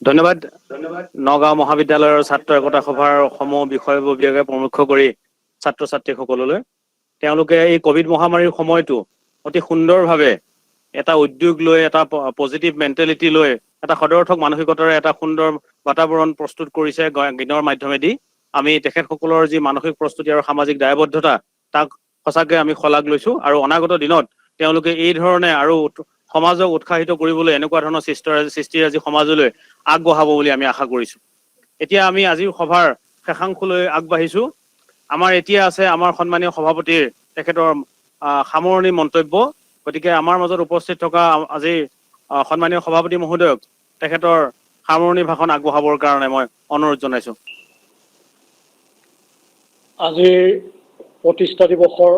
ধন্যবাদ। নগাঁও মহাবিদ্যালয়ৰ ছাত্ৰ একতা সভাৰ সমূহ বিষয়ববীয়াকে প্ৰমুখ্য কৰি ছাত্ৰ ছাত্ৰীসকললৈ তেওঁলোকে এই কোভিড মহামাৰীৰ সময়টো অতি সুন্দৰভাৱে এটা উদ্যোগ লৈ এটা পজিটিভ মেণ্টেলিটি লৈ এটা সদৰ্থক মানসিকতাৰে এটা সুন্দৰ বাতাবৰণ প্ৰস্তুত কৰিছে গীনৰ মাধ্যমেদি। আমি তেখেতসকলৰ যি মানসিক প্ৰস্তুতি আৰু সামাজিক দায়বদ্ধতা তাক সঁচাকৈ আমি শলাগ লৈছো আৰু অনাগত দিনত তেওঁলোকে এই ধৰণে আৰু সমাজক উৎসাহিত কৰিবলৈ এনেকুৱা ধৰণৰ সৃষ্টিৰাজি সমাজলৈ আগবঢ়াব বুলি আমি আশা কৰিছো। এতিয়া আমি আজিৰ সভাৰ শেষাংশলৈ আগবাঢ়িছো। আমাৰ এতিয়া আছে আমাৰ সন্মানীয় সভাপতিৰ তেখেতৰ সামৰণি মন্তব্য। গতিকে আমাৰ মাজত উপস্থিত থকা আজি সন্মানীয় সভাপতি মহোদয়ক তেখেতৰ সামৰণি ভাষণ আগবঢ়াবৰ কাৰণে মই অনুৰোধ জনাইছো। আজিৰ প্ৰতিষ্ঠা দিৱসৰ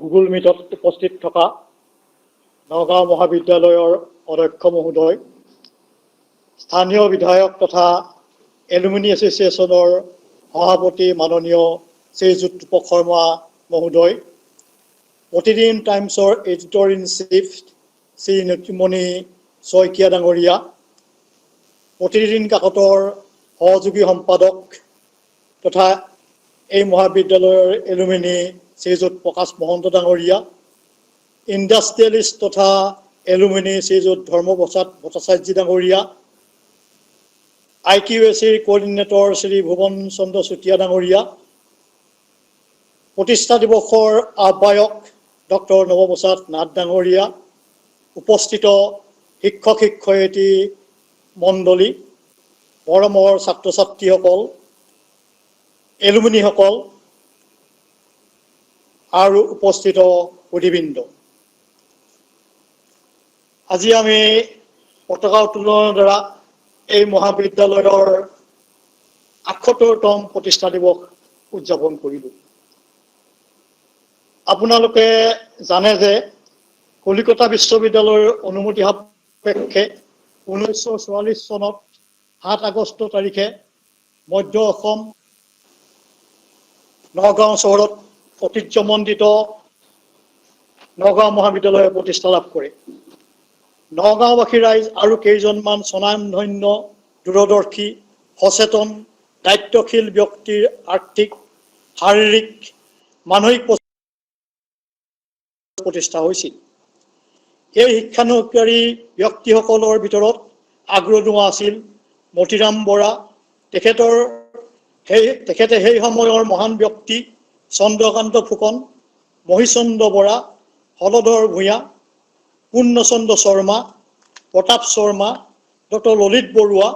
গুগল মিটত উপস্থিত থকা নগাঁও মহাবিদ্যালয়ৰ অধ্যক্ষ মহোদয়, স্থানীয় বিধায়ক তথা এলুমিনি এছ'চিয়েশ্যনৰ সভাপতি মাননীয় শ্ৰীযুত ৰূপক শৰ্মা মহোদয়, প্ৰতিদিন টাইমছৰ editor in chief Shri Natimoni Saikia ডাঙৰীয়া, প্ৰতিদিন কাকতৰ সহযোগী সম্পাদক তথা এই মহাবিদ্যালয়ৰ এলুমিনি শ্ৰীযুত প্ৰকাশ মহন্ত ডাঙৰীয়া, ইণ্ডাষ্ট্ৰিয়েলিষ্ট তথা এলুমিনি শ্ৰীযুত ধৰ্মপ্ৰসাদ ভট্টাচাৰ্য ডাঙৰীয়া, IQACৰ কোঅৰ্ডিনেটৰ শ্ৰী ভুৱন চন্দ্ৰ চুতীয়া ডাঙৰীয়া, প্ৰতিষ্ঠা দিৱসৰ আহ্বায়ক ডক্টৰ নৱপ্ৰসাদ নাথ ডাঙৰীয়া, উপস্থিত শিক্ষক শিক্ষয়িত্ৰী মণ্ডলী, মৰমৰ ছাত্ৰ ছাত্ৰীসকল, এলুমিনিসকল আৰু উপস্থিত সুধীবৃন্দ, আজি আমি পতাকা উত্তোলনৰ দ্বাৰা এই মহাবিদ্যালয়ৰ ৭৮তম প্ৰতিষ্ঠা দিৱস উদযাপন কৰিলোঁ। আপোনালোকে জানে যে কলিকতা বিশ্ববিদ্যালয়ৰ অনুমতি সাপেক্ষে 1944 চনত 7 আগষ্ট তাৰিখে মধ্য অসম নগাঁও চহৰত ঐতিহ্যমণ্ডিত নগাঁও মহাবিদ্যালয়ে প্ৰতিষ্ঠা লাভ কৰে। নগাঁওবাসী ৰাইজ আৰু কেইজনমান স্বনামধন্য দূৰদৰ্শী সচেতন দায়িত্বশীল ব্যক্তিৰ আৰ্থিক শাৰীৰিক মানসিক প্ৰতিষ্ঠা হৈছিল। এই শিক্ষানুষ্ঠানী ব্যক্তিসকলৰ ভিতৰত আগ্ৰহী আছিল মতিৰাম বৰা। তেখেতে সেই সময়ৰ মহান ব্যক্তি চন্দ্ৰকান্ত ফুকন, মহিচন্দ্ৰ বৰা, হলধৰ ভূঞা, পূৰ্ণচন্দ্ৰ শৰ্মা, প্ৰতাপ শৰ্মা, ডক্টৰ ললিত বৰুৱা,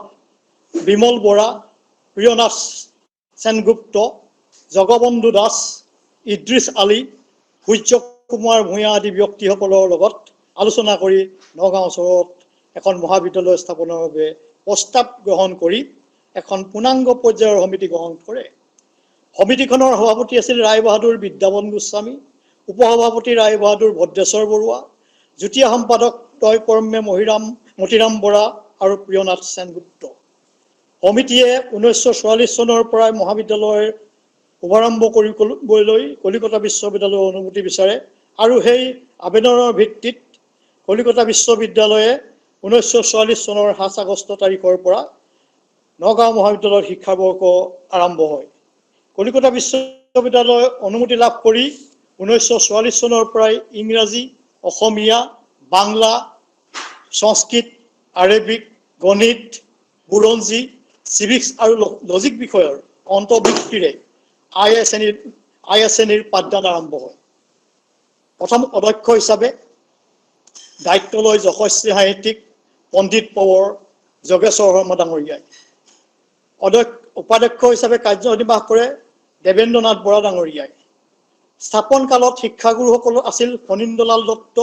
বিমল বৰা, প্ৰিয়নাথ সেনগুপ্ত, জগবন্ধু দাস, ইদ্ৰিছ আলী, সূৰ্য কুমাৰ ভূঞা আদি ব্যক্তিসকলৰ লগত আলোচনা কৰি নগাঁও চহৰত এখন মহাবিদ্যালয় স্থাপনৰ বাবে প্ৰস্তাৱ গ্ৰহণ কৰি এখন পূৰ্ণাংগ পৰ্যায়ৰ সমিতি গঠন কৰে। সমিতিখনৰ সভাপতি আছিল ৰায় বাহাদুৰ বিদ্যাবন গোস্বামী, উপসভাপতি ৰায় বাহাদুৰ ভদ্ৰেশ্বৰ বৰুৱা, যুটীয়া সম্পাদক তয়কৰ্মে মতিৰাম বৰা আৰু প্ৰিয়নাথ সেনগুপ্ত। সমিতিয়ে 1944 চনৰ পৰাই মহাবিদ্যালয়ৰ শুভাৰম্ভ কৰিবলৈ কলিকতা বিশ্ববিদ্যালয়ৰ অনুমতি বিচাৰে আৰু সেই আবেদনৰ ভিত্তিত কলিকতা বিশ্ববিদ্যালয়ে 1944 চনৰ 7 আগষ্ট তাৰিখৰ পৰা নগাঁও মহাবিদ্যালয়ৰ শিক্ষাবৰ্ষ আৰম্ভ হয়। কলিকতা বিশ্ববিদ্যালয় অনুমতি লাভ কৰি 1944 চনৰ পৰাই ইংৰাজী, অসমীয়া, বাংলা, সংস্কৃত, আৰবিক, গণিত, বুৰঞ্জী, চিভিক্স আৰু লজিক বিষয়ৰ অন্তৰ্ভুক্তিৰে আই এছ শ্ৰেণীৰ পাঠদান আৰম্ভ হয়। প্ৰথম অধ্যক্ষ হিচাপে দায়িত্ব লৈ যশস্বী সাহিত্যিক পণ্ডিত পৱৰ যোগেশ্বৰ শৰ্মা ডাঙৰীয়াই, উপাধ্যক্ষ হিচাপে কাৰ্যনিৰ্বাহ কৰে দেৱেন্দ্ৰনাথ বৰা ডাঙৰীয়াই। স্থাপন কালত শিক্ষাগুৰুসকল আছিল ফণীন্দ্ৰলাল দত্ত,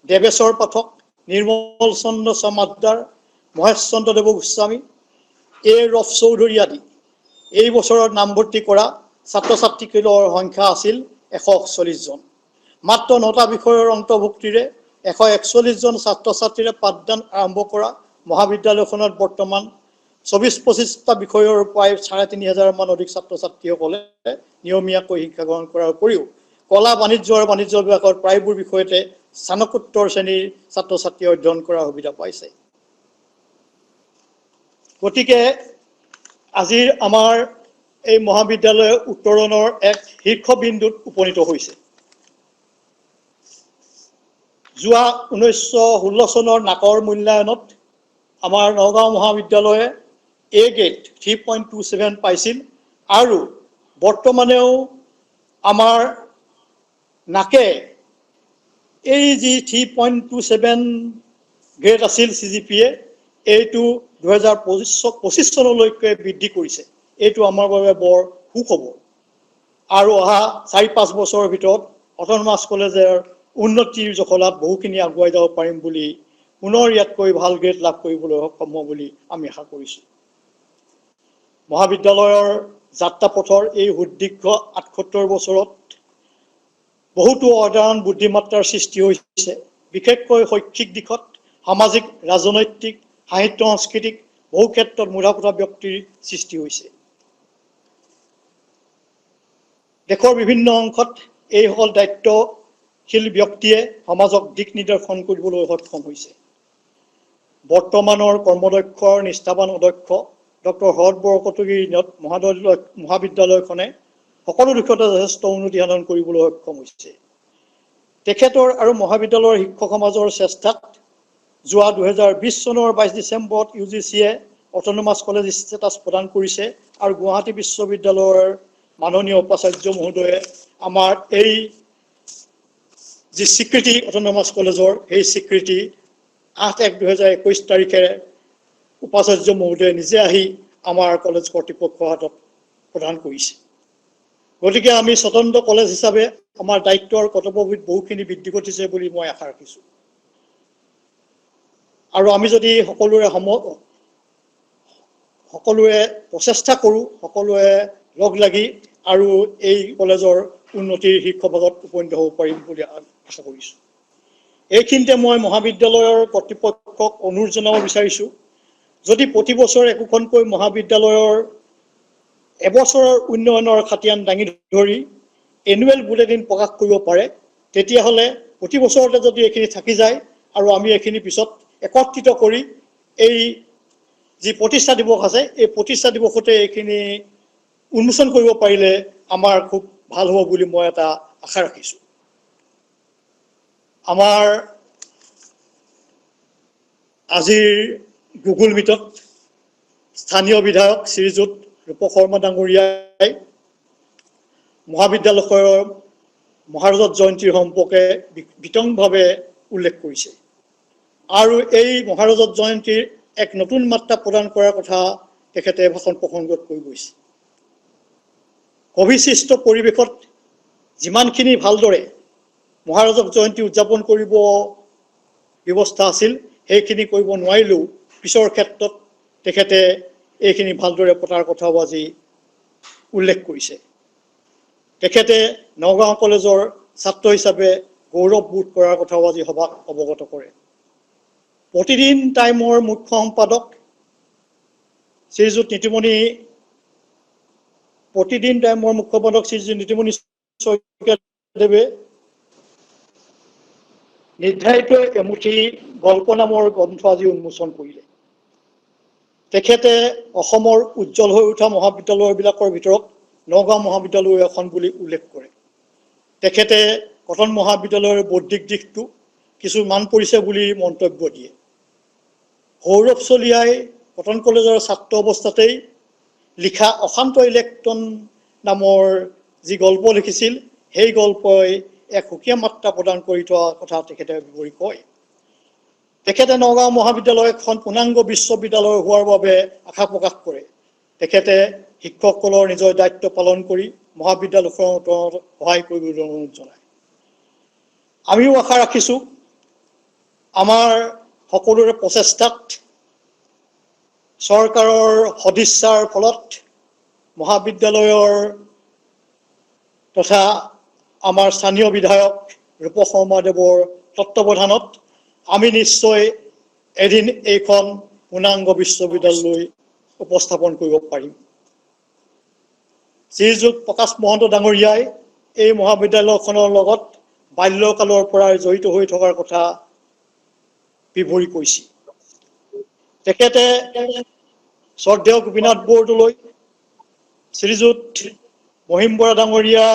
দেৱেশ্বৰ পাঠক, নিৰ্মল চন্দ্ৰ চমাদ্দাৰ, মহেশ চন্দ্ৰদেৱ গোস্বামী, এ ৰফ চৌধুৰী আদি। এই বছৰত নামভৰ্তি কৰা ছাত্ৰ ছাত্ৰীসকলৰ সংখ্যা আছিল 141 জন। মাত্ৰ 9টা বিষয়ৰ অন্তৰ্ভুক্তিৰে 141 জন ছাত্ৰ ছাত্ৰীৰে পাঠদান আৰম্ভ কৰা মহাবিদ্যালয়খনত বৰ্তমান 24-25টা বিষয়ৰ প্ৰায় 3500 মান অধিক ছাত্ৰ ছাত্ৰীসকলে নিয়মীয়াকৈ শিক্ষা গ্ৰহণ কৰাৰ উপৰিও কলা বাণিজ্য আৰু বাণিজ্য বিভাগৰ প্ৰায়বোৰ বিষয়তে স্নাতকোত্তৰ শ্ৰেণীৰ ছাত্ৰ ছাত্ৰীয়ে অধ্যয়ন কৰাৰ সুবিধা পাইছে। গতিকে আজিৰ আমাৰ এই মহাবিদ্যালয় উত্তৰণৰ এক শীৰ্ষবিন্দুত উপনীত হৈছে। যোৱা 1916 চনৰ নাকৰ মূল্যায়নত আমাৰ নগাঁও মহাবিদ্যালয়ে A গ্ৰেড 3.27 পাইছিল আৰু বৰ্তমানেও আমাৰ নাকে এই যি 3.27 গ্ৰেড আছিল CGPA, এইটো 2025 চনলৈকে বৃদ্ধি কৰিছে। এইটো আমাৰ বাবে বৰ সুখবৰ আৰু অহা 4-5 বছৰৰ ভিতৰত অট'নমাছ কলেজৰ উন্নতিৰ জখলাত বহুখিনি আগুৱাই যাব পাৰিম বুলি, পুনৰ ইয়াতকৈ ভাল গ্ৰেড লাভ কৰিবলৈ সক্ষম হ'ব বুলি আমি আশা কৰিছোঁ। মহাবিদ্যালয়ৰ যাত্ৰাপথৰ এই সুদীৰ্ঘ 78 বছৰত বহুতো অসাধাৰণ বুদ্ধিমত্তাৰ সৃষ্টি হৈছে। বিশেষকৈ শৈক্ষিক দিশত সামাজিক, ৰাজনৈতিক, সাহিত্য সাংস্কৃতিক বহু ক্ষেত্ৰত মূঢ়া ব্যক্তিৰ সৃষ্টি হৈছে। দেশৰ বিভিন্ন অংশত এইসকল দায়িত্বশীল ব্যক্তিয়ে সমাজক দিক নিৰ্দেশন কৰিবলৈ সক্ষম হৈছে। বৰ্তমানৰ কৰ্মদক্ষ নিষ্ঠাবান অধ্যক্ষ ডক্টৰ শৰৎ বৰকটকীৰ দিনত মহাবিদ্যালয়খনে সকলো দিশতে যথেষ্ট উন্নতি সাধন কৰিবলৈ সক্ষম হৈছে। তেখেতৰ আৰু মহাবিদ্যালয়ৰ শিক্ষক সমাজৰ চেষ্টাত যোৱা 2020 চনৰ 22 ডিচেম্বৰত UGCয়ে অট'নমাছ কলেজ ষ্টেটাছ প্ৰদান কৰিছে আৰু গুৱাহাটী বিশ্ববিদ্যালয়ৰ মাননীয় উপাচাৰ্য মহোদয়ে আমাৰ এই যি স্বীকৃতি অট'নমাছ কলেজৰ, সেই স্বীকৃতি 8/1/2021 তাৰিখে উপাচাৰ্য মহোদয়ে নিজে আহি আমাৰ কলেজ কৰ্তৃপক্ষৰ হাতত প্ৰদান কৰিছে। গতিকে আমি স্বতন্ত্ৰ কলেজ হিচাপে আমাৰ দায়িত্ব আৰু কৰ্তব্যবোধ বহুখিনি বৃদ্ধি ঘটিছে বুলি মই আশা ৰাখিছোঁ। আৰু আমি যদি সকলোৱে প্ৰচেষ্টা কৰোঁ, সকলোৱে লগ লাগি আৰু এই কলেজৰ উন্নতিৰ শীৰ্ষভাগত উপনীত হ'ব পাৰিম বুলি আশা কৰিছোঁ। এইখিনিতে মই মহাবিদ্যালয়ৰ কৰ্তৃপক্ষক অনুৰোধ জনাব বিচাৰিছোঁ, যদি প্ৰতি বছৰ একোখনকৈ মহাবিদ্যালয়ৰ এবছৰৰ উন্নয়নৰ খাতিয়ান দাঙি ধৰি এনুৱেল বুলেটিন প্ৰকাশ কৰিব পাৰে, তেতিয়াহ'লে প্ৰতি বছৰতে যদি এইখিনি থাকি যায় আৰু আমি এইখিনি পিছত একত্ৰিত কৰি এই যি প্ৰতিষ্ঠা দিৱস আছে, এই প্ৰতিষ্ঠা দিৱসতে এইখিনি উন্মোচন কৰিব পাৰিলে আমাৰ খুব ভাল হ'ব বুলি মই এটা আশা ৰাখিছোঁ। আমাৰ আজিৰ গুগল মিটত স্থানীয় বিধায়ক শ্ৰীযুত ৰূপক শৰ্মা ডাঙৰীয়াই মহাবিদ্যালয়ৰ মহাৰজত জয়ন্তীৰ সম্পৰ্কে বিতংভাৱে উল্লেখ কৰিছে আৰু এই মহাৰজত জয়ন্তীৰ এক নতুন মাত্ৰা প্ৰদান কৰাৰ কথা তেখেতে ভাষণ প্ৰসংগত কৈ গৈছে। কভিসৃষ্ট পৰিৱেশত যিমানখিনি ভালদৰে মহাৰজত জয়ন্তী উদযাপন কৰিব ব্যৱস্থা আছিল, সেইখিনি কৰিব নোৱাৰিলেও পিছৰ ক্ষেত্ৰত তেখেতে এইখিনি ভালদৰে পতাৰ কথাও আজি উল্লেখ কৰিছে। তেখেতে নগাঁও কলেজৰ ছাত্ৰ হিচাপে গৌৰৱবোধ কৰাৰ কথাও আজি সভাক অৱগত কৰে। প্ৰতিদিন টাইমৰ মুখ্য সম্পাদক শ্ৰীযুত নীতিমণি শইকীয়াদেৱে নিৰ্ধাৰিত এমুঠি গল্প নামৰ গ্ৰন্থ আজি উন্মোচন কৰিলে। তেখেতে অসমৰ উজ্জ্বল হৈ উঠা মহাবিদ্যালয়বিলাকৰ ভিতৰত নগাঁও মহাবিদ্যালয় এখন বুলি উল্লেখ কৰে। তেখেতে কটন মহাবিদ্যালয়ৰ বৌদ্ধিক দিশটো কিছু মান পৰিছে বুলি মন্তব্য দিয়ে। সৌৰভ চলিয়াই কটন কলেজৰ ছাত্ৰ অৱস্থাতেই লিখা অশান্ত ইলেক্ট্ৰন নামৰ যি গল্প লিখিছিল, সেই গল্পই এক সুকীয়া মাত্ৰা প্ৰদান কৰি থোৱা কথা তেখেতে বিৱৰি কয়। তেখেতে নগাঁও মহাবিদ্যালয় এখন পূৰ্ণাংগ বিশ্ববিদ্যালয় হোৱাৰ বাবে আশা প্ৰকাশ কৰে। তেখেতে শিক্ষকসকলৰ নিজৰ দায়িত্ব পালন কৰি মহাবিদ্যালয়খনৰ সহায় কৰিবলৈ অনুৰোধ জনায়। আমিও আশা ৰাখিছোঁ আমাৰ সকলোৰে প্ৰচেষ্টাত চৰকাৰৰ সদিচ্ছাৰ ফলত মহাবিদ্যালয়ৰ তথা আমাৰ স্থানীয় বিধায়ক ৰূপ শৰ্মাদেৱৰ তত্ত্বাৱধানত আমি নিশ্চয় এদিন এইখন পূৰ্ণাংগ বিশ্ববিদ্যালয় উপস্থাপন কৰিব পাৰিম। শ্ৰীযুত প্ৰকাশ মহন্ত ডাঙৰীয়াই এই মহাবিদ্যালয়খনৰ লগত বাল্যকালৰ পৰা জড়িত হৈ থকাৰ কথা বিৱৰি কৈছে। তেখেতে শ্ৰদ্ধেয় গোপীনাথ বৰদলৈ, শ্ৰীযুত মহিম বৰা ডাঙৰীয়া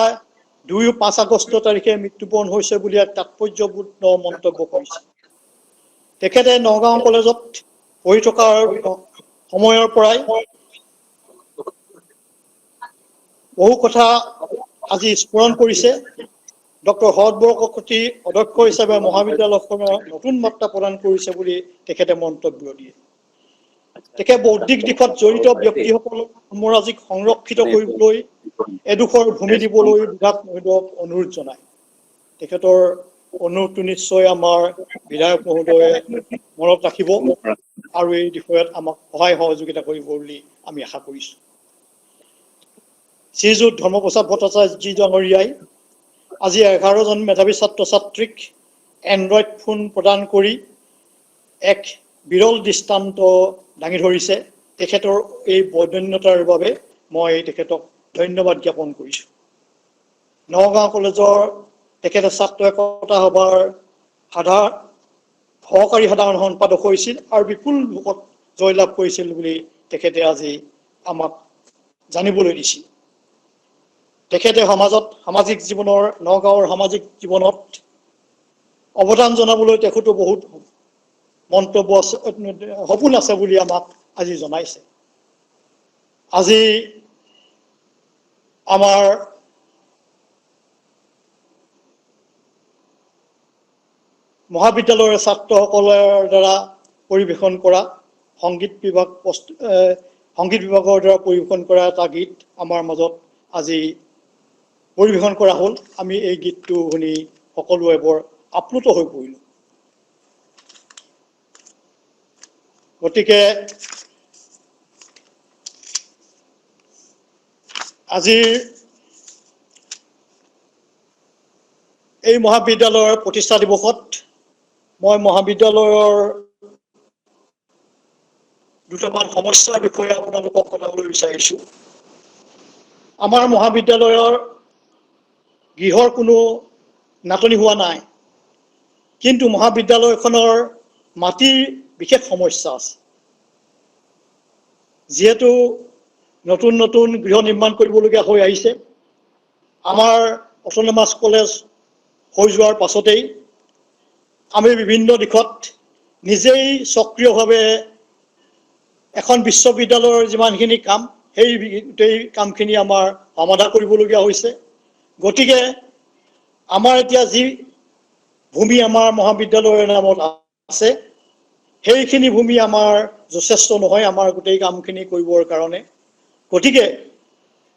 ২-৫ আগষ্ট তাৰিখে মৃত্যুবৰণ হৈছে বুলি এক তাৎপৰ্যপূৰ্ণ মন্তব্য কৰিছে। তেখেতে নগাঁও কলেজত পঢ়ি থকাৰ সময়ৰ পৰাই বহু কথা আজি স্মৰণ কৰিছে। ডক্টৰ শৰৎ বৰকটকী অধ্যক্ষ হিচাপে মহাবিদ্যালয়খনৰ নতুন মাত্ৰা প্ৰদান কৰিছে বুলি তেখেতে মন্তব্য দিয়ে। তেখেতে বৌদ্ধিক দিশত জড়িত ব্যক্তিসকলক সাম্ৰাজ্যিক সংৰক্ষিত কৰিবলৈ এডোখৰ ভূমি দিবলৈ বিধায়ক মহোদয়ক অনুৰোধ জনায়। তেখেতৰ অনুৰোধটো নিশ্চয় আমাৰ বিধায়ক মহোদয়ে মনত ৰাখিব আৰু এই বিষয়ত আমাক সহায় সহযোগিতা কৰিব বুলি আমি আশা কৰিছোঁ। শ্ৰীযুত ধৰ্মপ্ৰসাদ ভট্টাচাৰ্য ডাঙৰীয়াই আজি 11জন মেধাৱী ছাত্ৰ ছাত্ৰীক এণ্ড্ৰইড ফোন প্ৰদান কৰি এক বিৰল দৃষ্টান্ত দাঙি ধৰিছে। তেখেতৰ এই বৈদন্যতাৰ বাবে মই তেখেতক ধন্যবাদ জ্ঞাপন কৰিছোঁ। নগাঁও কলেজৰ তেখেতে ছাত্ৰ একতা সভাৰ সহকাৰী সাধাৰণ সম্পাদক হৈছিল আৰু বিপুল ভোটত জয়লাভ কৰিছিল বুলি তেখেতে আজি আমাক জানিবলৈ দিছিল। তেখেতে সামাজিক জীৱনৰ নগাঁৱৰ সামাজিক জীৱনত অৱদান জনাবলৈ তেখেতো বহুত মন্তব্য আছে, সপোন আছে বুলি আমাক আজি জনাইছে। আজি আমাৰ মহাবিদ্যালয়ৰ ছাত্ৰসকলৰ দ্বাৰা পৰিৱেশন কৰা সংগীত বিভাগৰ দ্বাৰা পৰিৱেশন কৰা এটা গীত আমাৰ মাজত আজি পৰিৱেশন কৰা হ'ল। আমি এই গীতটো শুনি সকলোৱে বৰ আপ্লুত হৈ পৰিলোঁ। গতিকে আজিৰ এই মহাবিদ্যালয়ৰ প্ৰতিষ্ঠা দিৱসত মই মহাবিদ্যালয়ৰ দুটামান সমস্যাৰ বিষয়ে আপোনালোকক ক'বলৈ বিচাৰিছোঁ। আমাৰ মহাবিদ্যালয়ৰ গৃহৰ কোনো নাটনি হোৱা নাই, কিন্তু মহাবিদ্যালয়খনৰ মাটিৰ বিশেষ সমস্যা আছে। যিহেতু নতুন নতুন গৃহ নিৰ্মাণ কৰিবলগীয়া হৈ আহিছে, আমাৰ অট'নমাছ কলেজ হৈ যোৱাৰ পাছতেই আমি বিভিন্ন দিশত নিজেই সক্ৰিয়ভাৱে এখন বিশ্ববিদ্যালয়ৰ যিমানখিনি কাম, সেই গোটেই কামখিনি আমাৰ সমাধা কৰিবলগীয়া হৈছে। গতিকে আমাৰ এতিয়া যি ভূমি আমাৰ মহাবিদ্যালয়ৰ নামত আছে, সেইখিনি ভূমি আমাৰ যথেষ্ট নহয় আমাৰ গোটেই কামখিনি কৰিবৰ কাৰণে। গতিকে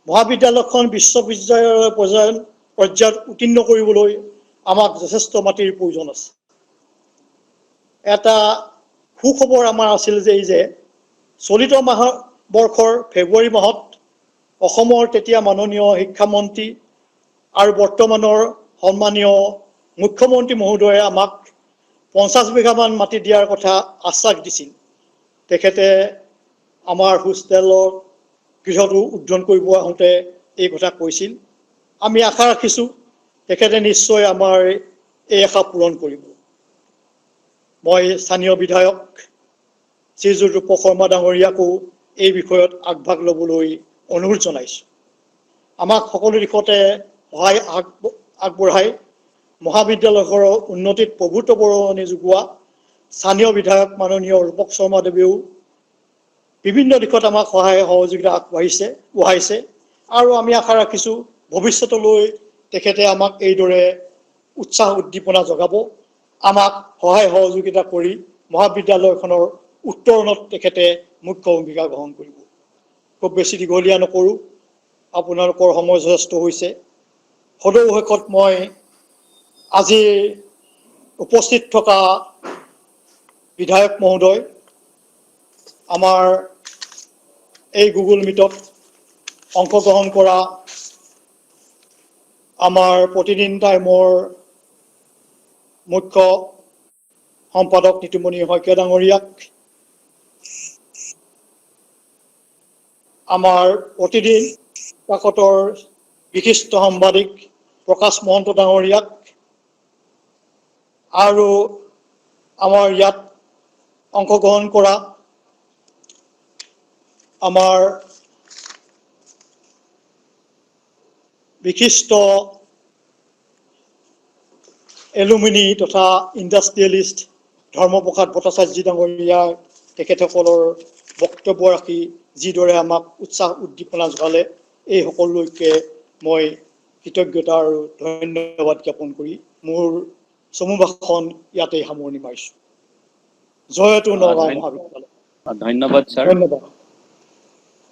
মহাবিদ্যালয়খন বিশ্ববিদ্যালয়ৰ পৰ্যায়ত উত্তীৰ্ণ কৰিবলৈ আমাক যথেষ্ট মাটিৰ প্ৰয়োজন আছে। এটা সুখবৰ আমাৰ আছিল যে চলিত বৰ্ষৰ ফেব্ৰুৱাৰী মাহত অসমৰ তেতিয়া মাননীয় শিক্ষামন্ত্ৰী আৰু বৰ্তমানৰ সন্মানীয় মুখ্যমন্ত্ৰী মহোদয়ে আমাক 50 বিঘামান মাটি দিয়াৰ কথা আশ্বাস দিছিল। তেখেতে আমাৰ হোষ্টেলৰ গৃহটো উদ্বোধন কৰিব আহোঁতে এই কথা কৈছিল। আমি আশা ৰাখিছোঁ তেখেতে নিশ্চয় আমাৰ এই আশা পূৰণ কৰিব। মই স্থানীয় বিধায়ক শ্ৰীযুত ৰূপ শৰ্মা ডাঙৰীয়াকো এই বিষয়ত আগভাগ ল'বলৈ অনুৰোধ জনাইছোঁ। আমাক সকলো দিশতে সহায় আগবঢ়াই মহাবিদ্যালয়ৰ উন্নতিত প্ৰভূত বৰঙণি যোগোৱা স্থানীয় বিধায়ক মাননীয় ৰূপক শৰ্মাদেৱেও বিভিন্ন দিশত আমাক সহায় সহযোগিতা আগবঢ়াইছে আৰু আমি আশা ৰাখিছোঁ ভৱিষ্যতলৈ তেখেতে আমাক এইদৰে উৎসাহ উদ্দীপনা জগাব, আমাক সহায় সহযোগিতা কৰি মহাবিদ্যালয়খনৰ উত্তৰণত তেখেতে মুখ্য ভূমিকা গ্ৰহণ কৰিব। খুব বেছি দীঘলীয়া নকৰোঁ, আপোনালোকৰ সময় যথেষ্ট হৈছে। সদৌ শেষত মই আজি উপস্থিত থকা বিধায়ক মহোদয়, আমাৰ এই গুগল মিটত অংশগ্ৰহণ কৰা আমাৰ প্ৰতিদিন টাইমৰ মুখ্য সম্পাদক নীতুমণি শইকীয়া ডাঙৰীয়াক, আমাৰ প্ৰতিদিন কাকতৰ বিশিষ্ট সাংবাদিক প্ৰকাশ মহন্ত ডাঙৰীয়াক আৰু আমাৰ ইয়াত অংশগ্ৰহণ কৰা আমাৰ বিশিষ্ট এলুমিনি তথা ইণ্ডাষ্ট্ৰিয়েলিষ্ট ধৰ্মপ্ৰসাদ ভট্টাচাৰ্য ডাঙৰীয়া, তেখেতসকলৰ বক্তব্য ৰাখি যিদৰে আমাক উৎসাহ উদ্দীপনা যোগালে, এই সকলোকে মই কৃতজ্ঞতা আৰু ধন্যবাদ জ্ঞাপন কৰি মোৰ চমু ভাষণ ইয়াতেই সামৰণি মাৰিছোঁ। জয়তু নগাঁও মহাবিদ্যালয়। ধন্যবাদ ছাৰ।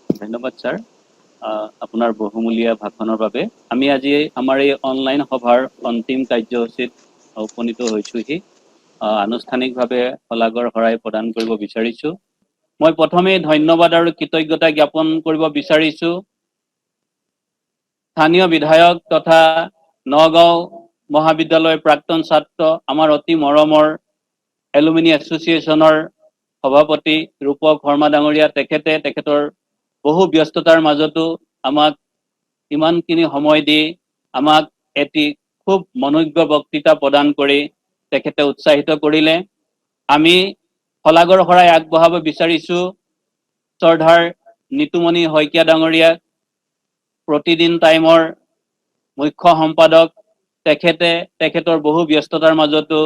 ধন্যবাদ ছাৰ আপোনাৰ বহুমূলীয়া ভাষণৰ বাবে। আমি আজি আমাৰ এই অনলাইন সভাৰ অন্তিম কাৰ্যসূচীত উপনীত হৈছোহি। আনুষ্ঠানিকভাৱে শলাগৰ শৰাই প্ৰদান কৰিব বিচাৰিছোঁ। মই প্ৰথমে ধন্যবাদ আৰু কৃতজ্ঞতা জ্ঞাপন কৰিব বিচাৰিছোঁ স্থানীয় বিধায়ক তথা নগাঁও মহাবিদ্যালয়ৰ প্ৰাক্তন ছাত্ৰ, আমাৰ অতি মৰমৰ এলুমিনি এছ'চিয়েশ্যনৰ সভাপতি ৰূপক শৰ্মা ডাঙৰীয়া, তেখেতৰ বহু ব্যস্ততাৰ মাজতো আমাক ইমানখিনি সময় দি আমাক এটি খুব মনোজ্ঞ বক্তৃতা প্ৰদান কৰি তেখেতে উৎসাহিত কৰিলে। আমি শলাগৰ শৰাই আগবঢ়াব বিচাৰিছোঁ শ্ৰদ্ধাৰ নীতুমণি শইকীয়া ডাঙৰীয়াক, প্ৰতিদিন টাইমৰ মুখ্য সম্পাদক। তেখেতৰ বহু ব্যস্ততাৰ মাজতো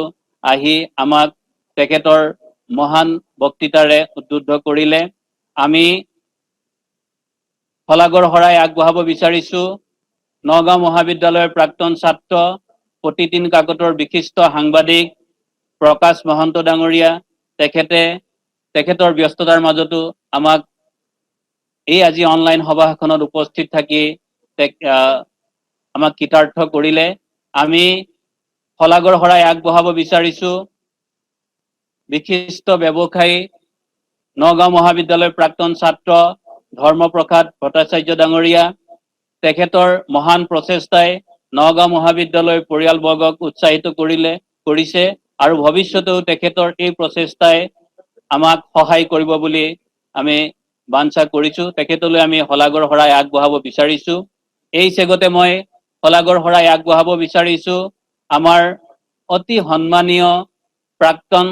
আহি আমাক তেখেতৰ মহান বক্তৃতাৰে উদ্বুদ্ধ কৰিলে। আমি শলাগৰ শৰাই আগবঢ়াব বিচাৰিছোঁ নগাঁও মহাবিদ্যালয়ৰ প্ৰাক্তন ছাত্ৰ, প্ৰতিদিন কাকতৰ বিশিষ্ট সাংবাদিক প্ৰকাশ মহন্ত ডাঙৰীয়া, তেখেতৰ ব্যস্ততাৰ মাজতো আমাক এই আজি অনলাইন সভাখনত উপস্থিত থাকি আমাক কৃতাৰ্থ কৰিলে। আমি শলাগৰ শৰাই আগবঢ়াব বিচাৰিছোঁ বিশিষ্ট ব্যৱসায়ী নগাঁও মহাবিদ্যালয়ৰ প্ৰাক্তন ছাত্ৰ ধৰ্মপ্ৰসাদ ভট্টাচাৰ্য ডাঙৰীয়া, তেখেতৰ মহান প্ৰচেষ্টাই নগাঁও মহাবিদ্যালয়ৰ পৰিয়ালবৰ্গক উৎসাহিত কৰিছে আৰু ভৱিষ্যতেও তেখেতৰ এই প্ৰচেষ্টাই আমাক সহায় কৰিব বুলি আমি বাঞ্ছা কৰিছোঁ। তেখেতলৈ আমি শলাগৰ শৰাই আগবঢ়াব বিচাৰিছোঁ। এই চেগতে মই শলাগৰ শৰাই আগবঢ়াব বিচাৰিছোঁ আমাৰ অতি সন্মানীয় প্ৰাক্তন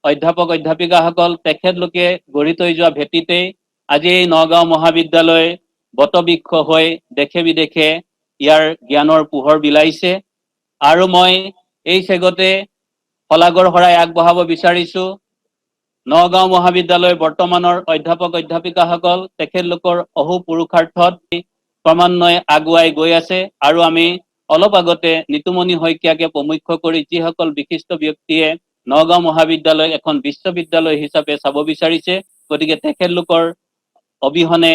অধ্যাপক অধ্যাপিকাসকল। তেখেতলোকে গঢ়ি থৈ যোৱা ভেটিতেই আজি এই নগাঁও মহাবিদ্যালয় বটবৃক্ষ হৈ দেশে বিদেশে ইয়াৰ জ্ঞানৰ পোহৰ বিলাইছে। আৰু মই এই চেগতে শলাগৰ শৰাই আগবঢ়াব বিচাৰিছোঁ নগাঁও মহাবিদ্যালয়ৰ বৰ্তমানৰ অধ্যাপক অধ্যাপিকাসকল। তেখেতলোকৰ অহো পুৰুষাৰ্থত ক্ৰমান্বয়ে আগুৱাই গৈ আছে আৰু আমি অলপ আগতে নীতুমণি শইকীয়াকে প্ৰমুখ্য কৰি যিসকল বিশিষ্ট ব্যক্তিয়ে নগাঁও মহাবিদ্যালয় এখন বিশ্ববিদ্যালয় হিচাপে চাব বিচাৰিছে, গতিকে তেখেতলোকৰ অবিহনে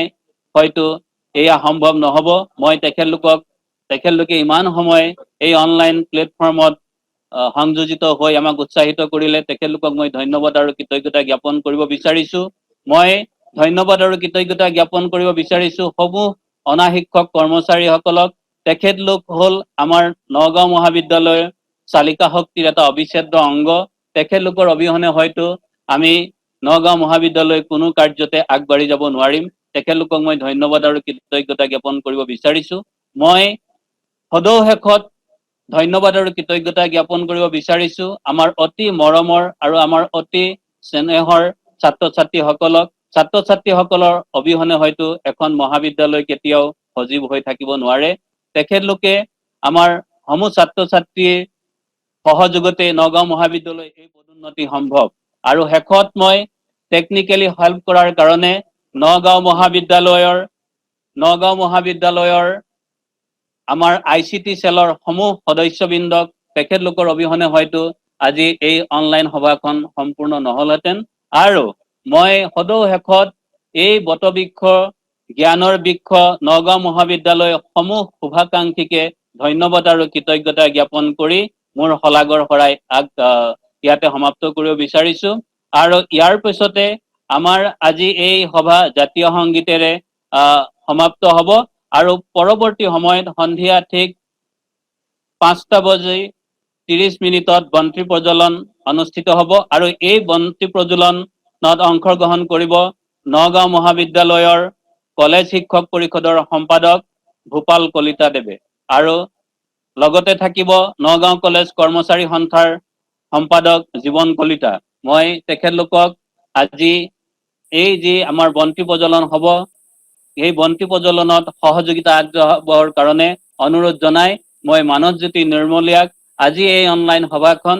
হয়তো এয়া সম্ভৱ নহ'ব। মই তেখেতলোকে ইমান সময় এই অনলাইন প্লেটফৰ্মত সংযোজিত হৈ আমাক উৎসাহিত কৰিলে, তেখেতলোকক মই ধন্যবাদ আৰু কৃতজ্ঞতা জ্ঞাপন কৰিব বিচাৰিছোঁ। মই ধন্যবাদ আৰু কৃতজ্ঞতা জ্ঞাপন কৰিব বিচাৰিছোঁ সমূহ অনা শিক্ষক কৰ্মচাৰীসকলক। তেখেতলোক হ'ল আমাৰ নগাঁও মহাবিদ্যালয়ৰ চালিকা শক্তিৰ এটা অবিচ্ছেদ্য অংগ। তেখেতলোকৰ অবিহনে হয়তো আমি নগাঁও মহাবিদ্যালয় কোনো কাৰ্যতে আগবাঢ়ি যাব নোৱাৰিম। তেখেতলোকক মই ধন্যবাদ আৰু কৃতজ্ঞতা জ্ঞাপন কৰিব বিচাৰিছোঁ। মই সদৌ শেষত ধন্যবাদ আৰু কৃতজ্ঞতা জ্ঞাপন কৰিব বিচাৰিছোঁ আমাৰ অতি মৰমৰ আৰু আমাৰ অতি স্নেহৰ ছাত্ৰ ছাত্ৰীসকলৰ অবিহনে হয়তো এখন মহাবিদ্যালয় কেতিয়াও সজীৱ হৈ থাকিব নোৱাৰে। তেখেতলোকে আমাৰ সমূহ ছাত্ৰ ছাত্ৰীৰ সহযোগতে নগাঁও মহাবিদ্যালয় এই পদোন্নতি সম্ভৱ। আৰু শেষত মই টেকনিকেলি হেল্প কৰাৰ কাৰণে নগাঁও মহাবিদ্যালয়ৰ আমাৰ ICT চেলৰ সমূহ সদস্যবৃন্দক তেখেতলোকৰ অবিহনে হয়তো আজি এই অনলাইন সভাখন সম্পূৰ্ণ নহলহেঁতেন। আৰু মই সদৌ শেষত এই বটবৃক্ষ জ্ঞানৰ বৃক্ষ নগাঁও মহাবিদ্যালয় সমূহ শুভাকাংক্ষীকে ধন্যবাদ আৰু কৃতজ্ঞতা জ্ঞাপন কৰি মোৰ শলাগৰ শৰাই ইয়াতে সমাপ্ত কৰিব বিচাৰিছো। আৰু ইয়াৰ পিছতে আমাৰ আজি এই সভা জাতীয় সংগীতেৰে সমাপ্ত হ'ব আৰু পৰৱৰ্তী সময়ত সন্ধিয়া ঠিক 5:30 বন্তি প্ৰজ্বলন অনুষ্ঠিত হ'ব আৰু এই বন্তি প্ৰজ্বলনত অংশগ্ৰহণ কৰিব নগাঁও মহাবিদ্যালয়ৰ কলেজ শিক্ষক পৰিষদৰ সম্পাদক ভূপাল কলিতা দেৱে আৰু লগতে থাকিব নগাঁও কলেজ কৰ্মচাৰী সন্থাৰ সম্পাদক জীৱন কলিতা। মই তেখেতলোকক আজি এই যি আমাৰ বন্তি প্ৰজ্বলন হ'ব এই বন্তি প্ৰজ্বলনত সহযোগিতা আগবঢ়াবৰ কাৰণে অনুৰোধ জনাই মই মানৱজ্যোতি নিৰ্মলীয়াক আজি এই অনলাইন সভাখন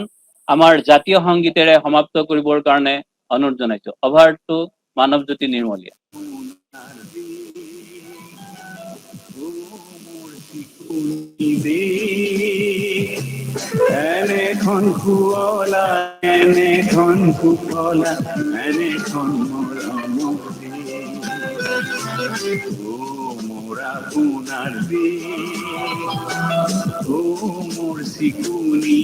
আমাৰ জাতীয় সংগীতেৰে সমাপ্ত কৰিবৰ কাৰণে অনুৰোধ জনাইছো। Over to Manabjyoti Nirmaliya. এনেখন শুৱলা এনেখন সুফলা এনেখন মৰম মোৰ আপোনাৰ মোৰ চিকুনি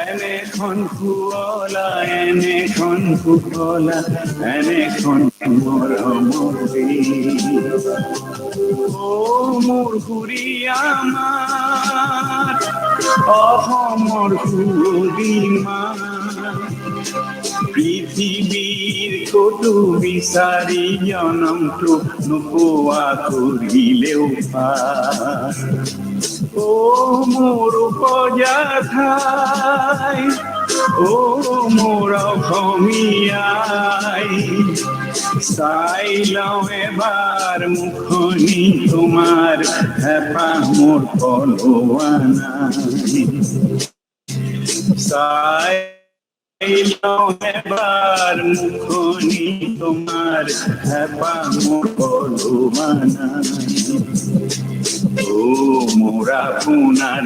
এনেখন শুৱলা এনেখন সুফলা এনেখন মৰম মোৰ খুৰীয়ামাৰ অসমৰ সুদিমা পৃথিৱীৰ ক'তো বিচাৰি জনমটো নোপোৱা কৰিলেও পাৰ মোৰ উপজা ঠাই মোৰ অসমীয়াই চাই লওঁ এবাৰ মুখনি তোমাৰ হেঁপাহ মোৰ পলোৱা নাই চাই লওঁ এবাৰ মুখনি তোমাৰ হেঁপাহ মোৰ পলোৱা নাই মোৰ আপোনাৰ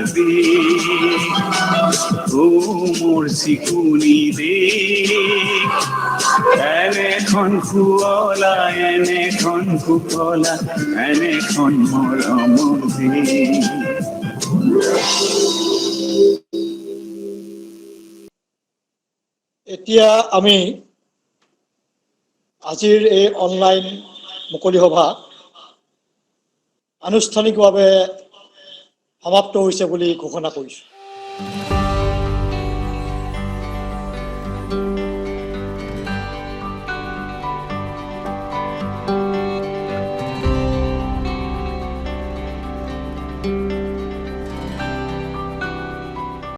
মোৰ চিকুনি এনেখন শুৱলা এনেখন সুফলা এনেখন মৰম এতিয়া আমি আজিৰ এই অনলাইন মুকলি সভা আনুষ্ঠানিকভাৱে সমাপ্ত হৈছে বুলি ঘোষণা কৰিছোঁ।